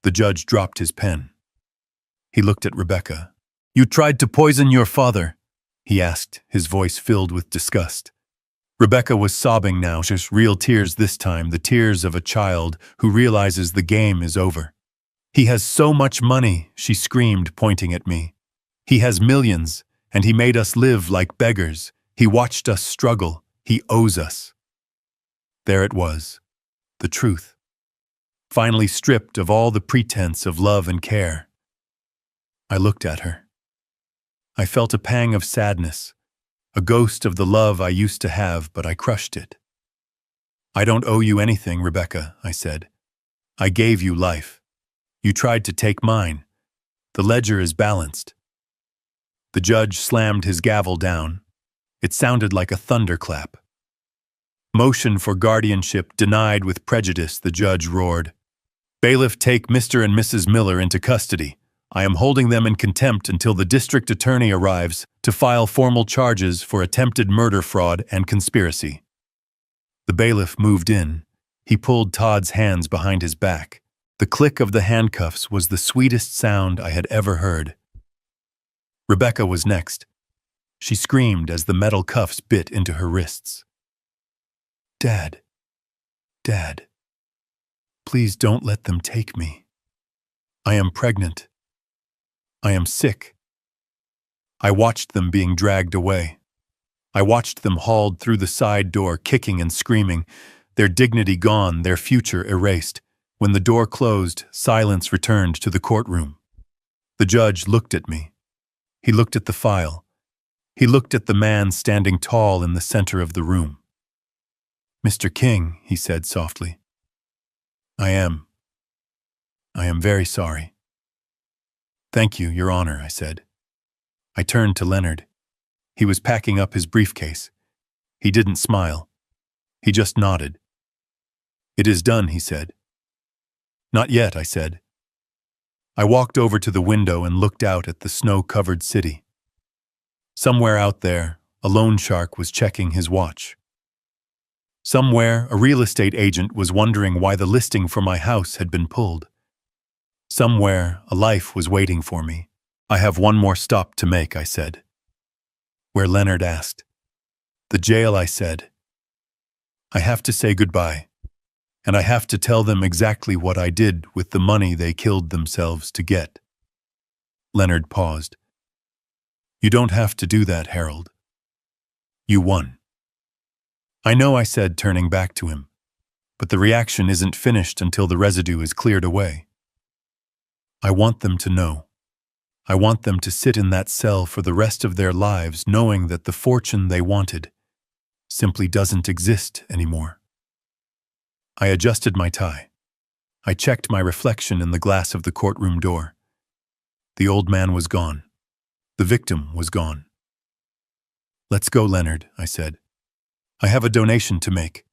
The judge dropped his pen. He looked at Rebecca. "You tried to poison your father?" he asked, his voice filled with disgust. Rebecca was sobbing now, just real tears this time, the tears of a child who realizes the game is over. "He has so much money," she screamed, pointing at me. "He has millions, and he made us live like beggars. He watched us struggle. He owes us." There it was, the truth, finally stripped of all the pretense of love and care. I looked at her. I felt a pang of sadness, a ghost of the love I used to have, but I crushed it. "I don't owe you anything, Rebecca," I said. "I gave you life. You tried to take mine. The ledger is balanced." The judge slammed his gavel down. It sounded like a thunderclap. "Motion for guardianship denied with prejudice," the judge roared. "Bailiff, take Mr. and Mrs. Miller into custody. I am holding them in contempt until the district attorney arrives to file formal charges for attempted murder, fraud, and conspiracy." The bailiff moved in. He pulled Todd's hands behind his back. The click of the handcuffs was the sweetest sound I had ever heard. Rebecca was next. She screamed as the metal cuffs bit into her wrists. "Dad, Dad, please don't let them take me. I am pregnant. I am sick." I watched them being dragged away. I watched them hauled through the side door, kicking and screaming, their dignity gone, their future erased. When the door closed, silence returned to the courtroom. The judge looked at me. He looked at the file. He looked at the man standing tall in the center of the room. "Mr. King," he said softly. I am very sorry." "Thank you, Your Honor," I said. I turned to Leonard. He was packing up his briefcase. He didn't smile. He just nodded. "It is done," he said. "Not yet," I said. I walked over to the window and looked out at the snow-covered city. Somewhere out there, a loan shark was checking his watch. Somewhere, a real estate agent was wondering why the listing for my house had been pulled. Somewhere, a life was waiting for me. "I have one more stop to make," I said. "Where?" Leonard asked. "The jail," I said. "I have to say goodbye, and I have to tell them exactly what I did with the money they killed themselves to get." Leonard paused. "You don't have to do that, Harold. You won." "I know," I said, turning back to him, "but the reaction isn't finished until the residue is cleared away. I want them to know. I want them to sit in that cell for the rest of their lives knowing that the fortune they wanted simply doesn't exist anymore." I adjusted my tie. I checked my reflection in the glass of the courtroom door. The old man was gone. The victim was gone. "Let's go, Leonard," I said. "I have a donation to make."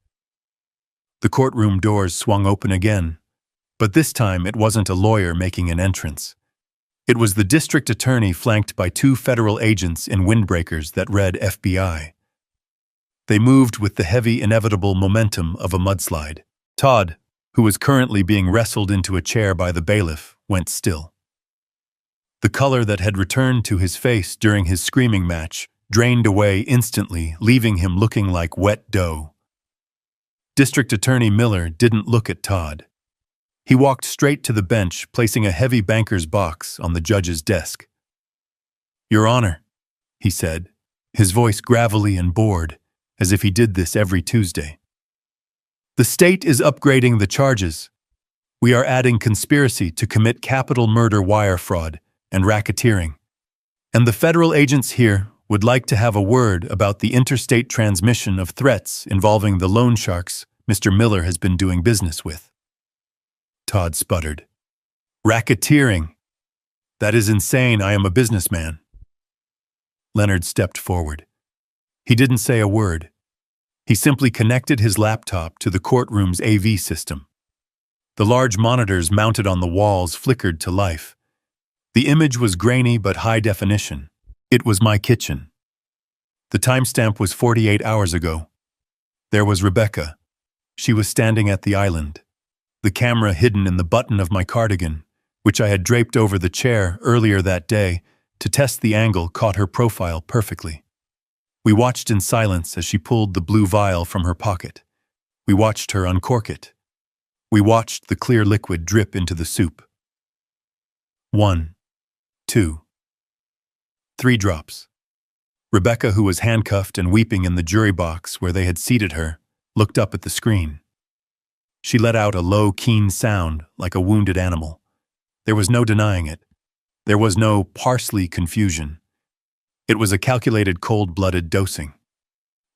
The courtroom doors swung open again, but this time it wasn't a lawyer making an entrance. It was the district attorney flanked by 2 federal agents in windbreakers that read FBI. They moved with the heavy, inevitable momentum of a mudslide. Todd, who was currently being wrestled into a chair by the bailiff, went still. The color that had returned to his face during his screaming match drained away instantly, leaving him looking like wet dough. District Attorney Miller didn't look at Todd. He walked straight to the bench, placing a heavy banker's box on the judge's desk. "Your Honor," he said, his voice gravelly and bored, as if he did this every Tuesday. "The state is upgrading the charges. We are adding conspiracy to commit capital murder, wire fraud, and racketeering. And the federal agents here would like to have a word about the interstate transmission of threats involving the loan sharks Mr. Miller has been doing business with." Todd sputtered. "Racketeering? That is insane. I am a businessman." Leonard stepped forward. He didn't say a word. He simply connected his laptop to the courtroom's AV system. The large monitors mounted on the walls flickered to life. The image was grainy but high definition. It was my kitchen. The timestamp was 48 hours ago. There was Rebecca. She was standing at the island, the camera hidden in the button of my cardigan, which I had draped over the chair earlier that day to test the angle, caught her profile perfectly. We watched in silence as she pulled the blue vial from her pocket. We watched her uncork it. We watched the clear liquid drip into the soup. 1, 2, 3 drops. Rebecca, who was handcuffed and weeping in the jury box where they had seated her, looked up at the screen. She let out a low, keen sound like a wounded animal. There was no denying it. There was no parsley confusion. It was a calculated, cold-blooded dosing.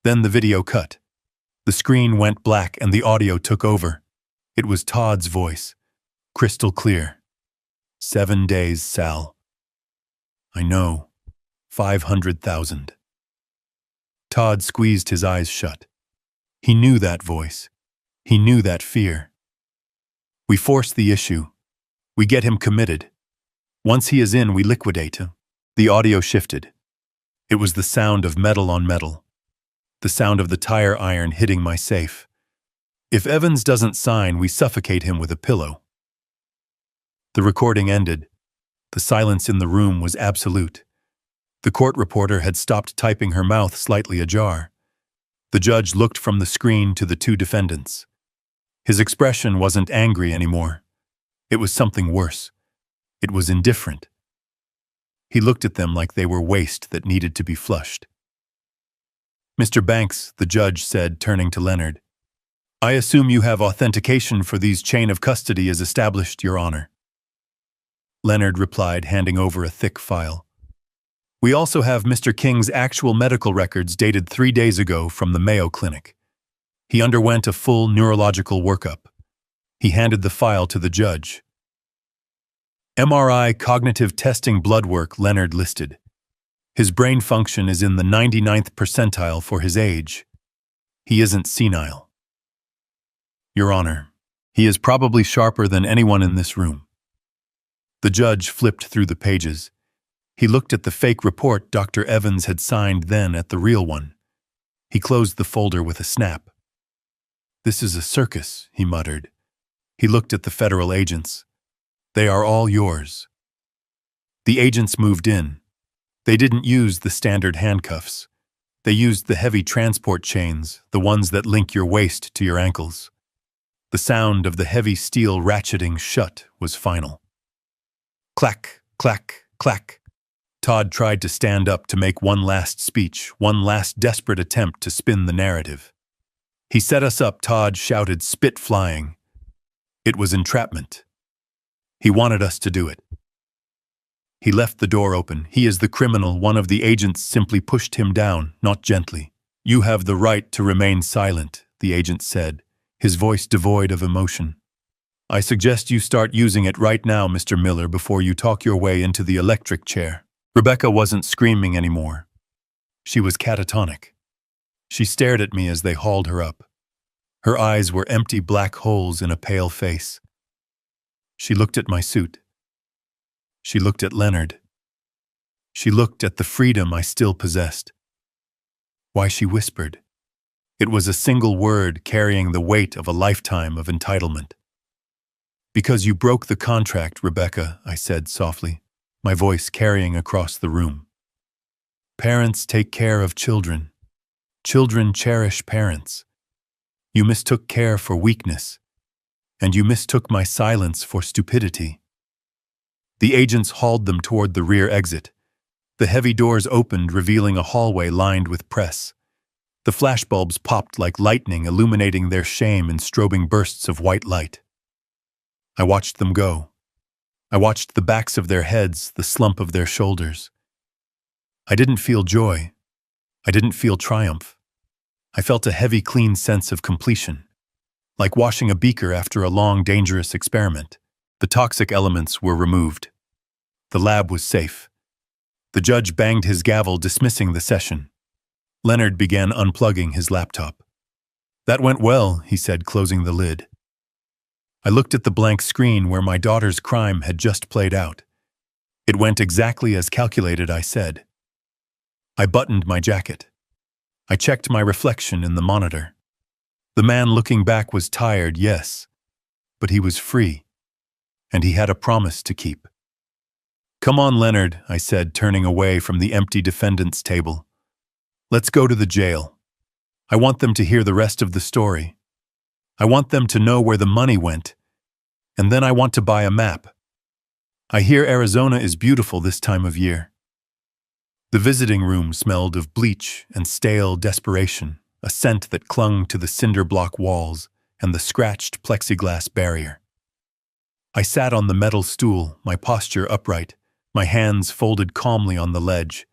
Then the video cut. The screen went black and the audio took over. It was Todd's voice, crystal clear. 7 days, Sal. I know. 500,000. Todd squeezed his eyes shut. He knew that voice. He knew that fear. We force the issue. We get him committed. Once he is in, we liquidate him. The audio shifted. It was the sound of metal on metal. The sound of the tire iron hitting my safe. If Evans doesn't sign, we suffocate him with a pillow. The recording ended. The silence in the room was absolute. The court reporter had stopped typing, her mouth slightly ajar. The judge looked from the screen to the two defendants. His expression wasn't angry anymore. It was something worse. It was indifferent. He looked at them like they were waste that needed to be flushed. Mr. Banks, the judge said, turning to Leonard, I assume you have authentication for these chain of custody as established, Your Honor. Leonard replied, handing over a thick file. We also have Mr. King's actual medical records dated 3 days ago from the Mayo Clinic. He underwent a full neurological workup. He handed the file to the judge. MRI cognitive testing blood work, Leonard listed. His brain function is in the 99th percentile for his age. He isn't senile. Your Honor, he is probably sharper than anyone in this room. The judge flipped through the pages. He looked at the fake report Dr. Evans had signed, then at the real one. He closed the folder with a snap. This is a circus, he muttered. He looked at the federal agents. They are all yours. The agents moved in. They didn't use the standard handcuffs. They used the heavy transport chains, the ones that link your waist to your ankles. The sound of the heavy steel ratcheting shut was final. Clack, clack, clack. Todd tried to stand up to make one last speech, one last desperate attempt to spin the narrative. He set us up, Todd shouted, spit flying. It was entrapment. He wanted us to do it. He left the door open. He is the criminal. One of the agents simply pushed him down, not gently. You have the right to remain silent, the agent said, his voice devoid of emotion. I suggest you start using it right now, Mr. Miller, before you talk your way into the electric chair. Rebecca wasn't screaming anymore. She was catatonic. She stared at me as they hauled her up. Her eyes were empty black holes in a pale face. She looked at my suit. She looked at Leonard. She looked at the freedom I still possessed. Why, she whispered. It was a single word carrying the weight of a lifetime of entitlement. Because you broke the contract, Rebecca, I said softly, my voice carrying across the room. Parents take care of children. Children cherish parents. You mistook care for weakness, and you mistook my silence for stupidity. The agents hauled them toward the rear exit. The heavy doors opened, revealing a hallway lined with press. The flashbulbs popped like lightning, illuminating their shame in strobing bursts of white light. I watched them go. I watched the backs of their heads, the slump of their shoulders. I didn't feel joy. I didn't feel triumph. I felt a heavy, clean sense of completion, like washing a beaker after a long, dangerous experiment. The toxic elements were removed. The lab was safe. The judge banged his gavel, dismissing the session. Leonard began unplugging his laptop. That went well, he said, closing the lid. I looked at the blank screen where my daughter's crime had just played out. It went exactly as calculated, I said. I buttoned my jacket. I checked my reflection in the monitor. The man looking back was tired, yes, but he was free. and he had a promise to keep. "Come on, Leonard," I said, turning away from the empty defendant's table. "Let's go to the jail. I want them to hear the rest of the story. I want them to know where the money went, and then I want to buy a map. I hear Arizona is beautiful this time of year." The visiting room smelled of bleach and stale desperation, a scent that clung to the cinder block walls and the scratched plexiglass barrier. I sat on the metal stool, my posture upright, my hands folded calmly on the ledge.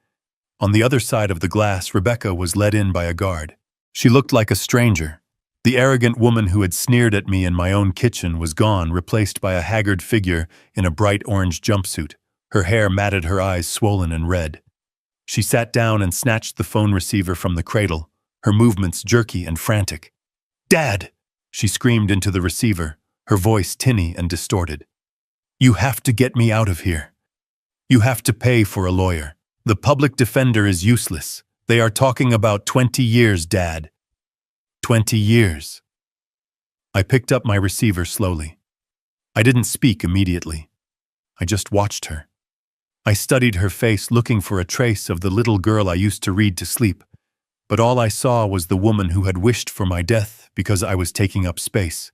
On the other side of the glass, Rebecca was led in by a guard. She looked like a stranger. The arrogant woman who had sneered at me in my own kitchen was gone, replaced by a haggard figure in a bright orange jumpsuit. Her hair matted, her eyes swollen and red. She sat down and snatched the phone receiver from the cradle, her movements jerky and frantic. "Dad!" she screamed into the receiver, her voice tinny and distorted. "You have to get me out of here. You have to pay for a lawyer. The public defender is useless. They are talking about 20 years, Dad. 20 years. I picked up my receiver slowly. I didn't speak immediately. I just watched her. I studied her face, looking for a trace of the little girl I used to read to sleep, but all I saw was the woman who had wished for my death because I was taking up space.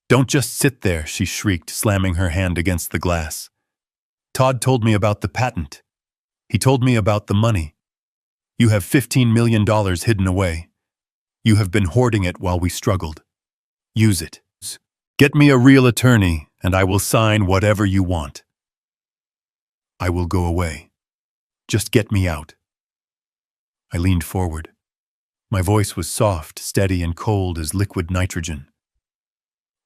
"Don't just sit there," she shrieked, slamming her hand against the glass. "Todd told me about the patent. He told me about the money. You have $15 million hidden away. You have been hoarding it while we struggled. Use it. Get me a real attorney, and I will sign whatever you want. I will go away. Just get me out." I leaned forward. My voice was soft, steady, and cold as liquid nitrogen.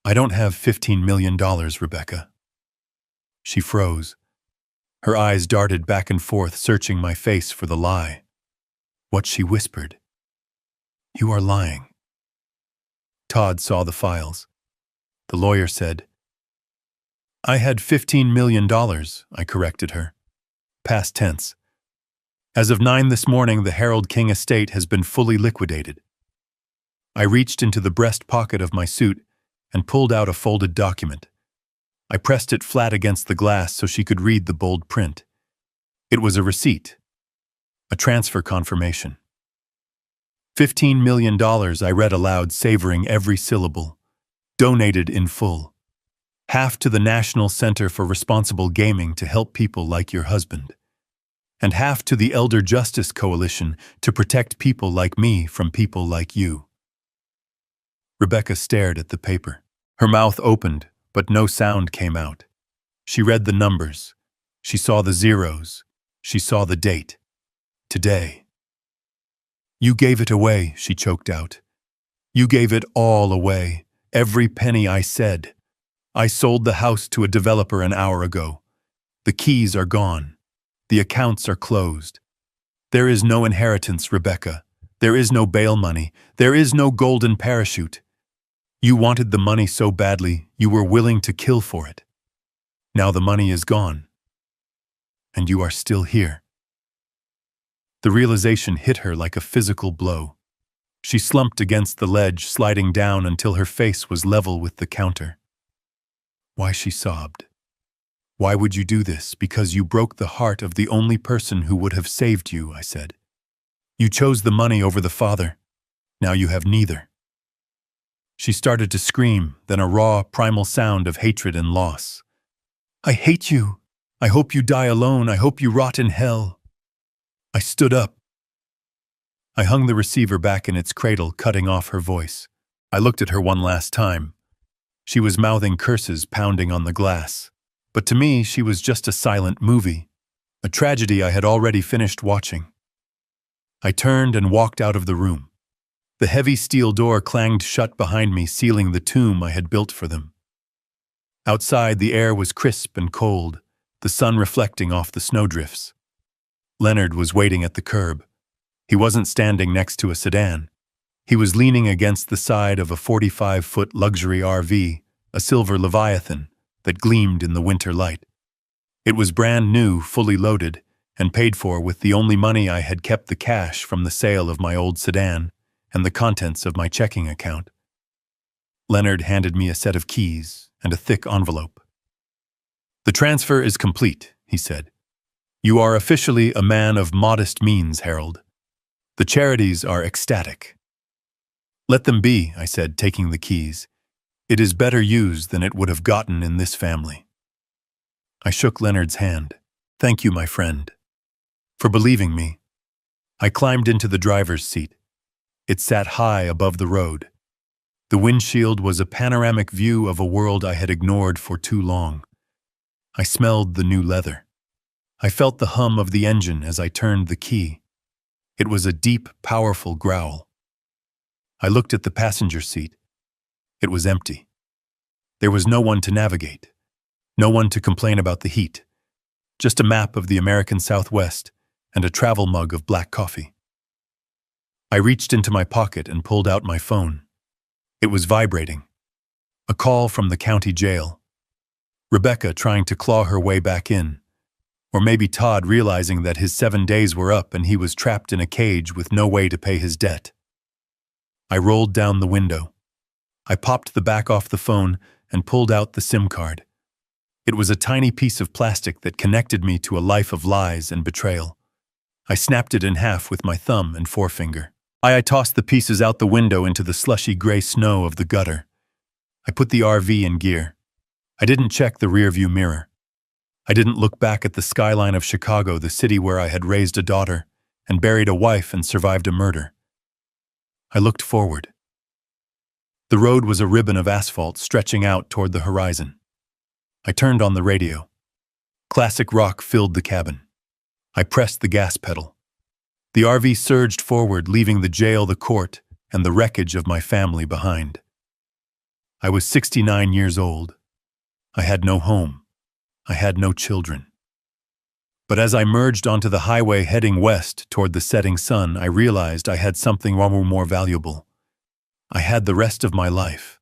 "I don't have $15 million, Rebecca." She froze. Her eyes darted back and forth, searching my face for the lie. What she whispered. "You are lying." Todd saw the files. The lawyer said, "I had $15 million, I corrected her. Past tense. As of 9 this morning, the Harold King estate has been fully liquidated. I reached into the breast pocket of my suit and pulled out a folded document. I pressed it flat against the glass so she could read the bold print. It was a receipt. A transfer confirmation. $15 million, I read aloud, savoring every syllable. Donated in full. Half to the National Center for Responsible Gaming to help people like your husband. And half to the Elder Justice Coalition to protect people like me from people like you." Rebecca stared at the paper. Her mouth opened, but no sound came out. She read the numbers. She saw the zeros. She saw the date. Today. "You gave it away," she choked out. "You gave it all away. Every penny I said. I sold the house to a developer an hour ago. The keys are gone. The accounts are closed. There is no inheritance, Rebecca. There is no bail money. There is no golden parachute. You wanted the money so badly, you were willing to kill for it. Now the money is gone. And you are still here." The realization hit her like a physical blow. She slumped against the ledge, sliding down until her face was level with the counter. "Why," she sobbed. "Why would you do this? Because you broke the heart of the only person who would have saved you," I said. "You chose the money over the father. Now you have neither." She started to scream, then a raw, primal sound of hatred and loss. "I hate you. I hope you die alone. I hope you rot in hell." I stood up. I hung the receiver back in its cradle, cutting off her voice. I looked at her one last time. She was mouthing curses, pounding on the glass. But to me, she was just a silent movie, a tragedy I had already finished watching. I turned and walked out of the room. The heavy steel door clanged shut behind me, sealing the tomb I had built for them. Outside, the air was crisp and cold, the sun reflecting off the snowdrifts. Leonard was waiting at the curb. He wasn't standing next to a sedan. He was leaning against the side of a 45-foot luxury RV, a silver Leviathan, that gleamed in the winter light. It was brand new, fully loaded, and paid for with the only money I had kept, the cash from the sale of my old sedan and the contents of my checking account. Leonard handed me a set of keys and a thick envelope. "The transfer is complete," he said. "You are officially a man of modest means, Harold. The charities are ecstatic." "Let them be," I said, taking the keys. "It is better used than it would have gotten in this family." I shook Leonard's hand. "Thank you, my friend, for believing me." I climbed into the driver's seat. It sat high above the road. The windshield was a panoramic view of a world I had ignored for too long. I smelled the new leather. I felt the hum of the engine as I turned the key. It was a deep, powerful growl. I looked at the passenger seat. It was empty. There was no one to navigate, no one to complain about the heat, just a map of the American Southwest and a travel mug of black coffee. I reached into my pocket and pulled out my phone. It was vibrating. A call from the county jail. Rebecca trying to claw her way back in. Or maybe Todd realizing that his 7 days were up and he was trapped in a cage with no way to pay his debt. I rolled down the window. I popped the back off the phone and pulled out the SIM card. It was a tiny piece of plastic that connected me to a life of lies and betrayal. I snapped it in half with my thumb and forefinger. I tossed the pieces out the window into the slushy gray snow of the gutter. I put the RV in gear. I didn't check the rearview mirror. I didn't look back at the skyline of Chicago, the city where I had raised a daughter and buried a wife and survived a murder. I looked forward. The road was a ribbon of asphalt stretching out toward the horizon. I turned on the radio. Classic rock filled the cabin. I pressed the gas pedal. The RV surged forward, leaving the jail, the court, and the wreckage of my family behind. I was 69 years old. I had no home. I had no children. But as I merged onto the highway heading west toward the setting sun, I realized I had something more valuable. I had the rest of my life.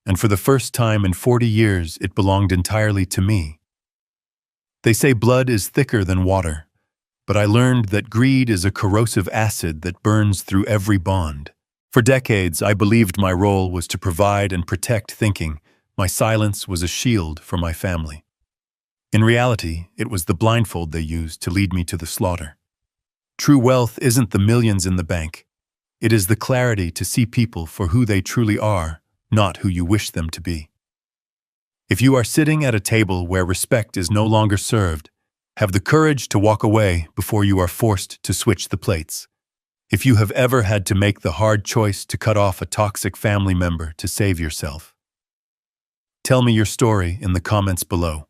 And for the first time in 40 years, it belonged entirely to me. They say blood is thicker than water. But I learned that greed is a corrosive acid that burns through every bond. For decades, I believed my role was to provide and protect, thinking my silence was a shield for my family. In reality, it was the blindfold they used to lead me to the slaughter. True wealth isn't the millions in the bank. It is the clarity to see people for who they truly are, not who you wish them to be. If you are sitting at a table where respect is no longer served, have the courage to walk away before you are forced to switch the plates. If you have ever had to make the hard choice to cut off a toxic family member to save yourself, tell me your story in the comments below.